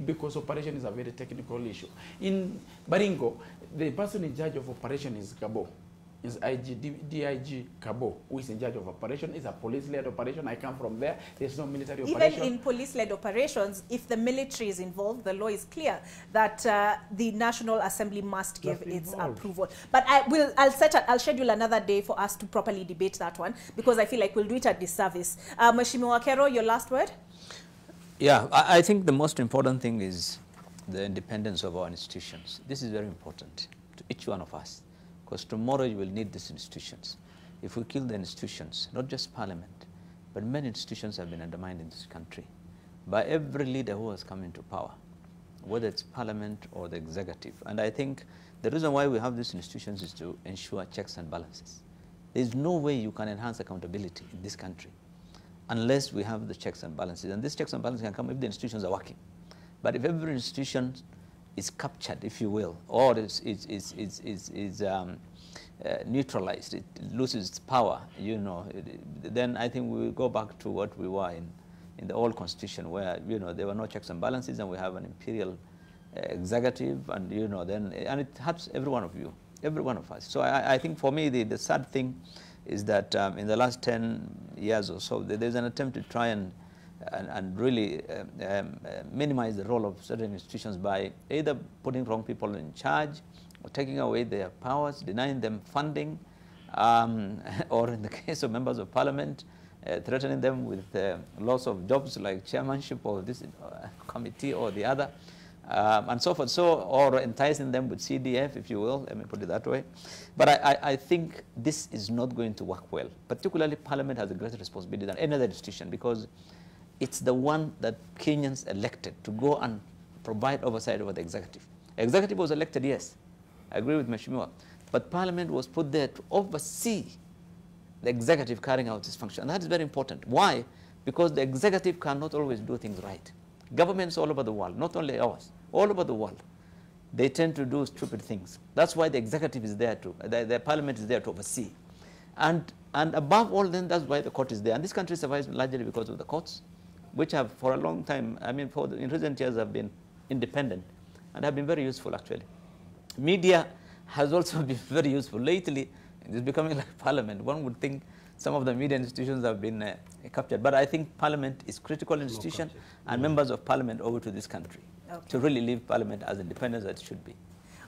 because operation is a very technical issue. In Baringo, the person in charge of operation is Gabo. Is DIG Kabo, who is in charge of operation. It's a police-led operation. I come from there. There's no military operation. Even in police-led operations, if the military is involved, the law is clear that the National Assembly must give its approval. But I'll schedule another day for us to properly debate that one, because I feel like we'll do it at disservice. Mheshimiwa Kero, your last word? Yeah, I think the most important thing is the independence of our institutions. This is very important to each one of us, because tomorrow you will need these institutions. If we kill the institutions, not just Parliament, but many institutions have been undermined in this country by every leader who has come into power, whether it's Parliament or the executive. And I think the reason why we have these institutions is to ensure checks and balances. There's no way you can enhance accountability in this country unless we have the checks and balances. And these checks and balances can come if the institutions are working. But if every institution is captured, if you will, or is neutralized, it loses its power, you know, then I think we will go back to what we were in the old constitution, where, you know, there were no checks and balances, and we have an imperial executive, and, you know, and it hurts every one of you. every one of us. So I think for me the sad thing is that in the last 10 years or so, there's an attempt to try and really minimize the role of certain institutions by either putting wrong people in charge or taking away their powers, denying them funding, or in the case of members of parliament, threatening them with loss of jobs like chairmanship of this committee or the other, and so forth. So, or enticing them with CDF, if you will, let me put it that way. But I think this is not going to work well. Particularly, Parliament has a greater responsibility than any other institution, because it's the one that Kenyans elected to go and provide oversight over the executive. Executive was elected, yes, I agree with Mheshimiwa, but Parliament was put there to oversee the executive carrying out its function. And that is very important. Why? Because the executive cannot always do things right. Governments all over the world, not only ours, all over the world, they tend to do stupid things. That's why the executive is there to, the Parliament is there to oversee. And above all, then, that's why the court is there. And this country survives largely because of the courts, which have for a long time, I mean, in recent years have been independent and have been very useful, actually. Media has also been very useful. Lately, it's becoming like Parliament. One would think some of the media institutions have been captured. But I think Parliament is a critical institution, and members of Parliament owe it to this country to really leave Parliament as independent as it should be.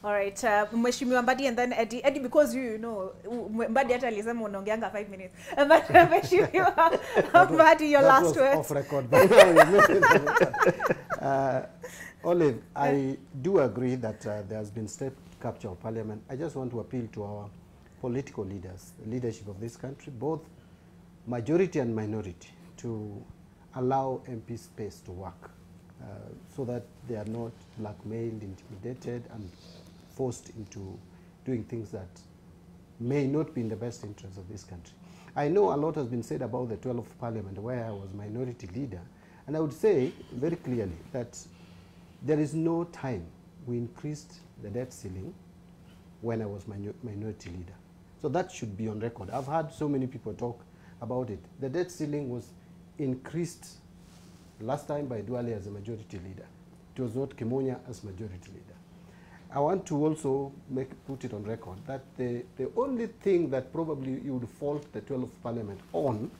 All right, Mheshimiwa Mbadi and then Eddie. Eddie, because you know, Mbadi hata alisema unaongeanga 5 minutes. But Mheshimiwa Mbadi, your last word. Off record. Olive, I do agree that there has been state capture of Parliament. I just want to appeal to our political leaders, the leadership of this country, both majority and minority, to allow MP space to work so that they are not blackmailed, intimidated, and forced into doing things that may not be in the best interest of this country. I know a lot has been said about the 12th Parliament, where I was minority leader, and I would say very clearly that there is no time we increased the debt ceiling when I was minority leader. So that should be on record. I've heard so many people talk about it. The debt ceiling was increased last time by Duale as a majority leader. It was not Kimonya as majority leader. I want to also put it on record that the only thing that probably you would fault the 12th Parliament on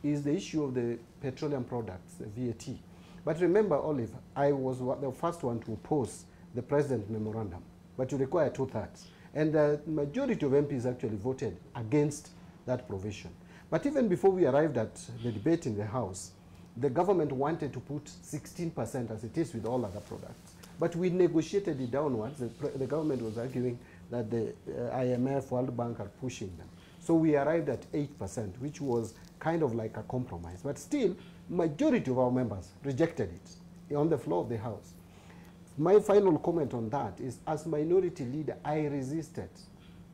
is the issue of the petroleum products, the VAT. But remember, Olive, I was the first one to oppose the President memorandum, but you require 2/3. And the majority of MPs actually voted against that provision. But even before we arrived at the debate in the House, the government wanted to put 16% as it is with all other products. But we negotiated it downwards. The government was arguing that the IMF, World Bank are pushing them. So we arrived at 8%, which was kind of like a compromise. But still, majority of our members rejected it on the floor of the House. My final comment on that is, as minority leader, I resisted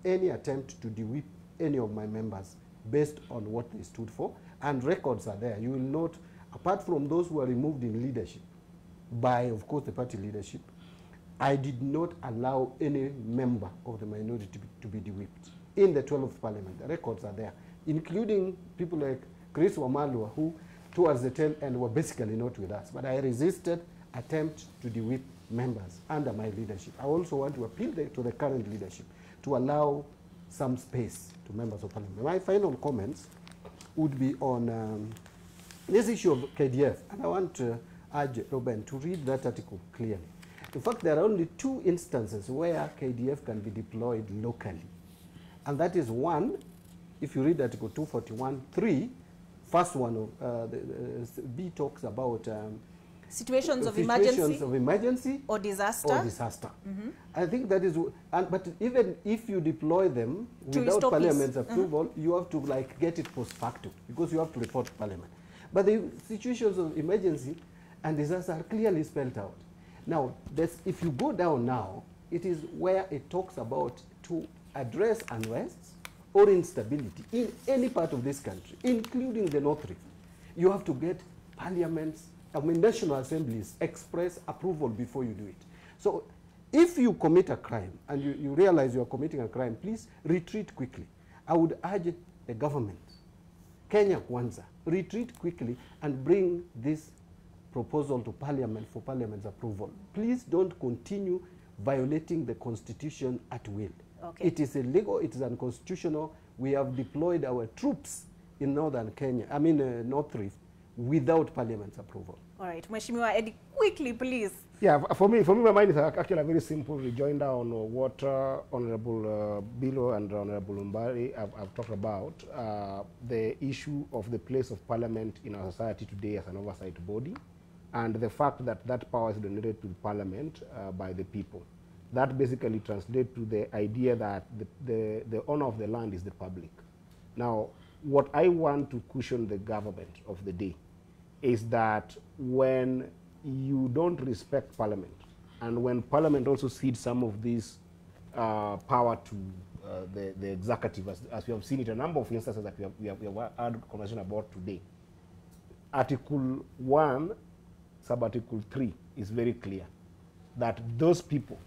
any attempt to de-whip any of my members based on what they stood for, and records are there. You will note, apart from those who are removed in leadership by, of course, the party leadership, I did not allow any member of the minority to be de-whipped in the 12th Parliament. The records are there, including people like Chris Wamalwa, who towards the tail end were basically not with us. But I resisted attempt to de-whip members under my leadership. I also want to appeal to the current leadership to allow some space to members of Parliament. My final comments would be on this issue of KDF, and I want to urge Robin to read that article clearly. In fact, there are only 2 instances where KDF can be deployed locally. And that is one, if you read Article 241(3), first one, B talks about situations of emergency or disaster. I think that is, but even if you deploy them without Parliament's approval, you have to like get it post facto, because you have to report to Parliament. But the situations of emergency and disaster are clearly spelled out. Now, if you go down now, it is where it talks about to address unrest or instability in any part of this country, including the North Rift. You have to get Parliament's, National Assembly's express approval before you do it. So if you commit a crime and you realize you are committing a crime, please retreat quickly. I would urge the government, Kenya Kwanza, retreat quickly and bring this proposal to Parliament for Parliament's approval. Please don't continue violating the Constitution at will. Okay. It is illegal, it is unconstitutional. We have deployed our troops in northern Kenya, North Rift, without Parliament's approval. All right, Mheshimiwa Eddie, quickly, please. Yeah, for me, my mind is actually a very simple rejoinder on what Honorable Bilo and Honorable Umbari have talked about, the issue of the place of Parliament in our society today as an oversight body, and the fact that that power is donated to Parliament by the people. That basically translates to the idea that the owner of the land is the public. Now, what I want to caution the government of the day is that when you don't respect Parliament, and when Parliament also cedes some of this power to the executive, as we have seen it, a number of instances that we have had a conversation about today. Article 1, sub-article 3 is very clear that those people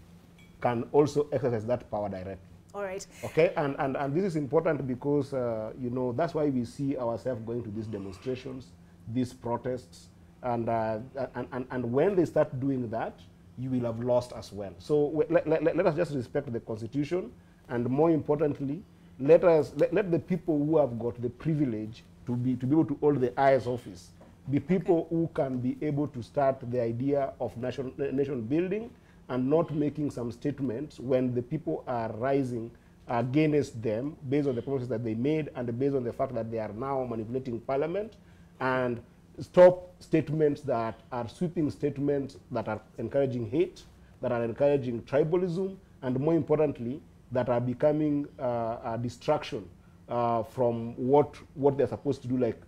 can also exercise that power directly. All right. Okay, and this is important because, that's why we see ourselves going to these demonstrations, these protests, and when they start doing that, you will have lost as well. So let us just respect the Constitution, and more importantly, let the people who have got the privilege to be able to hold the highest office be people who can be able to start the idea of nation building, and not making some statements when the people are rising against them based on the promises that they made and based on the fact that they are now manipulating Parliament, and stop statements that are sweeping statements that are encouraging hate, that are encouraging tribalism, and more importantly, that are becoming a distraction from what they're supposed to do, like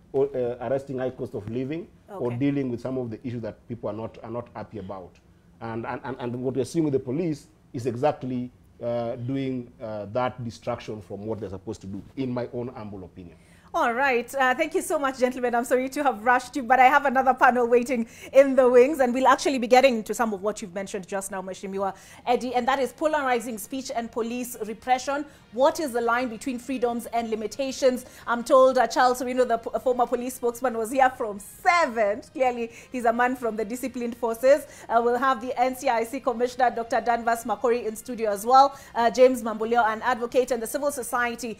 arresting high cost of living, or dealing with some of the issues that people are not happy about. And what we're seeing with the police is exactly doing that distraction from what they're supposed to do, in my own humble opinion. All right. Thank you so much, gentlemen. I'm sorry to have rushed you, but I have another panel waiting in the wings, and we'll actually be getting to some of what you've mentioned just now, Mheshimiwa Eddie, and that is polarizing speech and police repression. What is the line between freedoms and limitations? I'm told Charles Serino, the former police spokesman, was here from 7. Clearly, he's a man from the disciplined forces. We'll have the NCIC Commissioner, Dr. Danvas Makori, in studio as well. James Mambulio, an advocate, and the civil society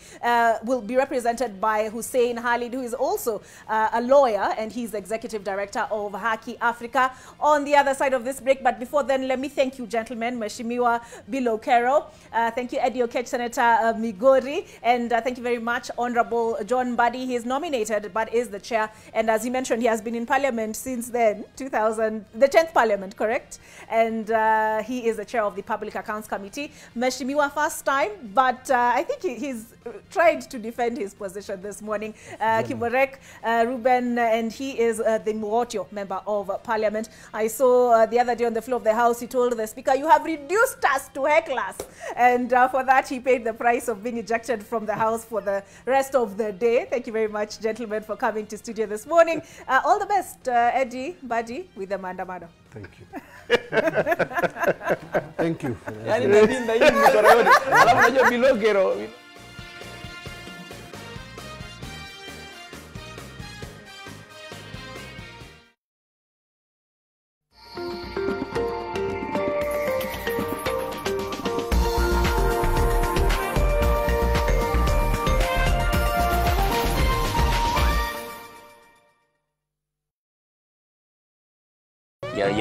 will be represented by Hussein Khalid, who is also a lawyer, and he's executive director of Haki Africa, on the other side of this break. But before then, let me thank you, gentlemen. Mheshimiwa Bilo Kero. Thank you, Eddie Okech, Senator Migori. And thank you very much, Honorable John Mbadi. He is nominated, but is the chair. And as he mentioned, he has been in Parliament since then, the 10th Parliament, correct? And he is the chair of the Public Accounts Committee. Mheshimiwa, first time, but I think he's tried to defend his position this morning. Kiborek Ruben, and he is the Muotio member of Parliament. I saw the other day on the floor of the House, he told the Speaker, "You have reduced us to hecklers." And for that, he paid the price of being ejected from the House for the rest of the day. Thank you very much, gentlemen, for coming to studio this morning. All the best, Eddie, Buddy, with the Mandamano. Thank you. Thank you.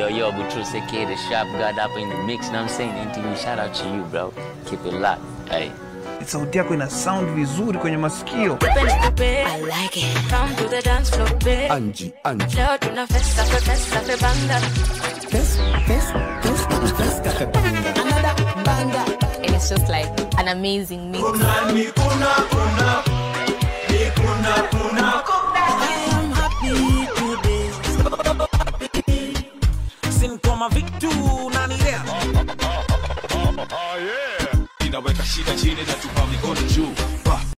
Yo, Butruse K, the sharp god up in the mix, you know what I'm saying? NTV, shout out to you, bro. Keep it locked, hey. Sauti yako ina sound vizuri kwenye masikio. I like it. Come to the dance floor, babe. Angie. Leo tuna festa pe banda. Festa pe banda. Another banda. And it's just like an amazing mix. I am happy today. Sin koma vitu unanilea. Oh yeah. Inaweka shida chini na tupa mikono juu.